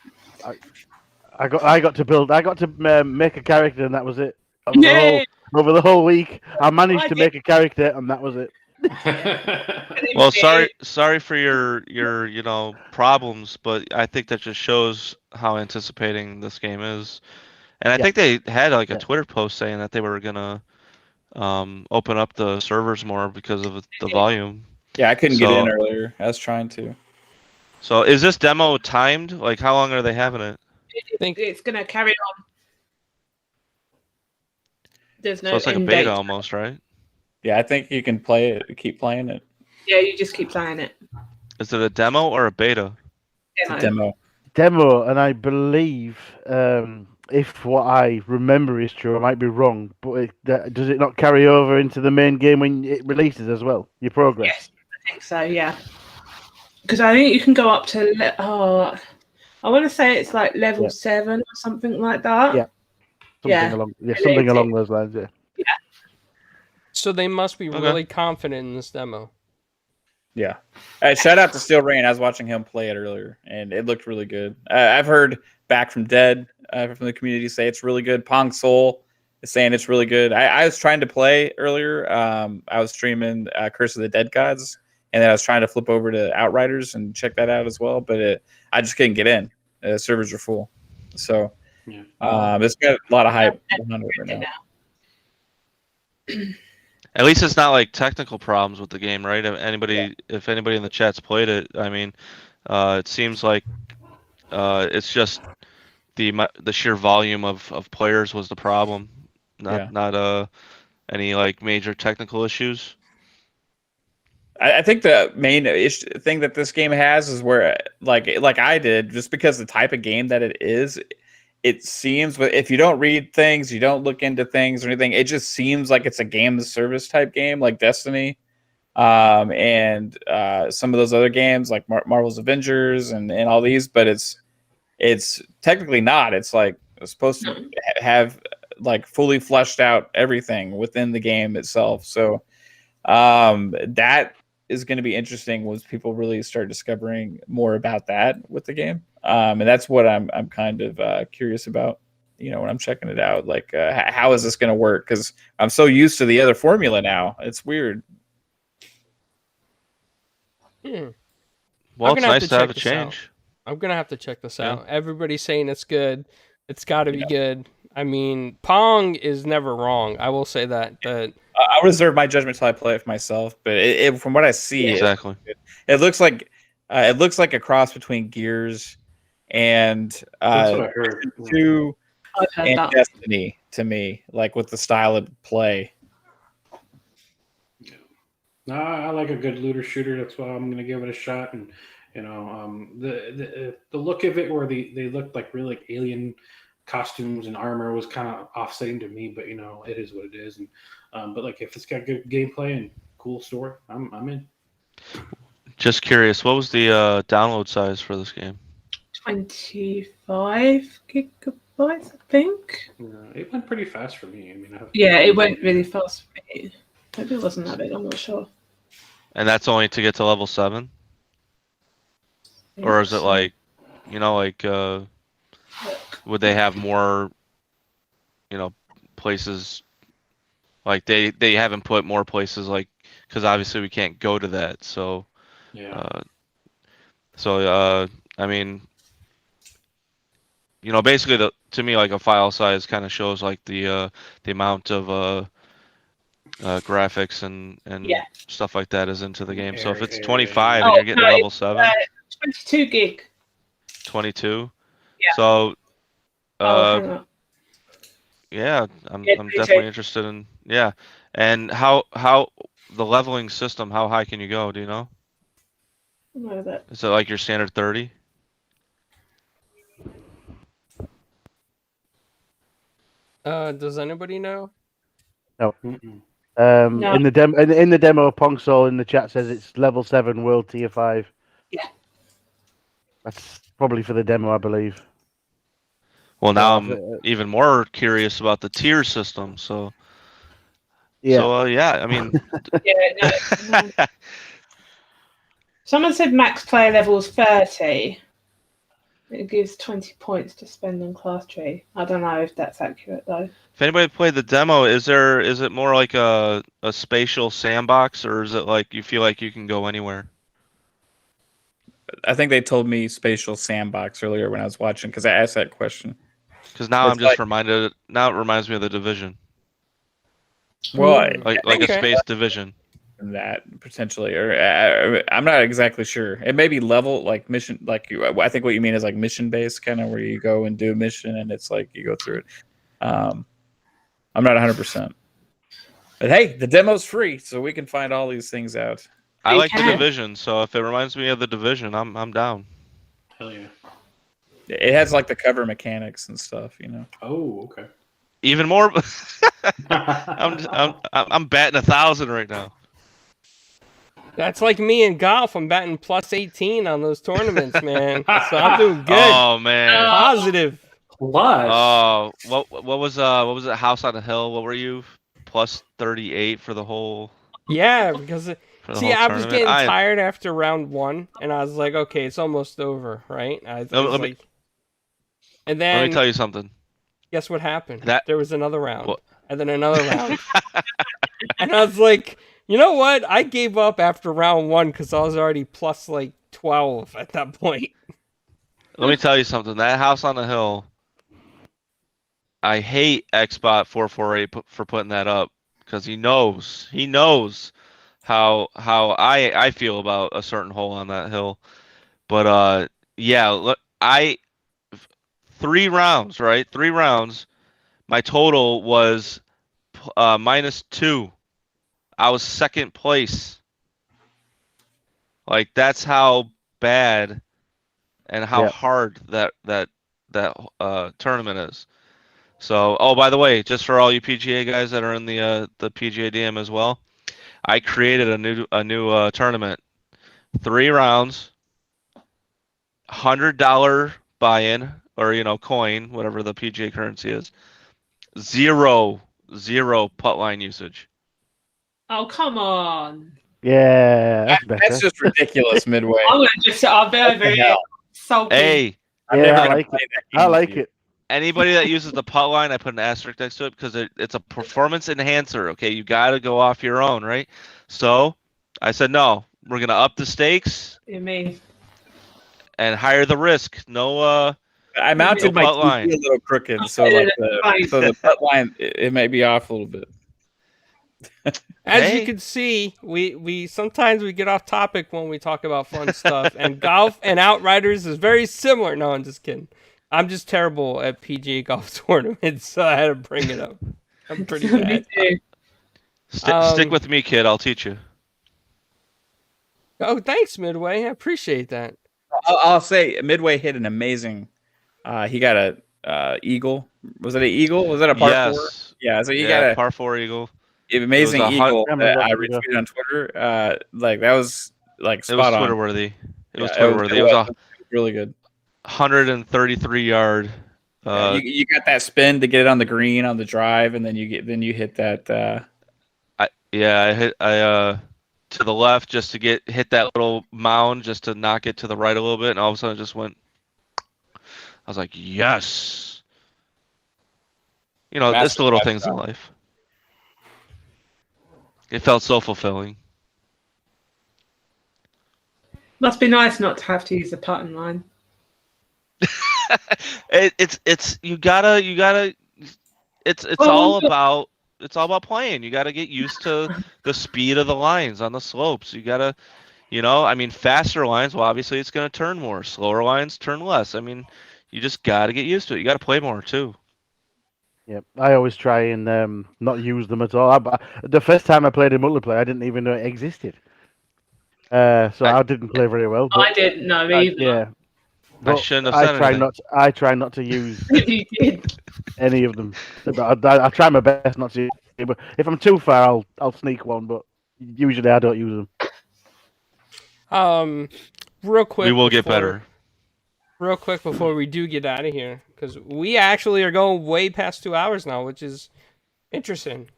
I got to make a character, and that was it. Over the whole week, I managed to make a character, and that was it. Well, sorry for your problems, but I think that just shows how anticipating this game is. And I think they had like a Twitter post saying that they were gonna open up the servers more because of the volume. Yeah, I couldn't get in earlier. I was trying to. So is this demo timed? Like, how long are they having it? It's gonna carry on. There's no. So it's like a beta almost, right? Yeah, I think you can keep playing it. Yeah, you just keep playing it. Is it a demo or a beta? It's a demo. Demo, and I believe, if what I remember is true, I might be wrong, but does it not carry over into the main game when it releases as well? Your progress? Yes, I think so, yeah. Because I think you can go up to... I want to say it's like level Yeah. 7 or something like that. Yeah. Yeah. Something along those lines. Yeah. So they must be Okay. really confident in this demo. Yeah. Shout out to Steel Rain. I was watching him play it earlier, and it looked really good. I've heard back from Dead, from the community, say it's really good. Pong Soul is saying it's really good. I was trying to play earlier. I was streaming Curse of the Dead Gods, and then I was trying to flip over to Outriders and check that out as well, but I just couldn't get in. Servers are full. So Yeah. it's got a lot of hype behind it right now. At least it's not like technical problems with the game, right? If anybody in the chat's played it, I mean, it seems like it's just the sheer volume of players was the problem, not any like major technical issues. I think the main thing that this game has is where, like I did, just because the type of game that it is, it seems, if you don't read things, you don't look into things or anything, it just seems like it's a game as a service type game, like Destiny, and some of those other games like Marvel's Avengers and all these. But it's technically not. It's like it's supposed to have like fully fleshed out everything within the game itself. So that is going to be interesting once people really start discovering more about that with the game. And that's what I'm kind of curious about, when I'm checking it out. Like, how is this going to work? Because I'm so used to the other formula now. It's weird. Well, it's nice to have a change. I'm gonna have to check this Yeah. out. Everybody's saying it's good. It's got to be good. I mean, Pong is never wrong. I will say that. I'll reserve my judgment till I play it for myself. But from what I see, Exactly, it looks like a cross between Gears and That's what I heard. 2 I've heard and that. Destiny to me, like with the style of play. No, I like a good looter shooter. That's why I'm going to give it a shot. And the look of it, where they looked like really like alien costumes and armor, was kind of offsetting to me. But it is what it is. And but like if it's got good gameplay and cool story, I'm in. Just curious, what was the download size for this game? 25 gigabytes, I think. It went pretty fast for me. I mean, Yeah, it went really fast for me. Maybe it wasn't that big. I'm not sure. And that's only to get to level 7? Or is it like, would they have more, places? Like they haven't put more places, like, because obviously we can't go to that. So, yeah. I mean, basically to me, like a file size kind of shows like the amount of graphics and stuff like that is into the game. So if it's 25 and you're getting to level 7, 22 gig. 22. Yeah. So, hang on. yeah, I'm Yeah, definitely interested in And how the leveling system? How high can you go? Do you know? No, that. Is it like your standard 30? Does anybody know? Mm-mm. No. In the demo, Pong Soul in the chat says it's level 7, world tier 5. Yeah. That's probably for the demo, I believe. Well, now Yeah, I'm even more curious about the tier system. So, Yeah. So, I mean, Yeah, no. Someone said max player level is 30. It gives 20 points to spend on class tree. I don't know if that's accurate though. if anybody played the demo, is it more like a spatial sandbox, or is it like you feel like you can go anywhere? I think they told me spatial sandbox earlier when I was watching, because I asked that question. Because now It's I'm just like- reminded. Now it reminds me of the Division, Well, like a Okay. space division. that potentially, or I'm not exactly sure. It may be level, like mission, like I think what you mean is like mission based, kind of where you go and do a mission and it's like you go through it. I'm not 100%, but hey, the demo's free, so we can find all these things out. I like the can. Division, so if it reminds me of the Division, I'm down. Hell yeah. It has like the cover mechanics and stuff, Oh, okay. Even more. I'm batting 1,000 right now. That's like me in golf. I'm batting plus 18 on those tournaments, man. So I'm doing good. Oh man. Positive. Plus. Oh, what was it? House on a Hill. What were you? Plus 38 for the whole. Yeah, because For the see, whole I was tournament? getting tired after round 1, and I was like, okay, it's almost over, right? I was Let me- like, and then Let me tell you something. guess what happened? That- There was another round, What? and then another round, and I was like, you know what? I gave up after round 1 because I was already plus like 12 at that point. Let me tell you something. That House on the Hill. I hate Xbot 448 for putting that up because he knows how I feel about a certain hole on that hill. But yeah, look, 3 rounds, right? 3 rounds. My total was -2. I was second place. Like that's how bad and how hard that tournament is. So, oh, by the way, just for all you PGA guys that are in the PGA DM as well, I created a new tournament. 3 rounds, $100 buy-in or coin, whatever the PGA currency is. Zero putt line usage. Oh, come on. Yeah, that's better. That's just ridiculous, Midway. I'm going to just sit over here. Sulky. Hey, I'm Yeah, never I gonna like play it. that game I with like you. it. anybody that uses the putt line, I put an asterisk next to it because it's a performance enhancer. Okay, you got to go off your own, right? So I said no. We're gonna up the stakes You mean? and higher the risk. No, I mounted No my putt TV line. a little crooked, so like the putt line it may be off a little bit. As you Hey. can see, we sometimes we get off topic when we talk about fun stuff, and golf and Outriders is very similar. No, I'm just kidding. I'm just terrible at PGA golf tournaments, so I had to bring it up. I'm pretty Me bad. too. Stick with me, kid. I'll teach you. Oh, thanks, Midway. I appreciate that. I'll say Midway hit an amazing. He got a eagle. Was it an eagle? Was it a par 4? Yes. Yeah, so you Yeah, got a par 4 eagle. amazing It was a eagle hun- that I Yeah. retweeted on Twitter. Like that was like It spot was on. Twitter worthy. It was Yeah, Twitter worthy. It was a really good. 133 yard. Yeah, you got that spin to get it on the green on the drive, and then you hit that. I hit to the left just to hit that little mound just to knock it to the right a little bit, and all of a sudden it just went. I was like, yes. It's the little things in life. It felt so fulfilling. Must be nice not to have to use the button line. It's you gotta it's Well, all about playing. You gotta get used to the speed of the lines on the slopes. You gotta faster lines, well obviously it's gonna turn more. Slower lines turn less. I mean, you just gotta get used to it. You gotta play more too. Yep, I always try and not use them at all. The first time I played in multiplayer, I didn't even know it existed. So I didn't play very well. But, I didn't know either. yeah, I but shouldn't have said anything. I try not to use You did. any of them. But I try my best not to. But if I'm too far, I'll sneak one. But usually I don't use them. Real quick. We will get better. Real quick before we do get out of here, because we actually are going way past 2 hours now, which is interesting.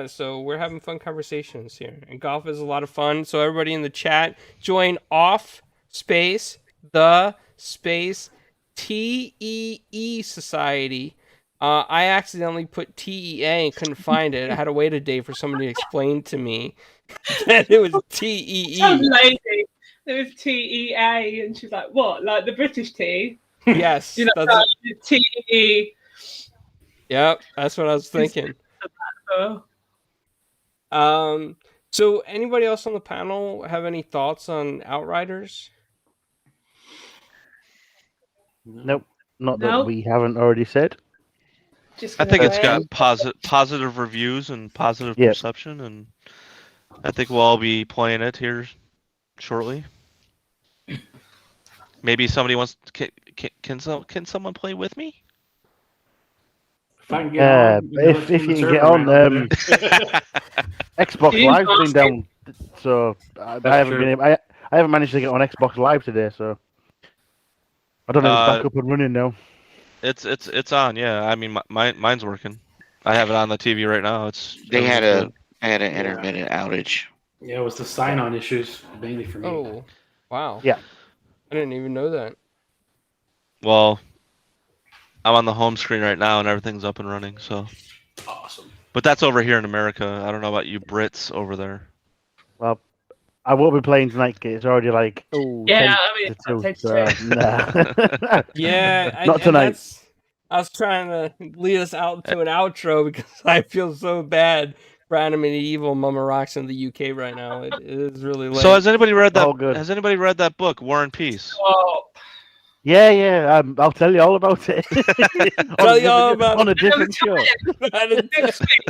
So we're having fun conversations here, and golf is a lot of fun. So everybody in the chat, join the space TEE Society. I accidentally put TEA and couldn't find it. I had to wait a day for somebody to explain to me that it was TEE. Some lady. There was TEA, and she's like, "What? Like the British tea?" Yes. That's like TEE. Yep, that's what I was thinking. Oh. So anybody else on the panel have any thoughts on Outriders? Nope, not that Nope. we haven't already said. Just I think gonna it's wait. got positive reviews and positive Yep. perception, and I think we'll all be playing it here shortly. Maybe somebody wants. Can someone play with me? If you If you can get on, Xbox You Live's been bastard. down So I That's haven't true. been able, I haven't managed to get on Xbox Live today, so I don't know if it's back up and running now. It's on. Yeah, I mean, mine's working. I have it on the TV right now. They had everything's an Yeah. intermittent outage. Yeah, it was the sign-on issues mainly for me. Oh, wow. Yeah. I didn't even know that. Well, I'm on the home screen right now and everything's up and running. So, Awesome. but that's over here in America. I don't know about you Brits over there. Well, I won't be playing tonight. 'Cause it's already like Oh, 10 Yeah, I mean, to it's 2, 10 to so, nah. yeah. Not tonight. I was trying to lead us out to an outro because I feel so bad for Animated Evil Mama Rocks in the UK right now. It is really late. So has anybody read that? All good. Has anybody read that book, War and Peace? Oh, Yeah. I'll tell you all about it. Tell you all about on a it. different show. next week.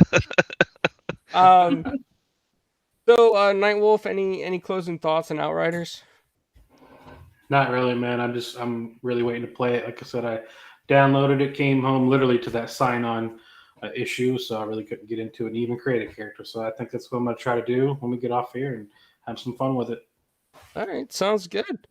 So, Nightwolf, any closing thoughts on Outriders? Not really, man. I'm really waiting to play it. Like I said, I downloaded it, came home literally to that sign-on issue, so I really couldn't get into it and even create a character. So I think that's what I'm gonna try to do when we get off here and have some fun with it. All right, sounds good.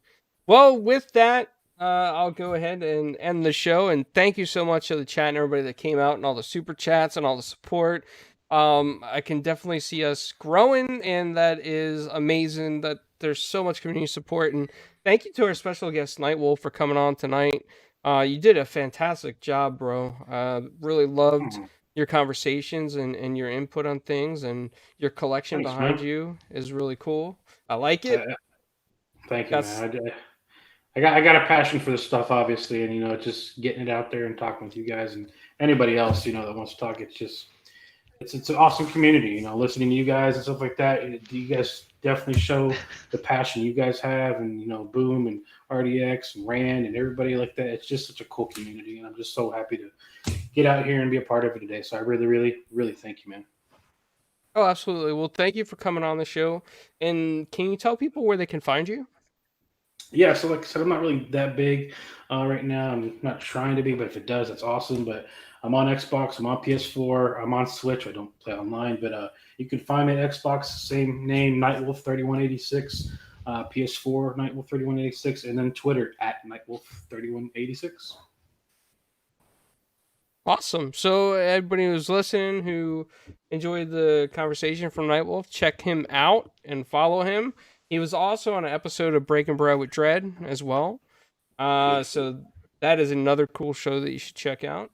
Well, with that, I'll go ahead and end the show. And thank you so much to the chat and everybody that came out and all the super chats and all the support. I can definitely see us growing, and that is amazing that there's so much community support. And thank you to our special guest, Nightwolf, for coming on tonight. You did a fantastic job, bro. Really loved your conversations and your input on things, and your collection Thanks, behind man. you is really cool. I like it. Thank you, That's- man. I got a passion for this stuff, obviously, and just getting it out there and talking with you guys and anybody else that wants to talk. It's an awesome community, listening to you guys and stuff like that. You guys definitely show the passion you guys have, and Boom and RDX and Rand and everybody like that. It's just such a cool community, and I'm just so happy to get out here and be a part of it today. So I really, really, really thank you, man. Oh, absolutely. Well, thank you for coming on the show. And can you tell people where they can find you? Yeah, so like I said, I'm not really that big right now. I'm not trying to be, but if it does, that's awesome. But I'm on Xbox, I'm on PS4, I'm on Switch. I don't play online, but you can find me at Xbox, same name, Nightwolf3186, PS4, Nightwolf3186, and then Twitter at Nightwolf3186. Awesome. So everybody who's listening who enjoyed the conversation from Nightwolf, check him out and follow him. He was also on an episode of Breaking Bread with Dread as well. So that is another cool show that you should check out.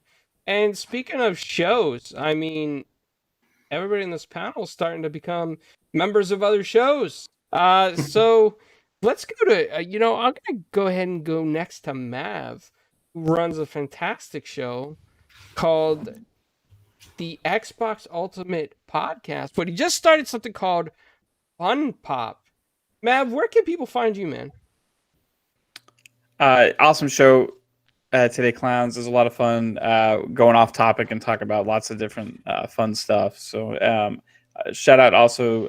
And speaking of shows, I mean, everybody in this panel is starting to become members of other shows. So let's go to, I'm going to go ahead and go next to Mav, who runs a fantastic show called the Xbox Ultimate Podcast, but he just started something called Fun Pop. Mav, where can people find you, man? Awesome show today, clowns. There's a lot of fun going off topic and talk about lots of different fun stuff. So shout out also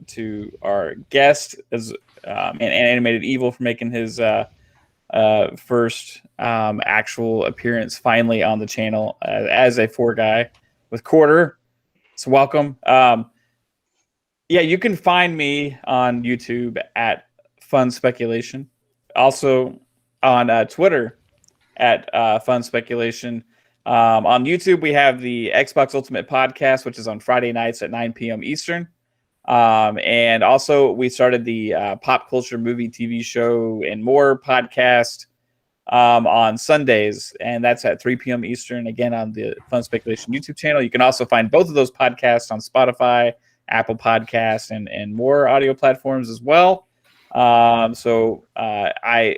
to our guest as and Animated Evil for making his first actual appearance finally on the channel as a 4-guy with Quarter. So welcome. Yeah, you can find me on YouTube at Fun Speculation. Also on Twitter at Fun Speculation. On YouTube, we have the Xbox Ultimate Podcast, which is on Friday nights at 9 p.m. Eastern. And also, we started the Pop Culture Movie TV Show and More podcast on Sundays, and that's at 3 p.m. Eastern, again on the Fun Speculation YouTube channel. You can also find both of those podcasts on Spotify, Apple Podcasts, and more audio platforms as well. So I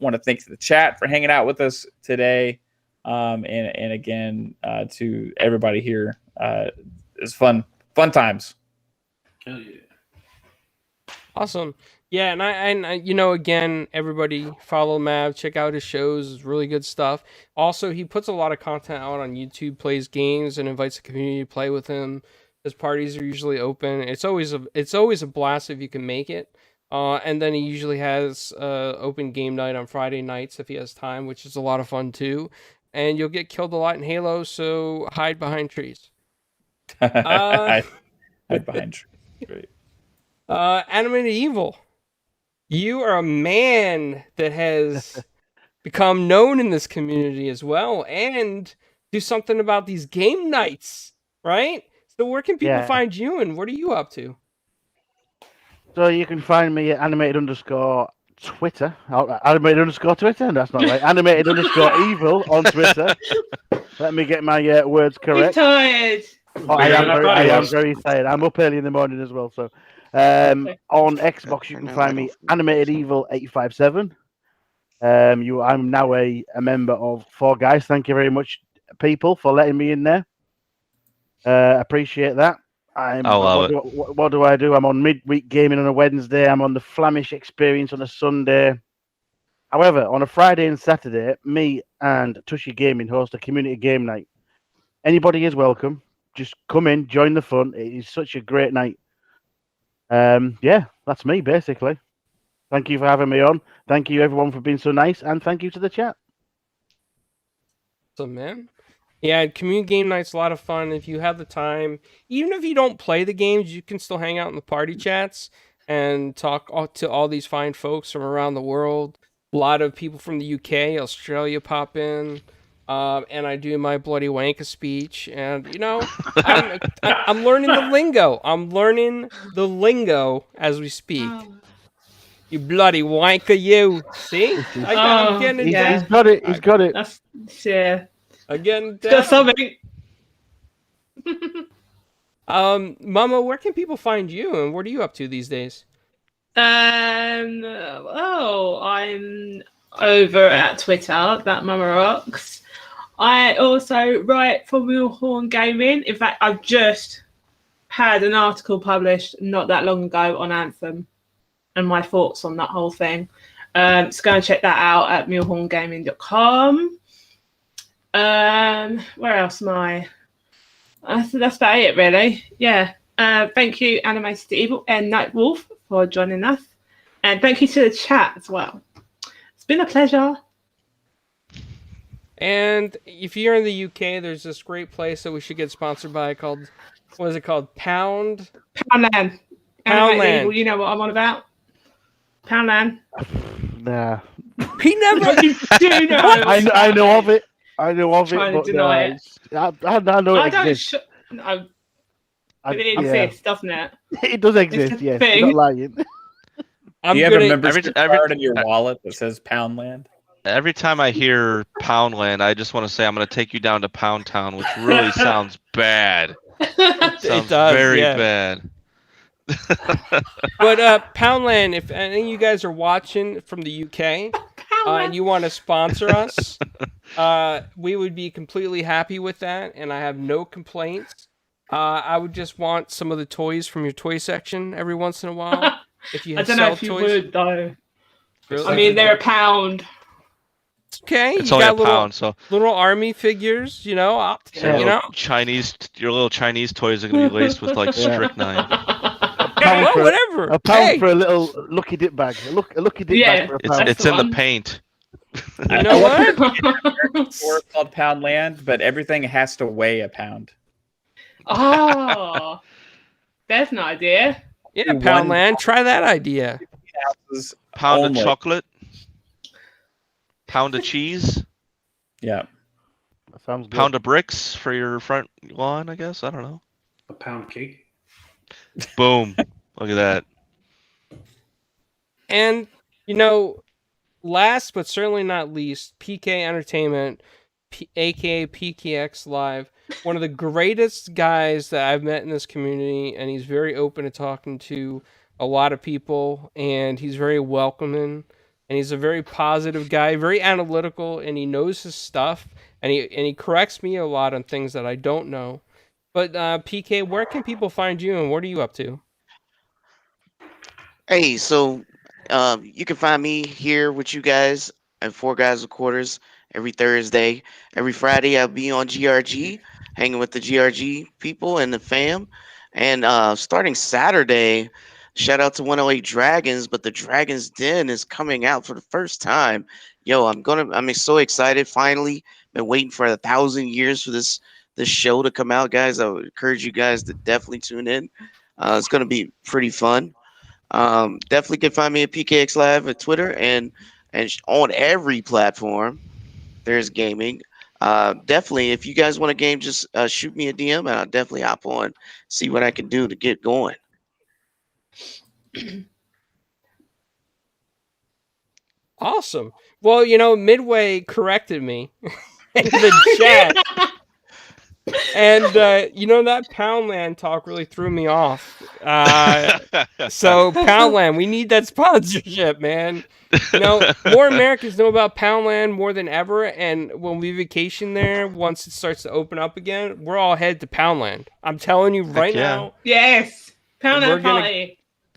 want to thank the chat for hanging out with us today. And again, to everybody here, it's fun times. Hell yeah. Awesome. Yeah, and I again, everybody follow Mav, check out his shows. It's really good stuff. Also, he puts a lot of content out on YouTube, plays games, and invites the community to play with him. His parties are usually open. It's always a blast if you can make it. And then he usually has open game night on Friday nights if he has time, which is a lot of fun too. And you'll get killed a lot in Halo, so hide behind trees. Hide behind trees. Great. Animated Evil. You are a man that has become known in this community as well, and do something about these game nights, right? So where can people Yeah. find you, and what are you up to? So you can find me at animated_Twitter. Animated_Twitter? That's not right. Animated_evil on Twitter. Let me get my words He's correct. tired. Oh, I Yeah, am I very, thought I he am was. very tired. I'm up early in the morning as well. So, on Xbox you can find me Animated Evil 857. I'm now a member of Four Guys. Thank you very much, people, for letting me in there. Appreciate that. I love it. What do I do? I'm on midweek gaming on a Wednesday. I'm on the Flemish Experience on a Sunday. However, on a Friday and Saturday, me and Tushy Gaming host a community game night. Anybody is welcome. Just come in, join the fun. It is such a great night. Yeah, that's me basically. Thank you for having me on. Thank you everyone for being so nice, and thank you to the chat. So, man. Yeah, community game night's a lot of fun. If you have the time, even if you don't play the games, you can still hang out in the party chats and talk to all these fine folks from around the world. A lot of people from the UK, Australia pop in, and I do my bloody wanka speech. And I'm learning the lingo. I'm learning the lingo as we speak. Oh. You bloody wanker, you. See, I'm getting it yeah. down. He's got it. He's got it. That's yeah. Again, Got something. Mama, where can people find you, and what are you up to these days? I'm over at Twitter, that Mama Rocks. I also write for Horn Gaming. In fact, I've just had an article published not that long ago on Anthem and my thoughts on that whole thing. So go and check that out at mulehorngaming.com. Where else am I? That's about it, really. Yeah. Thank you, Animated Evil and Nightwolf, for joining us. And thank you to the chat as well. It's been a pleasure. And if you're in the UK, there's this great place that we should get sponsored by called, what is it called? Poundland. Poundland. Animated Evil, you know what I'm on about? Poundland. Nah. He never. You do know. I know of it. I know of it. Trying to But deny it. I know it exists. No, I- it yeah. exists, doesn't it? It does exist. It's a Yes, thing. you're not lying. I'm Do you have gonna, a membership every- card in your wallet that says Poundland? Every time I hear Poundland, I just want to say I'm going to take you down to Pound Town, which really sounds bad. Sounds does, very yeah. bad. But Poundland, if any of you guys are watching from the UK and you want to sponsor us, we would be completely happy with that, and I have no complaints. I would just want some of the toys from your toy section every once in a while. If you I don't know sell if you toys. would, though. Really? I mean, they're £1. Okay, It's you only got a pound, so little army figures, your little Chinese toys are going to be laced with like Yeah. strychnine. Yeah, well, for- whatever. A pound Hey, for a little lucky dip bag. A lucky dip Yeah. bag for a It's pound. it's the in one. the paint. you know what? Store called Poundland, but everything has to weigh a pound. Oh, there's an idea. Yeah, One- Poundland, try that idea. Ounces Pound only. of chocolate. Pound of cheese. Yeah. That sounds good. Pound of bricks for your front lawn, I guess. I don't know. A pound cake. Boom. Look at that. And, last but certainly not least, PK Entertainment, aka PKX Live, one of the greatest guys that I've met in this community, and he's very open to talking to a lot of people, and he's very welcoming, and he's a very positive guy, very analytical, and he knows his stuff, and he corrects me a lot on things that I don't know. But PK, where can people find you, and what are you up to? Hey, so you can find me here with you guys at Four Guys with Quarters every Thursday. Every Friday, I'll be on GRG, hanging with the GRG people and the fam. And starting Saturday, shout out to 108 Dragons, but the Dragon's Den is coming out for the first time. Yo, I'm so excited. Finally, been waiting for 1,000 years for this show to come out, guys. I would encourage you guys to definitely tune in. It's gonna be pretty fun. Definitely can find me at PKX Live at Twitter and on every platform. There's gaming. Definitely, if you guys want a game, just shoot me a DM and I'll definitely hop on, see what I can do to get going. Awesome. Well, Midway corrected me in the chat. And, that Poundland talk really threw me off. So, Poundland, we need that sponsorship, man. More Americans know about Poundland more than ever. And when we vacation there, once it starts to open up again, we're all headed to Poundland. I'm telling you right now. Yes. Poundland party.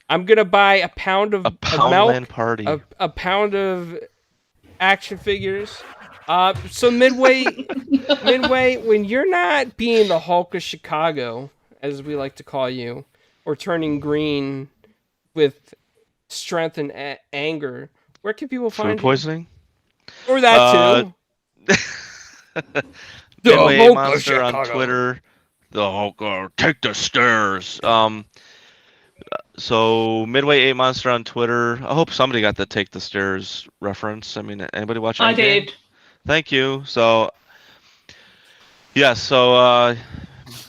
I'm going to buy a pound of Poundland party. A pound of action figures. So Midway, when you're not being the Hulk of Chicago, as we like to call you, or turning green with strength and anger, where can people find Food poisoning? You? Or that too. Midway Monster on Twitter. The Hulk, take the stairs. So Midway 8 Monster on Twitter. I hope somebody got the Take the Stairs reference. I mean, anybody watching? I did. Thank you. So, yeah, so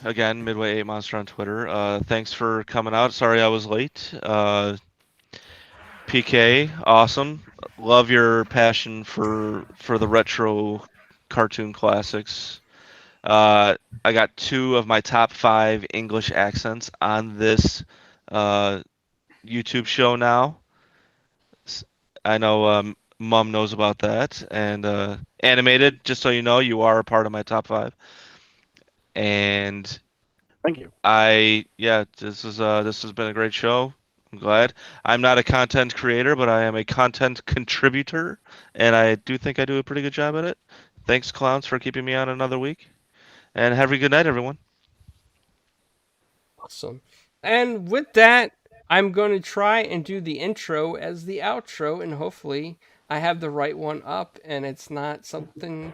again, Midway 8 Monster on Twitter. Thanks for coming out. Sorry I was late. PK, awesome. Love your passion for the retro cartoon classics. I got 2 of my top 5 English accents on this YouTube show now. I know Mom knows about that. And Animated, just so you know, you are a part of my top 5. And thank you. This has been a great show. I'm glad. I'm not a content creator, but I am a content contributor, and I do think I do a pretty good job at it. Thanks, Clowns, for keeping me on another week. And have a good night, everyone. Awesome. And with that, I'm going to try and do the intro as the outro, and hopefully I have the right one up, and it's not something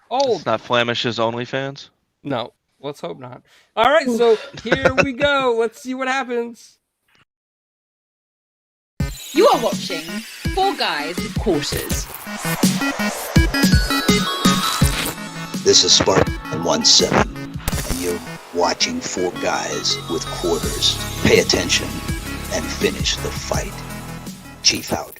old. It's not Flamish's OnlyFans? No, let's hope not. All right, so here we go. Let's see what happens. You are watching 4 Guys with Quarters. This is Spartan 17, and you're watching 4 Guys with Quarters. Pay attention and finish the fight. Chief out.